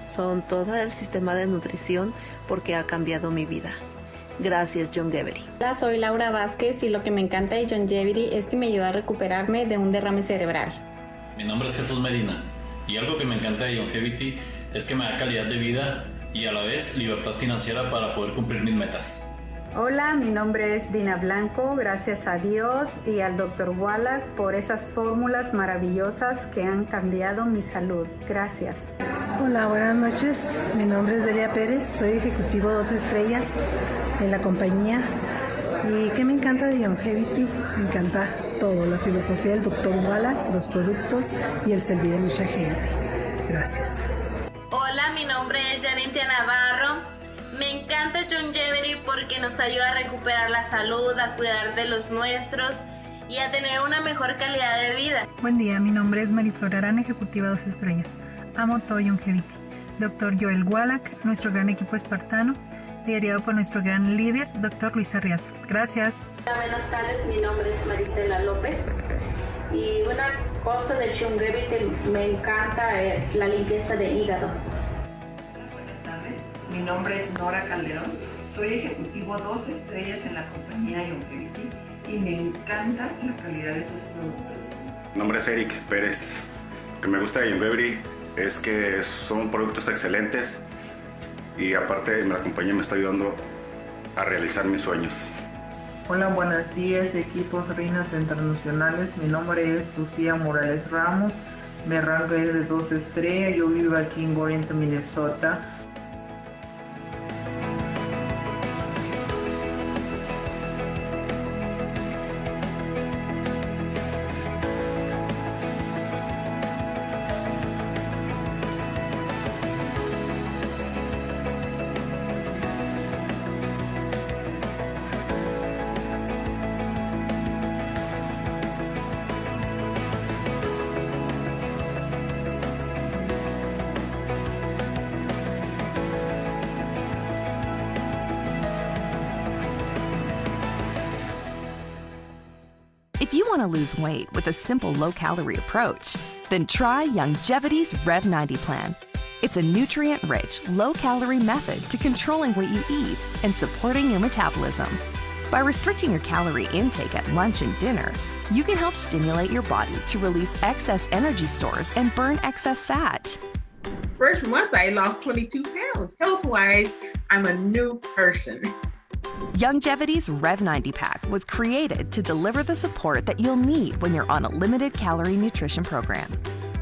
son todo el sistema de nutrición porque ha cambiado mi vida. Gracias, Youngevity. Hola, soy Laura Vázquez y lo que me encanta de Youngevity es que me ayuda a recuperarme de un derrame cerebral. Mi nombre es Jesús Medina y algo que me encanta de Youngevity es que me da calidad de vida y a la vez libertad financiera para poder cumplir mis metas. Hola, mi nombre es Dina Blanco, gracias a Dios y al Dr. Wallach por esas fórmulas maravillosas que han cambiado mi salud. Gracias. Hola, buenas noches. Mi nombre es Delia Pérez, soy ejecutivo 2 estrellas en la compañía. ¿Y qué me encanta de Youngevity? Me encanta todo, la filosofía del Dr. Wallach, los productos y el servir a mucha gente. Gracias. Hola, mi nombre es Janitia Navarro. Me encanta Youngevity porque nos ayuda a recuperar la salud, a cuidar de los nuestros y a tener una mejor calidad de vida. Buen día, mi nombre es Mariflor Arana, ejecutiva 2 estrellas. Amo todo Youngevity. Dr. Joel Wallach, nuestro gran equipo espartano, liderado por nuestro gran líder, Dr. Luis Arriaza. Gracias. Buenas tardes, mi nombre es Marisela López. Y una cosa de Youngevity me encanta la limpieza de hígado. Mi nombre es Nora Calderón, soy ejecutivo 2 estrellas en la compañía Youngevity y me encanta la calidad de sus productos. Mi nombre es Eric Pérez. Lo que me gusta de Youngevity es que son productos excelentes y aparte la compañía me está ayudando a realizar mis sueños. Hola, buenos días, equipos Reinas Internacionales. Mi nombre es Lucía Morales Ramos, mi rango es de 2 estrellas, yo vivo aquí en Warrenton, Minnesota. If you want to lose weight with a simple low-calorie approach, then try Youngevity's Rev 90 plan. It's a nutrient-rich, low-calorie method to controlling what you eat and supporting your metabolism. By restricting your calorie intake at lunch and dinner, you can help stimulate your body to release excess energy stores and burn excess fat. First month, I lost 22 pounds. Health-wise, I'm a new person. Youngevity's Rev 90 pack was created to deliver the support that you'll need when you're on a limited calorie nutrition program.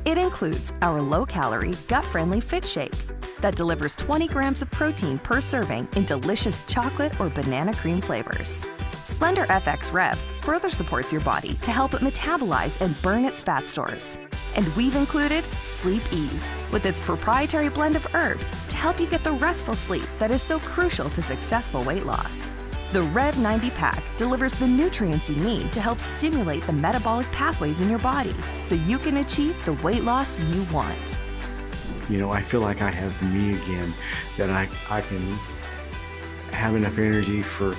It includes our low-calorie, gut-friendly Fit Shake that delivers 20 grams of protein per serving in delicious chocolate or banana cream flavors. Slender FX Rev further supports your body to help it metabolize and burn its fat stores. And we've included Sleep Ease with its proprietary blend of herbs to help you get the restful sleep that is so crucial to successful weight loss. The Rev 90 pack delivers the nutrients you need to help stimulate the metabolic pathways in your body so you can achieve the weight loss you want. I feel like I have the me again, that I can have enough energy for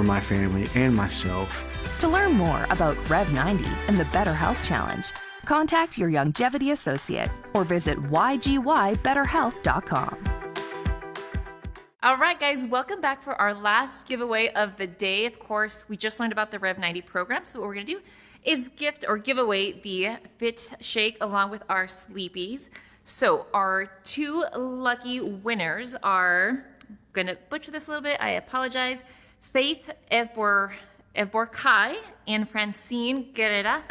my family and myself. To learn more about Rev 90 and the Better Health Challenge, contact your Youngevity associate or visit ygybetterhealth.com. All right, guys, welcome back for our last giveaway of the day. Of course, we just learned about the Rev 90 program, so what we're going to do is gift or give away the Fit Shake along with our Sleepies. So our two lucky winners are, I'm going to butcher this a little bit, I apologize, Faith Evborkai and Francine Guerrera.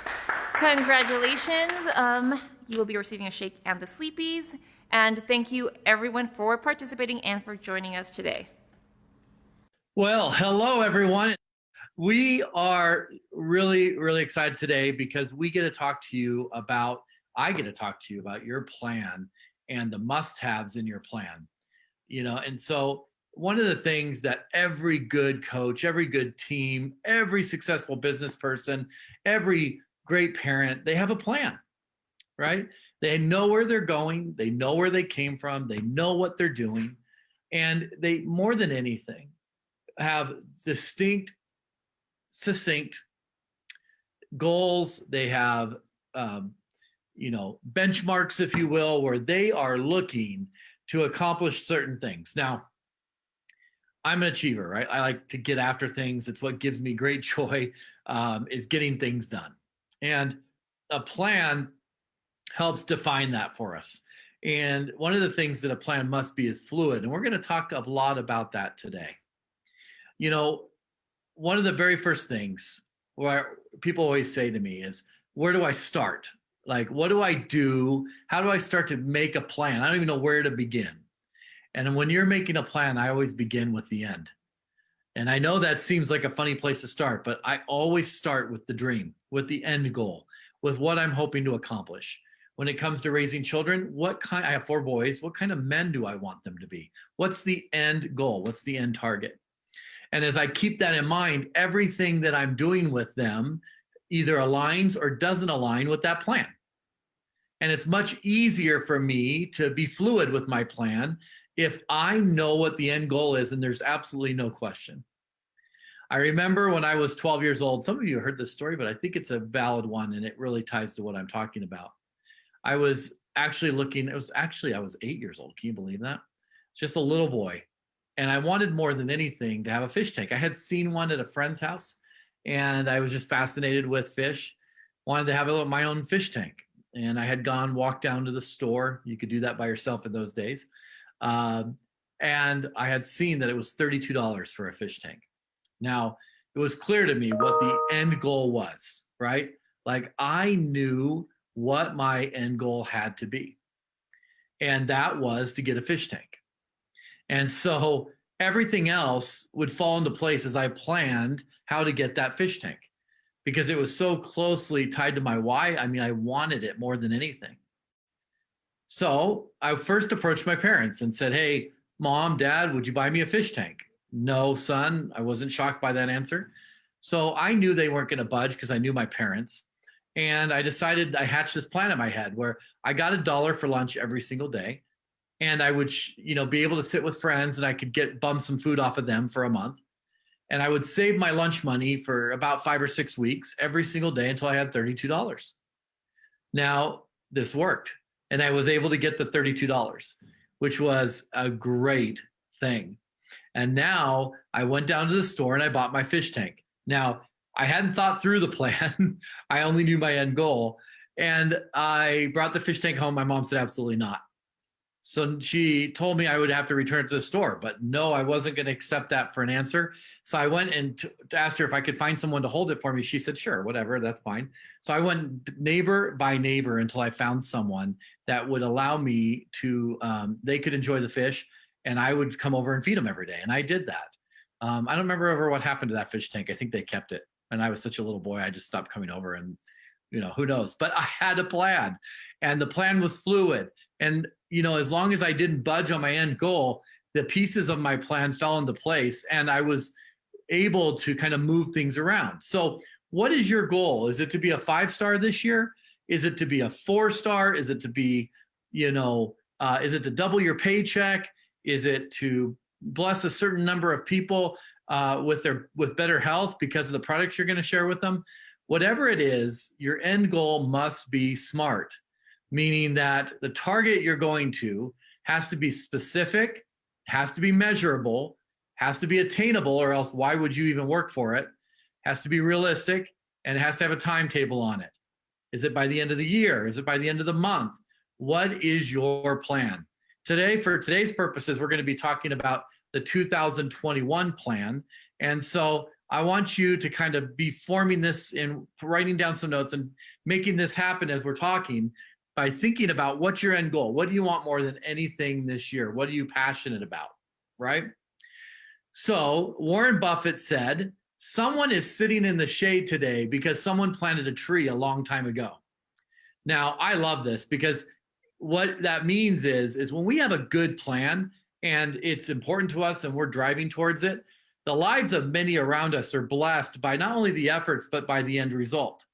Congratulations. You will be receiving a shake and the Sleepies. And thank you everyone for participating and for joining us today. Well, hello everyone. We are really, really excited today because I get to talk to you about your plan and the must-haves in your plan. And so one of the things that every good coach, every good team, every successful business person, every great parent, they have a plan, right? They know where they're going. They know where they came from. They know what they're doing. And they, more than anything, have distinct, succinct goals. They have, benchmarks, if you will, where they are looking to accomplish certain things. Now, I'm an achiever, right? I like to get after things. It's what gives me great joy, is getting things done. And a plan helps define that for us. And one of the things that a plan must be is fluid. And we're going to talk a lot about that today. One of the very first things where people always say to me is, where do I start? Like, what do I do? How do I start to make a plan? I don't even know where to begin. And when you're making a plan, I always begin with the end. And I know that seems like a funny place to start, but I always start with the dream, with the end goal, with what I'm hoping to accomplish. When it comes to raising children, I have 4 boys, what kind of men do I want them to be? What's the end goal? What's the end target? And as I keep that in mind, everything that I'm doing with them either aligns or doesn't align with that plan. And it's much easier for me to be fluid with my plan if I know what the end goal is and there's absolutely no question. I remember when I was 12 years old, some of you heard this story, but I think it's a valid one and it really ties to what I'm talking about. I was actually I was 8 years old. Can you believe that? Just a little boy. And I wanted more than anything to have a fish tank. I had seen one at a friend's house and I was just fascinated with fish. Wanted to have my own fish tank. And I had walked down to the store. You could do that by yourself in those days. And I had seen that it was $32 for a fish tank. Now, it was clear to me what the end goal was, right? Like I knew what my end goal had to be. And that was to get a fish tank. And so everything else would fall into place as I planned how to get that fish tank because it was so closely tied to my why. I mean, I wanted it more than anything. So I first approached my parents and said, hey, Mom, Dad, would you buy me a fish tank? No, son. I wasn't shocked by that answer. So I knew they weren't going to budge because I knew my parents. And I decided, I hatched this plan in my head where I got $1 for lunch every single day. And I would, be able to sit with friends and I could bum some food off of them for a month. And I would save my lunch money for about 5 or 6 weeks every single day until I had $32. Now, this worked. And I was able to get the $32, which was a great thing. And now I went down to the store and I bought my fish tank. Now, I hadn't thought through the plan. I only knew my end goal. And I brought the fish tank home. My mom said, absolutely not. So she told me I would have to return it to the store, but no, I wasn't going to accept that for an answer. So I went and asked her if I could find someone to hold it for me. She said, sure, whatever, that's fine. So I went neighbor by neighbor until I found someone that would allow me to, they could enjoy the fish and I would come over and feed them every day. And I did that. I don't remember ever what happened to that fish tank. I think they kept it. And I was such a little boy, I just stopped coming over and, who knows, but I had a plan and the plan was fluid. And, as long as I didn't budge on my end goal, the pieces of my plan fell into place and I was able to kind of move things around. So what is your goal? Is it to be a 5-star this year? Is it to be a 4-star? Is it to be, Is it to double your paycheck? Is it to bless a certain number of people with better health because of the products you're going to share with them? Whatever it is, your end goal must be SMART, meaning that the target you're going to has to be specific, has to be measurable, has to be attainable, or else why would you even work for it? Has to be realistic, and it has to have a timetable on it. Is it by the end of the year? Is it by the end of the month? What is your plan? Today, for today's purposes, we're going to be talking about the 2021 plan. And so I want you to kind of be forming this and writing down some notes and making this happen as we're talking by thinking about what's your end goal. What do you want more than anything this year? What are you passionate about, right? So Warren Buffett said, someone is sitting in the shade today because someone planted a tree a long time ago. Now, I love this because what that means is when we have a good plan and it's important to us and we're driving towards it, the lives of many around us are blessed by not only the efforts, but by the end result.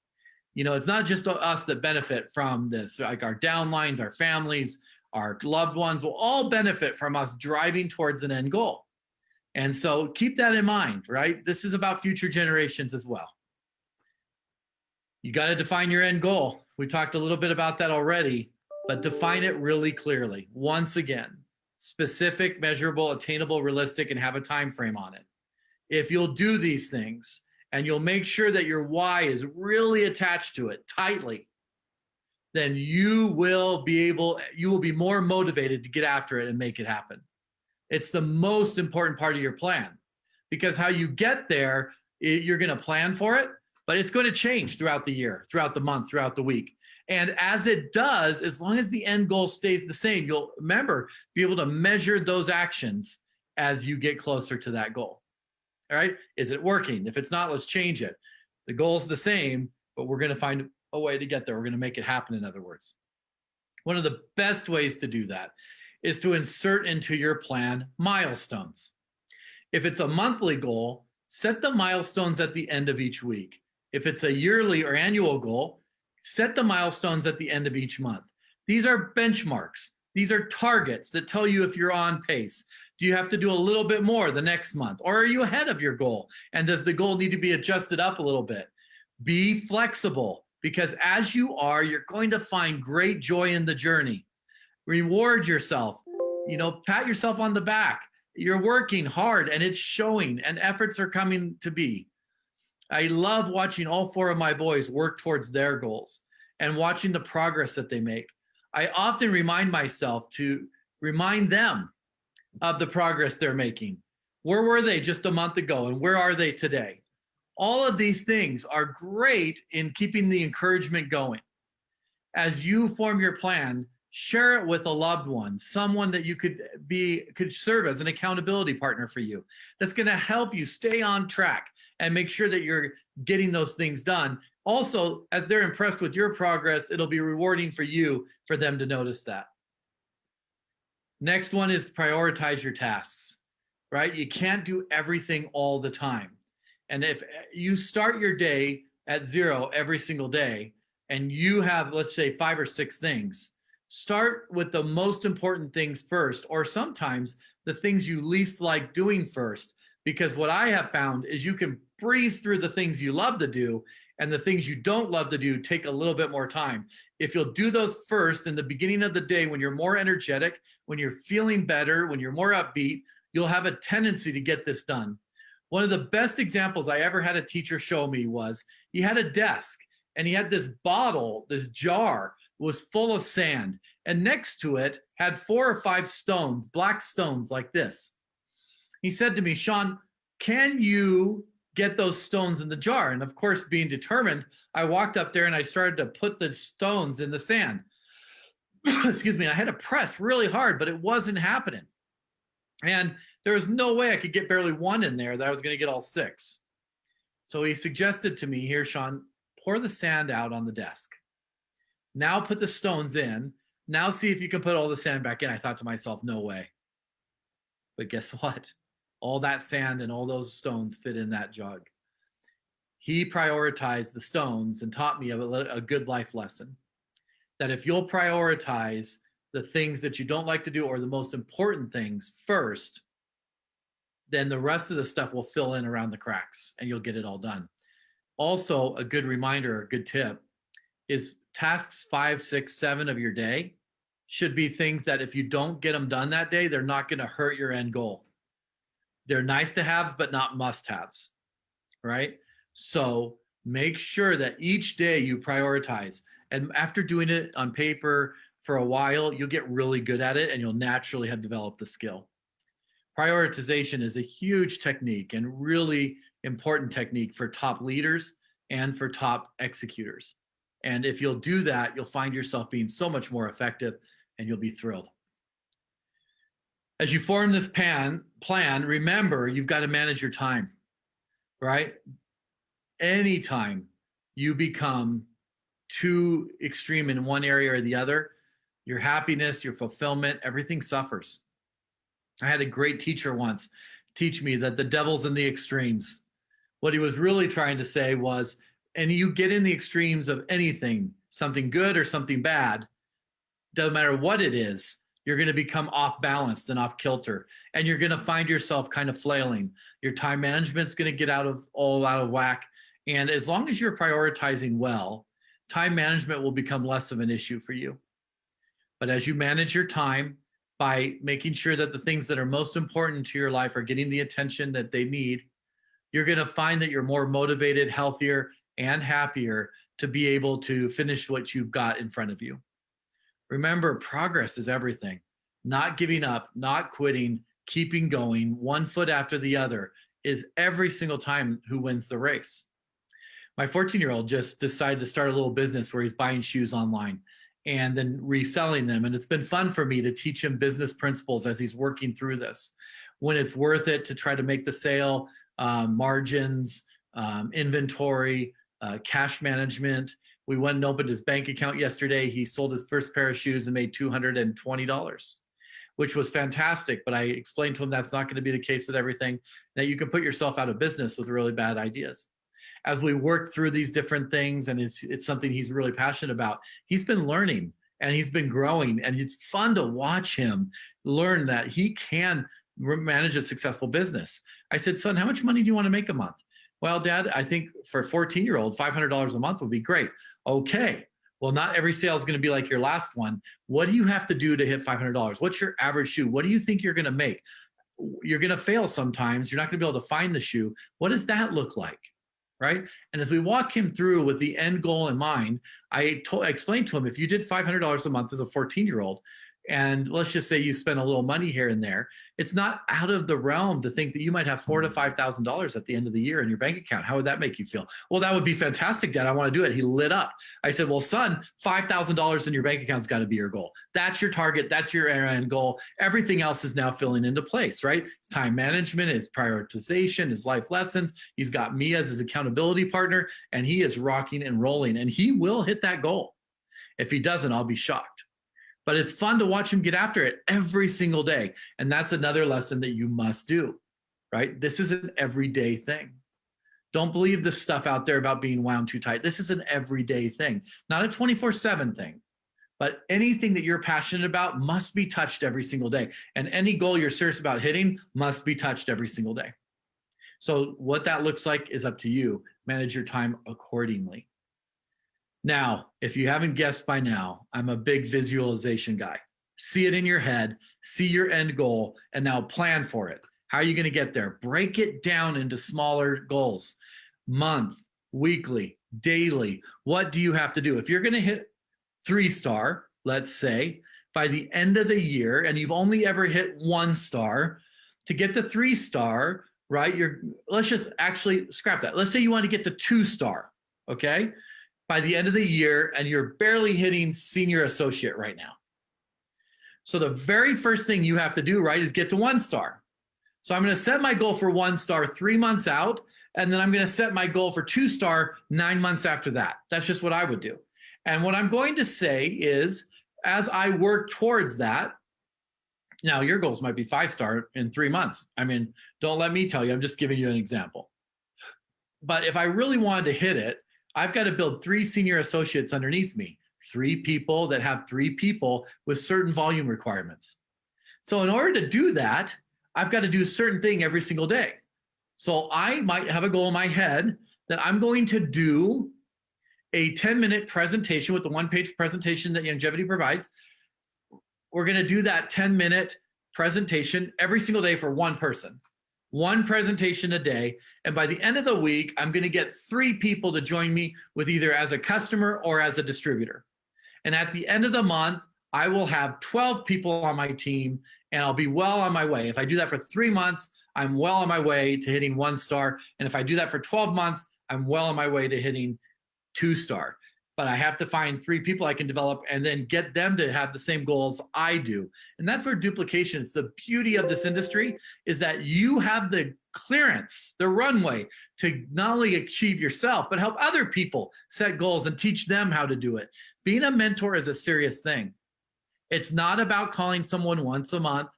You know, it's not just us that benefit from this, like our downlines, our families, our loved ones will all benefit from us driving towards an end goal. And so keep that in mind, right? This is about future generations as well. You got to define your end goal. We talked a little bit about that already, but define it really clearly. Once again, specific, measurable, attainable, realistic, and have a time frame on it. If you'll do these things and you'll make sure that your why is really attached to it tightly, then you will be more motivated to get after it and make it happen. It's the most important part of your plan, because how you get there, you're going to plan for it, but it's going to change throughout the year, throughout the month, throughout the week. And as it does, as long as the end goal stays the same, you'll be able to measure those actions as you get closer to that goal. All right. Is it working? If it's not, let's change it. The goal's the same, but we're going to find a way to get there. We're going to make it happen, in other words. One of the best ways to do that is to insert into your plan milestones. If it's a monthly goal, set the milestones at the end of each week. If it's a yearly or annual goal, set the milestones at the end of each month. These are benchmarks. These are targets that tell you if you're on pace. Do you have to do a little bit more the next month? Or are you ahead of your goal? And does the goal need to be adjusted up a little bit? Be flexible, because as you are, you're going to find great joy in the journey. Reward yourself, pat yourself on the back. You're working hard and it's showing, and efforts are coming to be. I love watching all 4 of my boys work towards their goals and watching the progress that they make. I often remind myself to remind them of the progress they're making. Where were they just a month ago and where are they today? All of these things are great in keeping the encouragement going. As you form your plan, share it with a loved one, someone that you could serve as an accountability partner for you. That's going to help you stay on track and make sure that you're getting those things done. Also, as they're impressed with your progress, it'll be rewarding for you for them to notice that. Next one is prioritize your tasks, right? You can't do everything all the time. And if you start your day at 0 every single day and you have, let's say, 5 or 6 things, start with the most important things first, or sometimes the things you least like doing first. Because what I have found is you can breeze through the things you love to do, and the things you don't love to do take a little bit more time. If you'll do those first in the beginning of the day, when you're more energetic, when you're feeling better, when you're more upbeat, you'll have a tendency to get this done. One of the best examples I ever had a teacher show me was he had a desk and he had this bottle, this jar was full of sand, and next to it had 4 or 5 stones, black stones like this. He said to me, Sean, can you get those stones in the jar? And of course, being determined, I walked up there and I started to put the stones in the sand. Excuse me, I had to press really hard, but it wasn't happening. And there was no way I could get barely 1 in there that I was going to get all 6. So he suggested to me, here, Sean, pour the sand out on the desk. Now put the stones in. Now see if you can put all the sand back in. I thought to myself, no way. But guess what? All that sand and all those stones fit in that jug. He prioritized the stones and taught me a good life lesson. That if you'll prioritize the things that you don't like to do or the most important things first, then the rest of the stuff will fill in around the cracks and you'll get it all done. Also, a good reminder, a good tip is tasks 5, 6, 7 of your day should be things that if you don't get them done that day, they're not going to hurt your end goal. They're nice to haves, but not must haves, right? So make sure that each day you prioritize. And after doing it on paper for a while, you'll get really good at it and you'll naturally have developed the skill. Prioritization is a huge technique and really important technique for top leaders and for top executors. And if you'll do that, you'll find yourself being so much more effective and you'll be thrilled. As you form this plan, remember, you've got to manage your time, right? Anytime you become too extreme in one area or the other, your happiness, your fulfillment, everything suffers. I had a great teacher once teach me that the devil's in the extremes. What he was really trying to say was, and you get in the extremes of anything, something good or something bad, doesn't matter what it is, you're going to become off balanced and off kilter, and you're going to find yourself kind of flailing. Your time management's going to get out of whack. And as long as you're prioritizing well, time management will become less of an issue for you. But as you manage your time by making sure that the things that are most important to your life are getting the attention that they need, you're going to find that you're more motivated, healthier, and happier to be able to finish what you've got in front of you. Remember, progress is everything. Not giving up, not quitting, keeping going, one foot after the other is every single time who wins the race. My 14-year-old just decided to start a little business where he's buying shoes online and then reselling them. And it's been fun for me to teach him business principles as he's working through this. When it's worth it to try to make the sale, margins, inventory, cash management. We went and opened his bank account yesterday. He sold his first pair of shoes and made $220, which was fantastic. But I explained to him that's not going to be the case with everything, that you can put yourself out of business with really bad ideas. As we work through these different things, and it's something he's really passionate about, he's been learning and he's been growing. And it's fun to watch him learn that he can manage a successful business. I said, son, how much money do you want to make a month? Well, Dad, I think for a 14-year-old, $500 a month would be great. Okay. Well, not every sale is going to be like your last one. What do you have to do to hit $500? What's your average shoe? What do you think you're going to make? You're going to fail sometimes. You're not going to be able to find the shoe. What does that look like? Right? And as we walk him through with the end goal in mind, I explained to him, if you did $500 a month as a 14-year-old, and let's just say you spend a little money here and there, it's not out of the realm to think that you might have $4,000 to $5,000 at the end of the year in your bank account. How would that make you feel? Well, that would be fantastic, Dad. I want to do it. He lit up. I said, well, son, $5,000 in your bank account's got to be your goal. That's your target. That's your end goal. Everything else is now filling into place, right? It's time management, it's prioritization, his life lessons. He's got me as his accountability partner, and he is rocking and rolling, and he will hit that goal. If he doesn't, I'll be shocked. But it's fun to watch him get after it every single day. And that's another lesson that you must do, right? This is an everyday thing. Don't believe this stuff out there about being wound too tight. This is an everyday thing, not a 24/7 thing. But anything that you're passionate about must be touched every single day. And any goal you're serious about hitting must be touched every single day. So what that looks like is up to you. Manage your time accordingly. Now, if you haven't guessed by now, I'm a big visualization guy. See it in your head, see your end goal, and now plan for it. How are you going to get there? Break it down into smaller goals. Month, weekly, daily. What do you have to do? If you're going to hit 3-star, let's say, by the end of the year, and you've only ever hit 1 star, to get to 3-star, right? Let's just actually scrap that. Let's say you want to get to 2-star, okay? By the end of the year, and you're barely hitting senior associate right now. So the very first thing you have to do, right, is get to 1 star. So I'm going to set my goal for 1 star 3 months out, and then I'm going to set my goal for 2-star 9 months after that. That's just what I would do. And what I'm going to say is, as I work towards that, now your goals might be 5-star in 3 months. I mean, don't let me tell you, I'm just giving you an example. But if I really wanted to hit it, I've got to build 3 senior associates underneath me, 3 people that have 3 people with certain volume requirements. So in order to do that, I've got to do a certain thing every single day. So I might have a goal in my head that I'm going to do a 10-minute presentation with the one-page presentation that Youngevity provides. We're going to do that 10-minute presentation every single day for one person. One presentation a day. And by the end of the week, I'm going to get 3 people to join me with either as a customer or as a distributor. And at the end of the month, I will have 12 people on my team and I'll be well on my way. If I do that for 3 months, I'm well on my way to hitting 1 star. And if I do that for 12 months, I'm well on my way to hitting 2 star. But I have to find 3 people I can develop and then get them to have the same goals I do. And that's where duplication is. The beauty of this industry is that you have the clearance, the runway to not only achieve yourself, but help other people set goals and teach them how to do it. Being a mentor is a serious thing. It's not about calling someone once a month.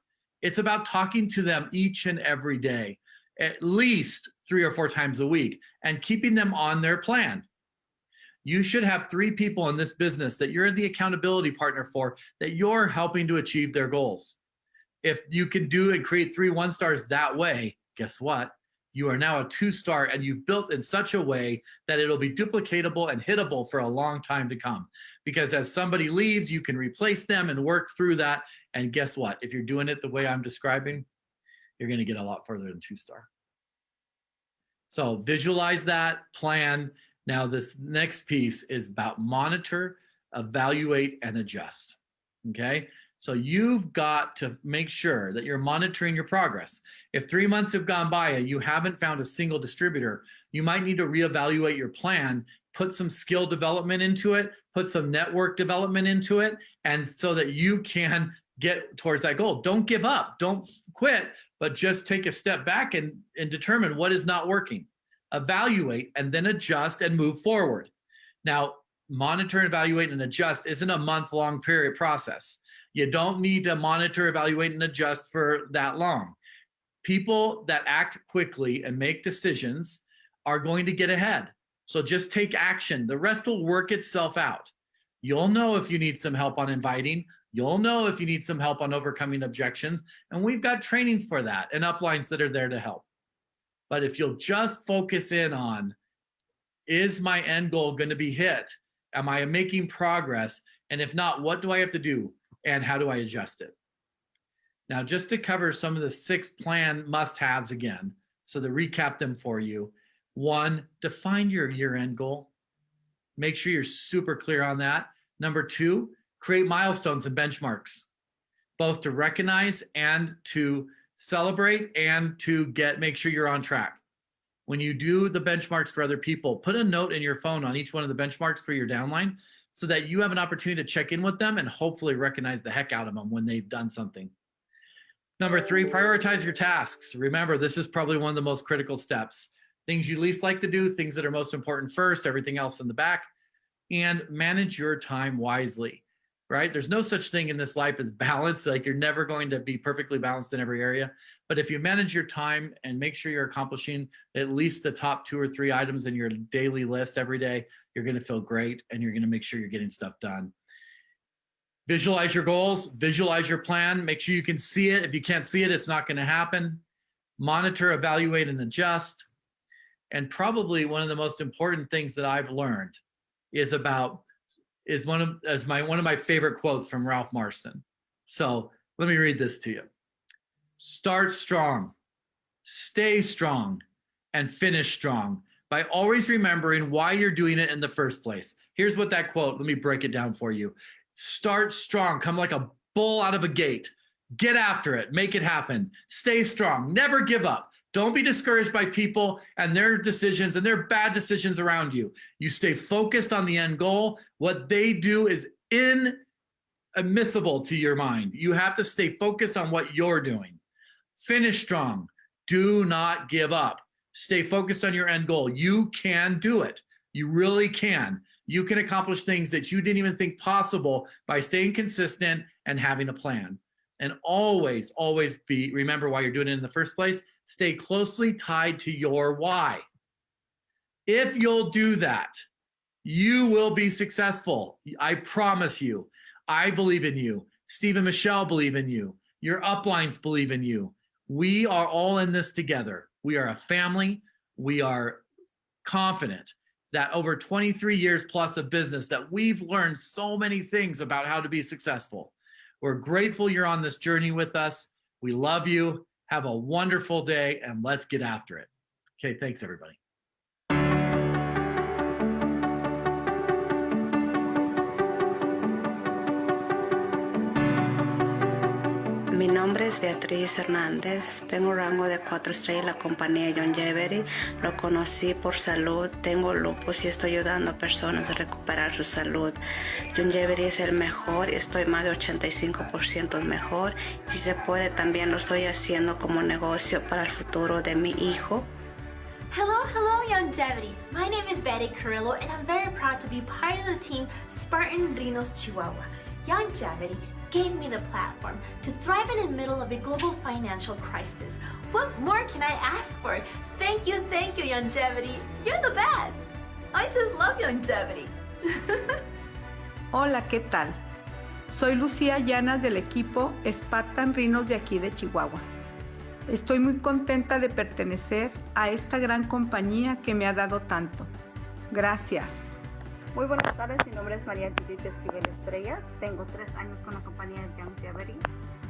It's about talking to them each and every day, at least 3 or 4 times a week, and keeping them on their plan. You should have 3 people in this business that you're the accountability partner for, that you're helping to achieve their goals. If you can do and create 3 1-stars that way, guess what? You are now a 2-star and you've built in such a way that it'll be duplicatable and hittable for a long time to come. Because as somebody leaves, you can replace them and work through that. And guess what? If you're doing it the way I'm describing, you're going to get a lot further than 2-star. So visualize that, plan. Now, this next piece is about monitor, evaluate, and adjust. Okay? So you've got to make sure that you're monitoring your progress. If 3 months have gone by and you haven't found a single distributor, you might need to reevaluate your plan, put some skill development into it, put some network development into it, and so that you can get towards that goal. Don't give up. Don't quit, but just take a step back and determine what is not working. Evaluate and then adjust and move forward. Now, monitor, evaluate, and adjust isn't a month-long period process. You don't need to monitor, evaluate, and adjust for that long. People that act quickly and make decisions are going to get ahead. So just take action. The rest will work itself out. You'll know if you need some help on inviting. You'll know if you need some help on overcoming objections. And we've got trainings for that and uplines that are there to help. But if you'll just focus in on, is my end goal going to be hit? Am I making progress? And if not, what do I have to do? And how do I adjust it? Now, just to cover some of the 6 plan must-haves again, so to recap them for you. 1, define your year-end goal. Make sure you're super clear on that. Number 2, create milestones and benchmarks, both to recognize and to celebrate and to make sure you're on track. When you do the benchmarks for other people, put a note in your phone on each one of the benchmarks for your downline so that you have an opportunity to check in with them and hopefully recognize the heck out of them when they've done something. Number 3, prioritize your tasks. Remember, this is probably one of the most critical steps. Things you least like to do, things that are most important first, everything else in the back, and manage your time wisely. Right? There's no such thing in this life as balance. Like, you're never going to be perfectly balanced in every area. But if you manage your time and make sure you're accomplishing at least the top 2 or 3 items in your daily list every day, you're going to feel great and you're going to make sure you're getting stuff done. Visualize your goals, visualize your plan, make sure you can see it. If you can't see it, it's not going to happen. Monitor, evaluate, and adjust. And probably one of the most important things that I've learned is one of my favorite quotes from Ralph Marston. So let me read this to you. Start strong, stay strong, and finish strong by always remembering why you're doing it in the first place. Here's what that quote, let me break it down for you. Start strong, come like a bull out of a gate. Get after it, make it happen. Stay strong, never give up. Don't be discouraged by people and their decisions and their bad decisions around you. You stay focused on the end goal. What they do is inadmissible to your mind. You have to stay focused on what you're doing. Finish strong. Do not give up. Stay focused on your end goal. You can do it. You really can. You can accomplish things that you didn't even think possible by staying consistent and having a plan. And always, always remember why you're doing it in the first place. Stay closely tied to your why. If you'll do that, You will be successful. I promise you. I believe in you. Steve and Michelle believe in you. Your uplines believe in you. We are all in this together. We are a family. We are confident that over 23 years plus of business that we've learned so many things about how to be successful. We're grateful you're on this journey with us. We love you. Have a wonderful day, and let's get after it. Okay, thanks, everybody. Mi nombre es Beatriz Hernández, tengo rango de 4 estrellas en la compañía Youngevity, lo conocí por salud, tengo lupus y estoy ayudando a personas a recuperar su salud. Youngevity es el mejor, estoy más de 85% mejor y si se puede también lo estoy haciendo como negocio para el futuro de mi hijo. Hello, Youngevity. My name is Betty Carrillo, and I'm very proud to be part of the team Spartan Rhinos Chihuahua. Youngevity gave me the platform to thrive in the middle of a global financial crisis. What more can I ask for? Thank you, Youngevity. You're the best. I just love Youngevity. Hola, ¿qué tal? Soy Lucía Llanas del equipo Spartan Rhinos de aquí de Chihuahua. Estoy muy contenta de pertenecer a esta gran compañía que me ha dado tanto. Gracias. Muy buenas tardes, mi nombre es María Judith Esquivel Estrella, tengo 3 años con la compañía Youngevity,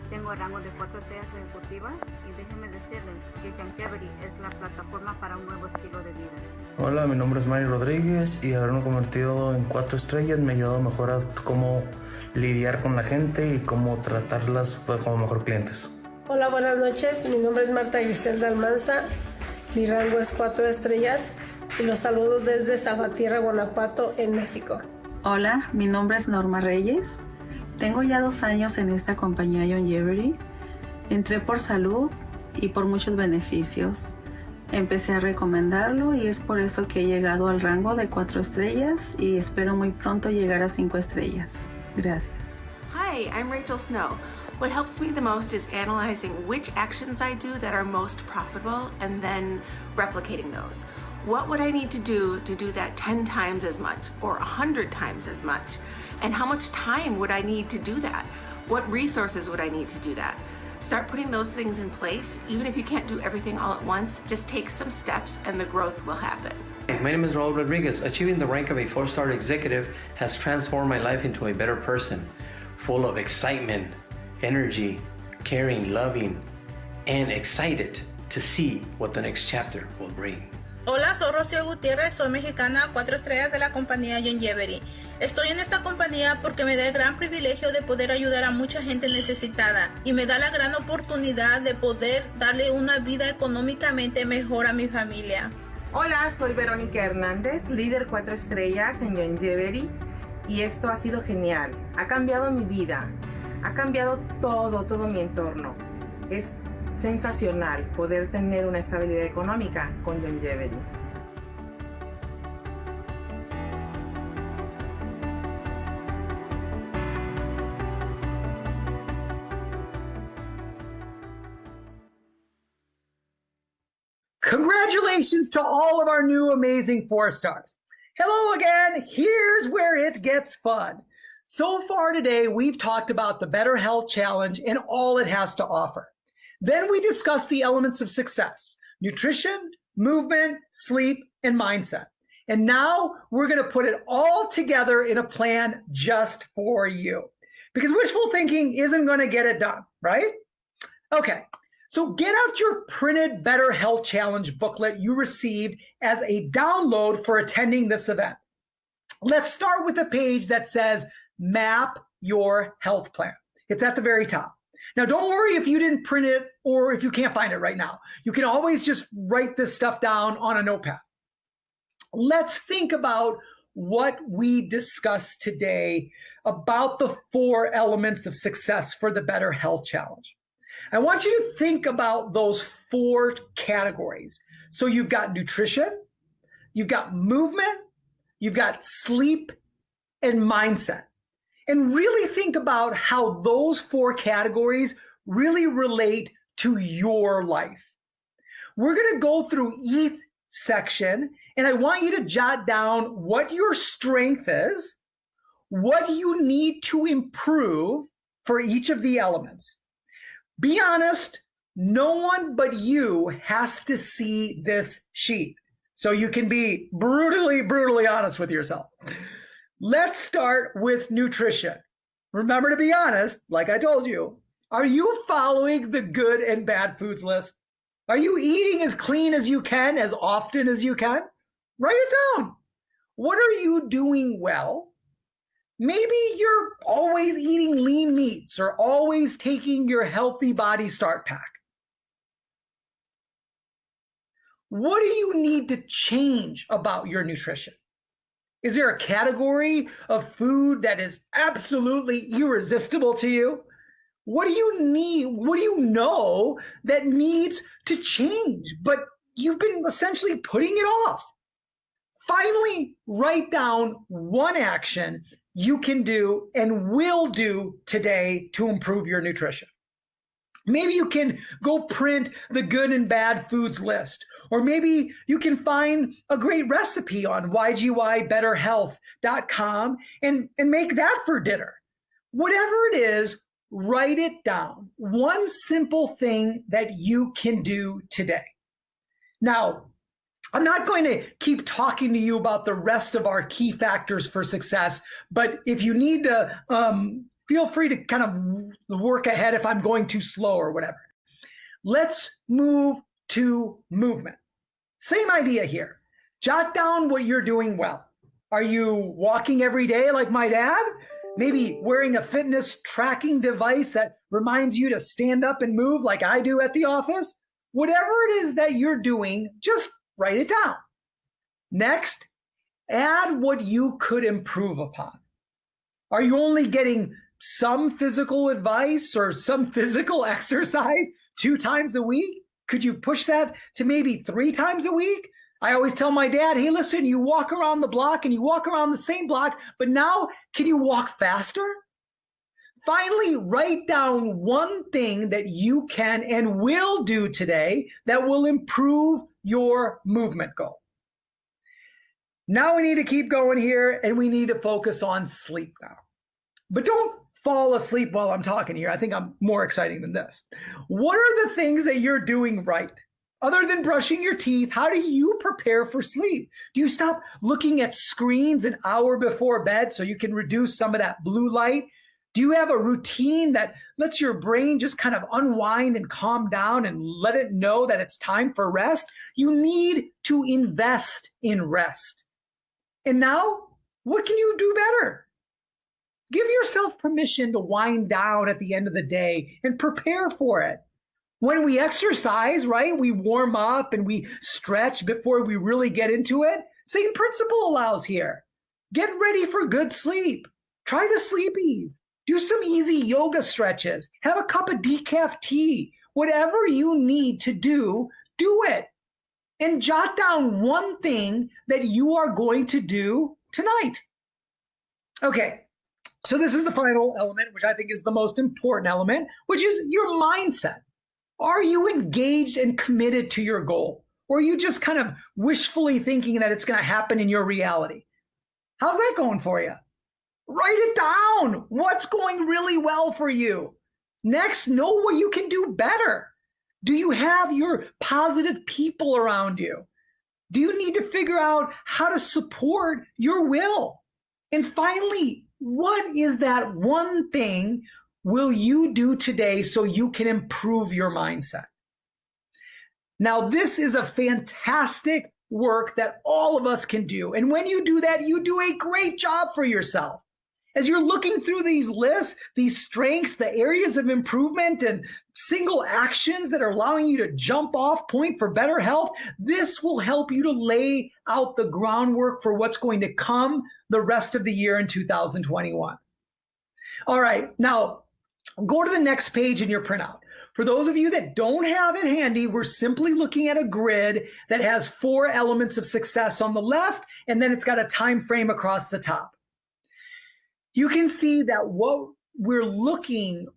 tengo rango de 4 estrellas ejecutivas y déjenme decirles que Youngevity es la plataforma para un nuevo estilo de vida. Hola, mi nombre es Manny Rodríguez y haberme convertido en 4 estrellas me ha ayudado a mejorar cómo lidiar con la gente y cómo tratarlas como mejor clientes. Hola, buenas noches, mi nombre es Marta Griselda Almanza, mi rango es 4 estrellas. Y los saludo desde Salvatierra, Guanajuato, en México. Hola, mi nombre es Norma Reyes. Tengo ya 2 años en esta compañía Youngevity. Entré por salud y por muchos beneficios. Empecé a recomendarlo y es por eso que he llegado al rango de 4 estrellas y espero muy pronto llegar a 5 estrellas. Gracias. Hi, I'm Rachel Snow. What helps me the most is analyzing which actions I do that are most profitable and then replicating those. What would I need to do that 10 times as much or 100 times as much? And how much time would I need to do that? What resources would I need to do that? Start putting those things in place. Even if you can't do everything all at once, just take some steps and the growth will happen. My name is Raul Rodriguez. Achieving the rank of a 4-star executive has transformed my life into a better person, full of excitement, energy, caring, loving, and excited to see what the next chapter will bring. Hola, soy Rocío Gutiérrez, soy mexicana, 4 estrellas de la compañía Youngevity. Estoy en esta compañía porque me da el gran privilegio de poder ayudar a mucha gente necesitada y me da la gran oportunidad de poder darle una vida económicamente mejor a mi familia. Hola, soy Verónica Hernández, líder 4 estrellas en Youngevity y esto ha sido genial. Ha cambiado mi vida, ha cambiado todo mi entorno. Es sensacional poder tener una estabilidad económica con Youngevity. Congratulations to all of our new amazing 4-stars. Hello again. Here's where it gets fun. So far today, we've talked about the Better Health Challenge and all it has to offer. Then we discussed the elements of success: nutrition, movement, sleep, and mindset. And now we're going to put it all together in a plan just for you. Because wishful thinking isn't going to get it done, right? Okay, so get out your printed Better Health Challenge booklet you received as a download for attending this event. Let's start with the page that says Map Your Health Plan. It's at the very top. Now, don't worry if you didn't print it or if you can't find it right now. You can always just write this stuff down on a notepad. Let's think about what we discussed today about the 4 elements of success for the Better Health Challenge. I want you to think about those 4 categories. So you've got nutrition, you've got movement, you've got sleep, and mindset. And really think about how those 4 categories really relate to your life. We're going to go through each section And I want you to jot down what your strength is, what you need to improve for each of the elements. Be honest, no one but you has to see this sheet. So you can be brutally honest with yourself. Let's start with nutrition. Remember to be honest, like I told you. Are you following the good and bad foods list? Are you eating as clean as you can, as often as you can? Write it down. What are you doing well? Maybe you're always eating lean meats or always taking your Healthy Body Start Pack. What do you need to change about your nutrition? Is there a category of food that is absolutely irresistible to you? What do you need? What do you know that needs to change, but you've been essentially putting it off? Finally, write down one action you can do and will do today to improve your nutrition. Maybe you can go print the good and bad foods list, or maybe you can find a great recipe on ygybetterhealth.com and make that for dinner. Whatever it is, write it down. One simple thing that you can do today. Now, I'm not going to keep talking to you about the rest of our key factors for success, but if you need to, feel free to kind of work ahead if I'm going too slow or whatever. Let's move to movement. Same idea here. Jot down what you're doing well. Are you walking every day like my dad? Maybe wearing a fitness tracking device that reminds you to stand up and move like I do at the office? Whatever it is that you're doing, just write it down. Next, add what you could improve upon. Are you only getting some physical advice or some physical exercise 2 times a week? Could you push that to maybe 3 times a week? I always tell my dad, hey, listen, you walk around the block and you walk around the same block, but now can you walk faster? Finally, write down one thing that you can and will do today that will improve your movement goal. Now we need to keep going here and we need to focus on sleep now. But don't fall asleep while I'm talking here. I think I'm more exciting than this. What are the things that you're doing right? Other than brushing your teeth, how do you prepare for sleep? Do you stop looking at screens an hour before bed so you can reduce some of that blue light? Do you have a routine that lets your brain just kind of unwind and calm down and let it know that it's time for rest? You need to invest in rest. And now, what can you do better? Give yourself permission to wind down at the end of the day and prepare for it. When we exercise, right, we warm up and we stretch before we really get into it. Same principle allows here. Get ready for good sleep. Try the sleepies. Do some easy yoga stretches. Have a cup of decaf tea. Whatever you need to do, do it. And jot down one thing that you are going to do tonight. Okay, so this is the final element, which I think is the most important element, which is your mindset. Are you engaged and committed to your goal? Or are you just kind of wishfully thinking that it's going to happen in your reality? How's that going for you? Write it down. What's going really well for you? Next, know what you can do better. Do you have your positive people around you? Do you need to figure out how to support your will? And finally, what is that one thing will you do today so you can improve your mindset? Now, this is a fantastic work that all of us can do. And when you do that, you do a great job for yourself. As you're looking through these lists, these strengths, the areas of improvement and single actions that are allowing you to jump off point for better health, this will help you to lay out the groundwork for what's going to come the rest of the year in 2021. All right, now go to the next page in your printout. For those of you that don't have it handy, we're simply looking at a grid that has 4 elements of success on the left, and then it's got a time frame across the top. You can see that what we're looking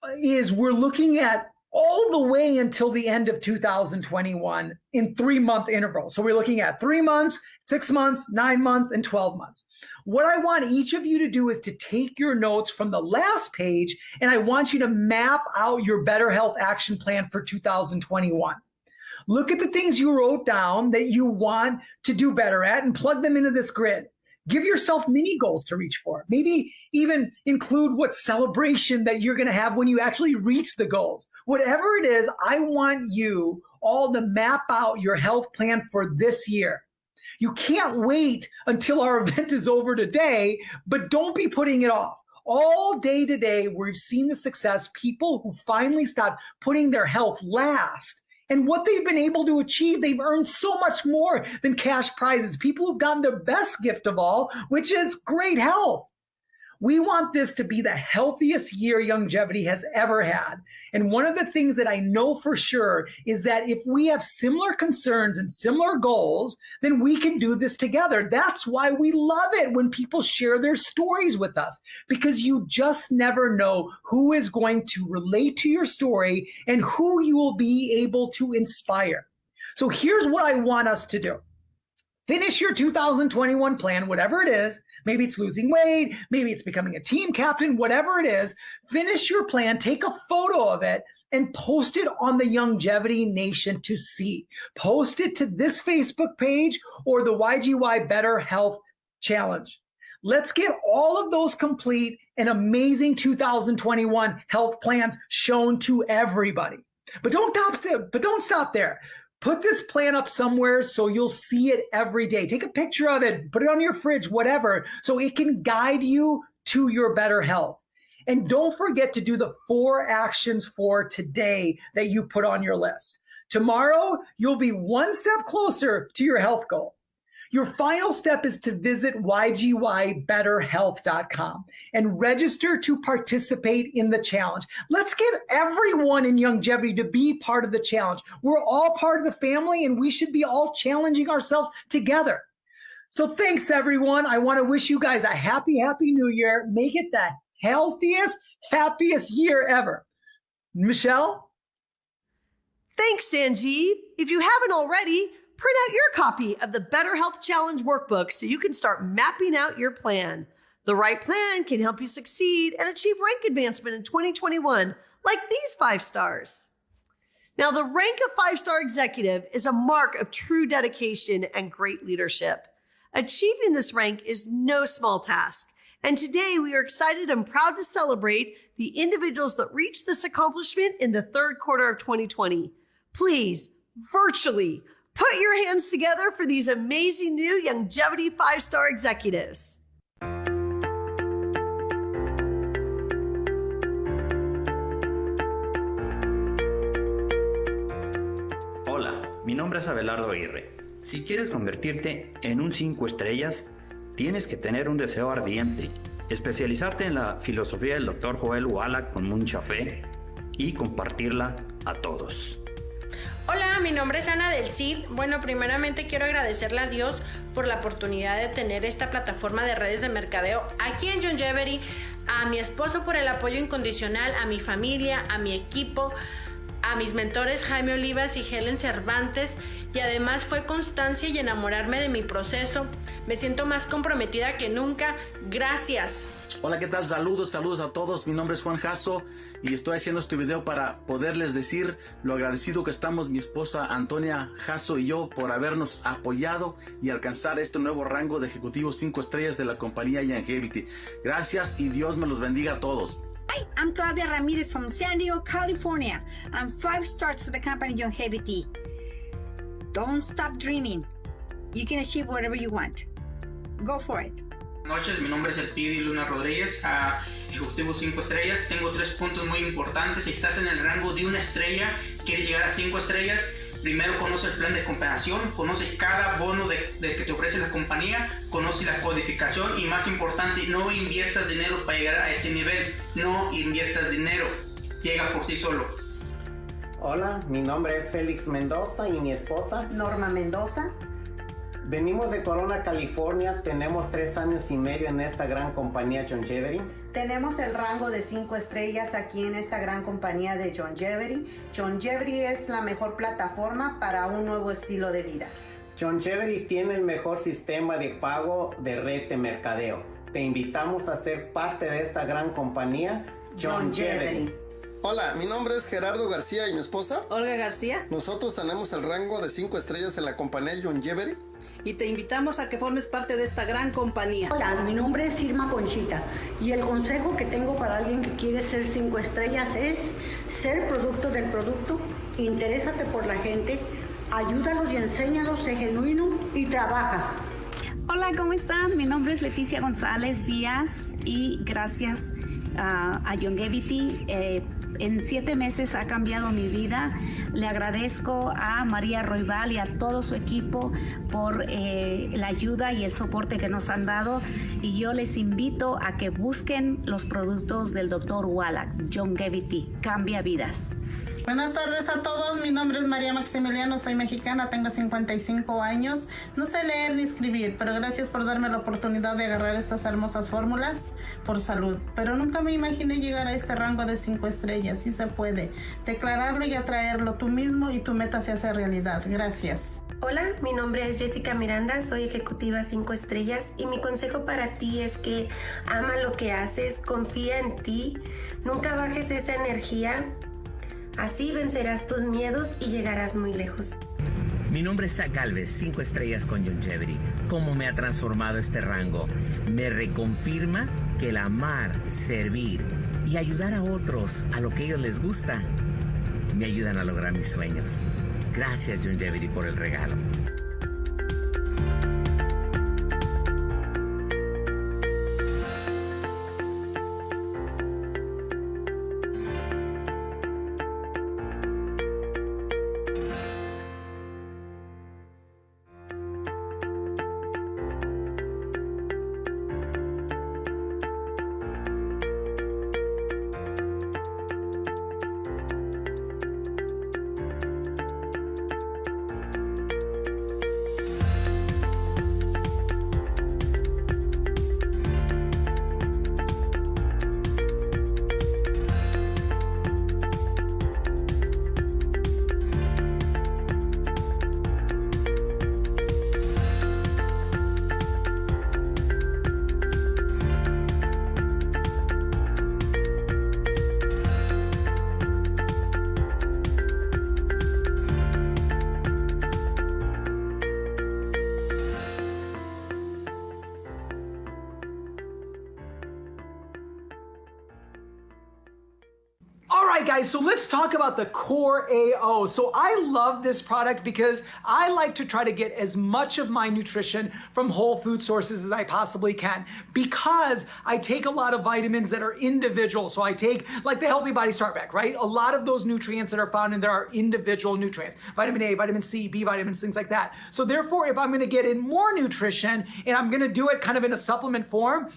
at all the way until the end of 2021 in 3-month intervals. So we're looking at 3 months, 6 months, 9 months, and 12 months. What I want each of you to do is to take your notes from the last page, and I want you to map out your Better Health Action Plan for 2021. Look at the things you wrote down that you want to do better at and plug them into this grid. Give yourself mini goals to reach for. Maybe even include what celebration that you're going to have when you actually reach the goals. Whatever it is, I want you all to map out your health plan for this year. You can't wait until our event is over today, but don't be putting it off. All day today, we've seen the success, people who finally stopped putting their health last. And what they've been able to achieve, they've earned so much more than cash prizes. People who've gotten their best gift of all, which is great health. We want this to be the healthiest year Youngevity has ever had. And one of the things that I know for sure is that if we have similar concerns and similar goals, then we can do this together. That's why we love it when people share their stories with us, because you just never know who is going to relate to your story and who you will be able to inspire. So here's what I want us to do. Finish your 2021 plan, whatever it is. Maybe it's losing weight. Maybe it's becoming a team captain, whatever it is. Finish your plan, take a photo of it, and post it on the Youngevity Nation to see. Post it to this Facebook page or the YGY Better Health Challenge. Let's get all of those complete and amazing 2021 health plans shown to everybody. But don't stop there. Put this plan up somewhere so you'll see it every day. Take a picture of it, put it on your fridge, whatever, so it can guide you to your better health. And don't forget to do the 4 actions for today that you put on your list. Tomorrow, you'll be one step closer to your health goal. Your final step is to visit ygybetterhealth.com and register to participate in the challenge. Let's get everyone in Youngevity to be part of the challenge. We're all part of the family, and we should be all challenging ourselves together. So thanks, everyone. I want to wish you guys a happy, happy new year. Make it the healthiest, happiest year ever. Michelle? Thanks, Sanjeev. If you haven't already, print out your copy of the Better Health Challenge workbook so you can start mapping out your plan. The right plan can help you succeed and achieve rank advancement in 2021, like these 5 stars. Now, the rank of 5-star executive is a mark of true dedication and great leadership. Achieving this rank is no small task, and today we are excited and proud to celebrate the individuals that reached this accomplishment in the 3rd quarter of 2020. Please, virtually, put your hands together for these amazing new Youngevity 5-star executives. Hola, mi nombre es Abelardo Aguirre. Si quieres convertirte en un 5 estrellas, tienes que tener un deseo ardiente, especializarte en la filosofía del Dr. Joel Wallach con mucha fe y compartirla a todos. Hola, mi nombre es Ana del Cid. Bueno, primeramente quiero agradecerle a Dios por la oportunidad de tener esta plataforma de redes de mercadeo aquí en Youngevity, a mi esposo por el apoyo incondicional, a mi familia, a mi equipo, a mis mentores Jaime Olivas y Helen Cervantes, y además fue constancia y enamorarme de mi proceso. Me siento más comprometida que nunca. Gracias. Hola, ¿qué tal? Saludos a todos. Mi nombre es Juan Jasso y estoy haciendo este video para poderles decir lo agradecido que estamos mi esposa Antonia Jasso y yo por habernos apoyado y alcanzar este nuevo rango de ejecutivo 5 estrellas de la compañía Youngevity. Gracias y Dios me los bendiga a todos. Hi, I'm Claudia Ramirez from San Diego, California. I'm 5 stars for the company Youngevity. Don't stop dreaming. You can achieve whatever you want. Go for it. Buenas noches, mi nombre es Elpidio Luna Rodríguez, ejecutivo 5 estrellas. Tengo 3 puntos muy importantes. Si estás en el rango de 1 estrella, quieres llegar a 5 estrellas, primero conoce el plan de compensación, conoce cada bono de que te ofrece la compañía, conoce la codificación y más importante, no inviertas dinero para llegar a ese nivel. No inviertas dinero, llega por ti solo. Hola, mi nombre es Félix Mendoza y mi esposa Norma Mendoza. Venimos de Corona, California. Tenemos 3 años y medio en esta gran compañía Youngevity. Tenemos el rango de 5 estrellas aquí en esta gran compañía de Youngevity. Youngevity es la mejor plataforma para un nuevo estilo de vida. Youngevity tiene el mejor sistema de pago de red de mercadeo. Te invitamos a ser parte de esta gran compañía, Youngevity. Hola, mi nombre es Gerardo García y mi esposa, Olga García. Nosotros tenemos el rango de 5 estrellas en la compañía Youngevity. Y te invitamos a que formes parte de esta gran compañía. Hola, mi nombre es Irma Conchita y el consejo que tengo para alguien que quiere ser 5 estrellas es ser producto del producto, interésate por la gente, ayúdalos y enséñalos, sé genuino y trabaja. Hola, ¿cómo están? Mi nombre es Leticia González Díaz y gracias a Youngevity en 7 meses ha cambiado mi vida. Le agradezco a María Roibal y a todo su equipo por la ayuda y el soporte que nos han dado. Y yo les invito a que busquen los productos del Dr. Wallach. Youngevity cambia vidas. Buenas tardes a todos, mi nombre es María Maximiliano, soy mexicana, tengo 55 años, no sé leer ni escribir, pero gracias por darme la oportunidad de agarrar estas hermosas fórmulas por salud, pero nunca me imaginé llegar a este rango de 5 estrellas, sí se puede, declararlo y atraerlo tú mismo y tu meta se hace realidad, gracias. Hola, mi nombre es Jessica Miranda, soy ejecutiva 5 estrellas y mi consejo para ti es que ama lo que haces, confía en ti, nunca bajes esa energía. Así vencerás tus miedos y llegarás muy lejos. Mi nombre es Zach Galvez, 5 estrellas con Youngevity. ¿Cómo me ha transformado este rango? Me reconfirma que el amar, servir y ayudar a otros a lo que a ellos les gusta me ayudan a lograr mis sueños. Gracias Youngevity por el regalo. Guys, so let's talk about the Core AO. So I love this product because I like to try to get as much of my nutrition from whole food sources as I possibly can, because I take a lot of vitamins that are individual. So I take like the Healthy Body Start Pack, right? A lot of those nutrients that are found in there are individual nutrients, vitamin A, vitamin C, B vitamins, things like that. So therefore, if I'm going to get in more nutrition and I'm going to do it kind of in a supplement form,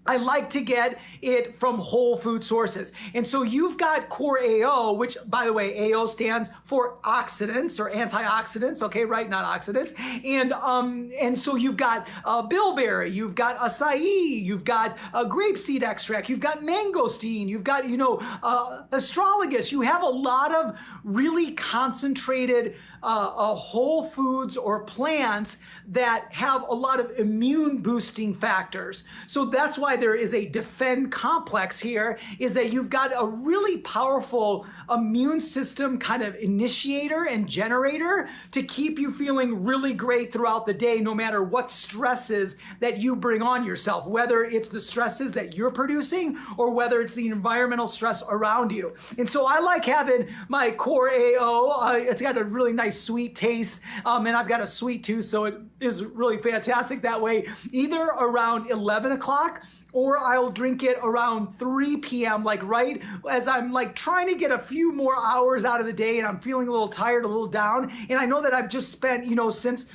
I like to get it from whole food sources. And so you've got Core AO, which by the way, AO stands for oxidants or antioxidants, okay, right? Not oxidants. And so you've got bilberry, you've got acai, you've got grapeseed extract, you've got mangosteen, you've got, astragalus. You have a lot of really concentrated whole foods or plants that have a lot of immune boosting factors. So that's why there is a defend complex here, is that you've got a really powerful immune system kind of initiator and generator to keep you feeling really great throughout the day, no matter what stresses that you bring on yourself, whether it's the stresses that you're producing or whether it's the environmental stress around you. And so I like having my Core AO. It's got a really nice sweet taste, and I've got a sweet tooth, so it is really fantastic that way, either around 11 o'clock or I'll drink it around 3 p.m., like right as I'm like trying to get a few more hours out of the day and I'm feeling a little tired, a little down. And I know that I've just spent, since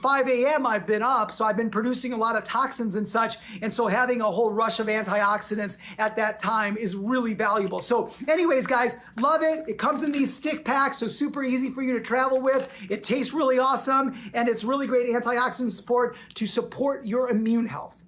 5 a.m. I've been up, so I've been producing a lot of toxins and such. And so having a whole rush of antioxidants at that time is really valuable. So anyways, guys, love it. It comes in these stick packs, so super easy for you to travel with. It tastes really awesome, and it's really great antioxidant support to support your immune health.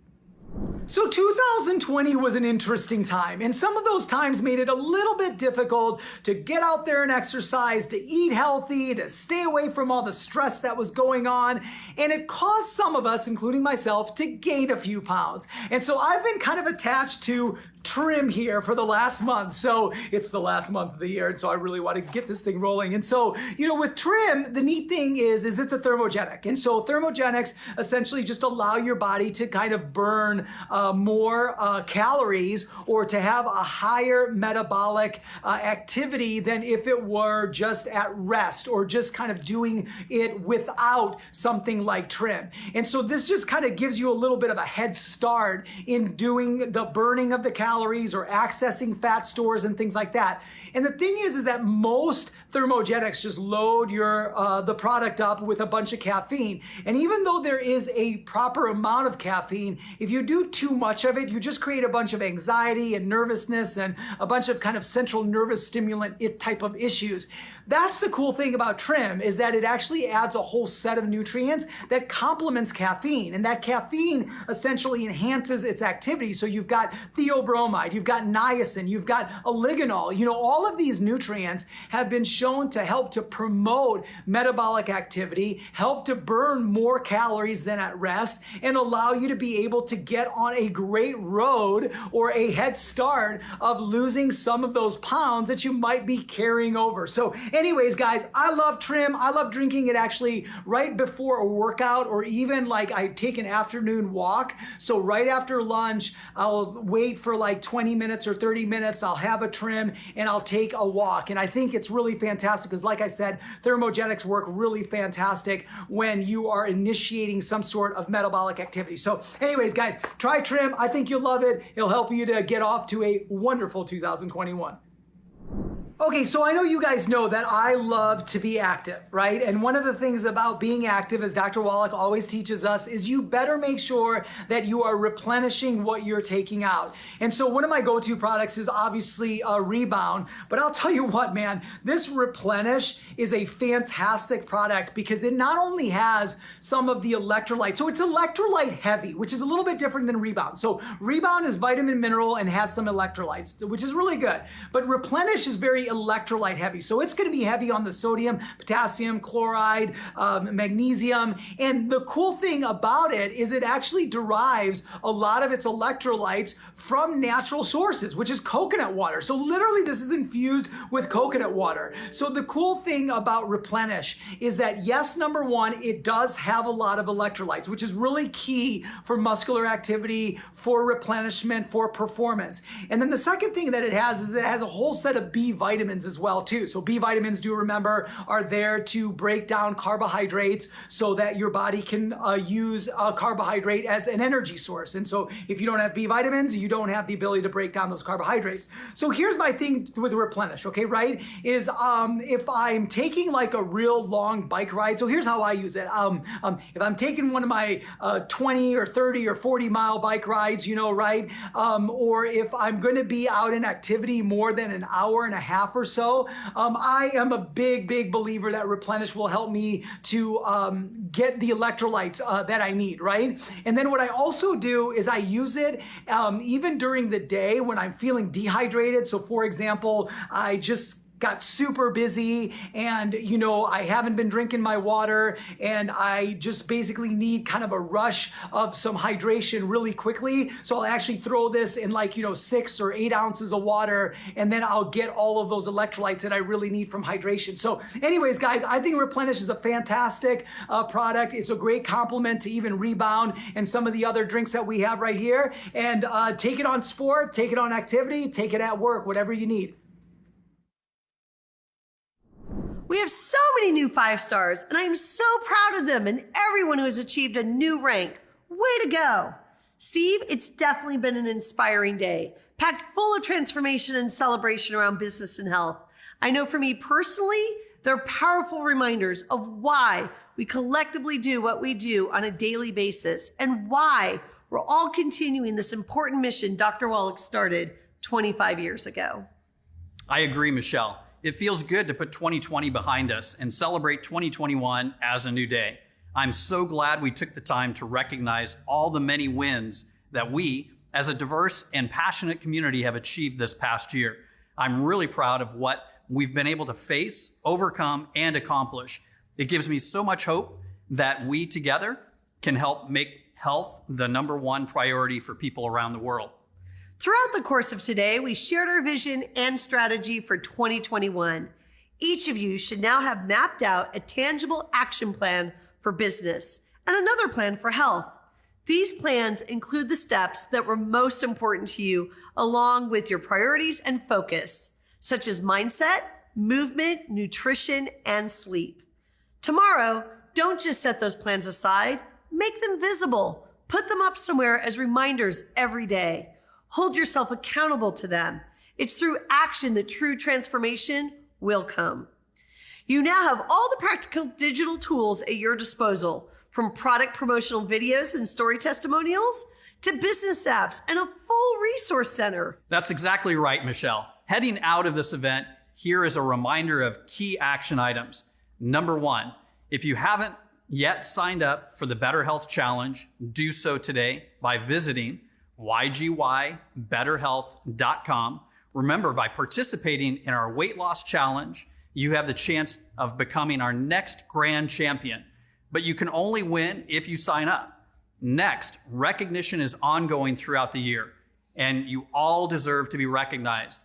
So 2020 was an interesting time, and some of those times made it a little bit difficult to get out there and exercise, to eat healthy, to stay away from all the stress that was going on, and it caused some of us, including myself, to gain a few pounds. And so I've been kind of attached to trim here for the last month. So it's the last month of the year, and so I really want to get this thing rolling. And so, with trim, the neat thing is it's a thermogenic. And so thermogenics essentially just allow your body to kind of burn more calories, or to have a higher metabolic activity than if it were just at rest, or just kind of doing it without something like trim. And so this just kind of gives you a little bit of a head start in doing the burning of the calories or accessing fat stores and things like that. And the thing is that most thermogenics just load your the product up with a bunch of caffeine. And even though there is a proper amount of caffeine, if you do too much of it, you just create a bunch of anxiety and nervousness and a bunch of kind of central nervous stimulant type of issues. That's the cool thing about trim, is that it actually adds a whole set of nutrients that complements caffeine. And that caffeine essentially enhances its activity. So you've got theobromide, you've got niacin, you've got oligonol. All of these nutrients have been shown to help to promote metabolic activity, help to burn more calories than at rest, and allow you to be able to get on a great road or a head start of losing some of those pounds that you might be carrying over. So anyways, guys, I love trim. I love drinking it actually right before a workout, or even like I take an afternoon walk. So right after lunch, I'll wait for like 20 minutes or 30 minutes. I'll have a trim and I'll take a walk. And I think it's really fantastic because, like I said, thermogenics work really fantastic when you are initiating some sort of metabolic activity. So anyways, guys, try trim. I think you'll love it. It'll help you to get off to a wonderful 2021. Okay, so I know you guys know that I love to be active, right? And one of the things about being active, as Dr. Wallach always teaches us, is you better make sure that you are replenishing what you're taking out. And so one of my go-to products is obviously Rebound, but I'll tell you what, man, this Replenish is a fantastic product because it not only has some of the electrolytes, so it's electrolyte heavy, which is a little bit different than Rebound. So Rebound is vitamin mineral and has some electrolytes, which is really good, but Replenish is very electrolyte heavy. So it's going to be heavy on the sodium, potassium, chloride, magnesium. And the cool thing about it is it actually derives a lot of its electrolytes from natural sources, which is coconut water. So literally this is infused with coconut water. So the cool thing about Replenish is that, yes, number one, it does have a lot of electrolytes, which is really key for muscular activity, for replenishment, for performance. And then the second thing that it has is it has a whole set of B vitamins as well too. So B vitamins, do remember, are there to break down carbohydrates so that your body can use carbohydrate as an energy source. And so if you don't have B vitamins, you don't have the ability to break down those carbohydrates. So here's my thing with Replenish, okay, right? Is if I'm taking like a real long bike ride, so here's how I use it. If I'm taking one of my 20 or 30 or 40 mile bike rides, right? Or if I'm going to be out in activity more than an hour and a half or so, I am a big believer that Replenish will help me to get the electrolytes that I need, right? And then what I also do is I use it even during the day when I'm feeling dehydrated. So for example, I just got super busy and, I haven't been drinking my water and I just basically need kind of a rush of some hydration really quickly. So I'll actually throw this in 6 or 8 ounces of water, and then I'll get all of those electrolytes that I really need from hydration. So anyways, guys, I think Replenish is a fantastic product. It's a great complement to even Rebound and some of the other drinks that we have right here. And take it on sport, take it on activity, take it at work, whatever you need. We have so many new 5 stars, and I'm so proud of them and everyone who has achieved a new rank. Way to go. Steve, it's definitely been an inspiring day, packed full of transformation and celebration around business and health. I know for me personally, they're powerful reminders of why we collectively do what we do on a daily basis and why we're all continuing this important mission Dr. Wallach started 25 years ago. I agree, Michelle. It feels good to put 2020 behind us and celebrate 2021 as a new day. I'm so glad we took the time to recognize all the many wins that we, as a diverse and passionate community, have achieved this past year. I'm really proud of what we've been able to face, overcome, and accomplish. It gives me so much hope that we together can help make health the #1 priority for people around the world. Throughout the course of today, we shared our vision and strategy for 2021. Each of you should now have mapped out a tangible action plan for business and another plan for health. These plans include the steps that were most important to you, along with your priorities and focus, such as mindset, movement, nutrition, and sleep. Tomorrow, don't just set those plans aside, make them visible. Put them up somewhere as reminders every day. Hold yourself accountable to them. It's through action that true transformation will come. You now have all the practical digital tools at your disposal, from product promotional videos and story testimonials to business apps and a full resource center. That's exactly right, Michelle. Heading out of this event, here is a reminder of key action items. #1, if you haven't yet signed up for the Better Health Challenge, do so today by visiting ygybetterhealth.com. Remember, by participating in our weight loss challenge, you have the chance of becoming our next grand champion. But you can only win if you sign up. Next, recognition is ongoing throughout the year, and you all deserve to be recognized.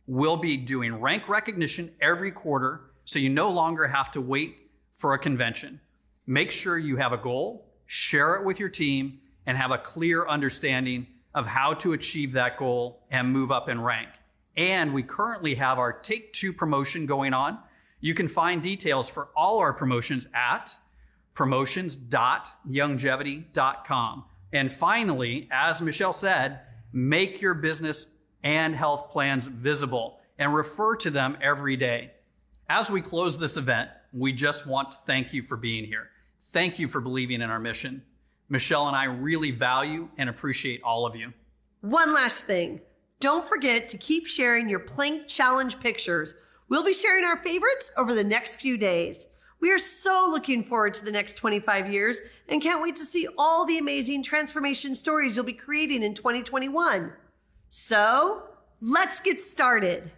We'll be doing rank recognition every quarter, so you no longer have to wait for a convention. Make sure you have a goal, share it with your team, and have a clear understanding of how to achieve that goal and move up in rank. And we currently have our Take 2 promotion going on. You can find details for all our promotions at promotions.youngevity.com. And finally, as Michelle said, make your business and health plans visible and refer to them every day. As we close this event, we just want to thank you for being here. Thank you for believing in our mission. Michelle and I really value and appreciate all of you. One last thing. Don't forget to keep sharing your Plank Challenge pictures. We'll be sharing our favorites over the next few days. We are so looking forward to the next 25 years and can't wait to see all the amazing transformation stories you'll be creating in 2021. So let's get started.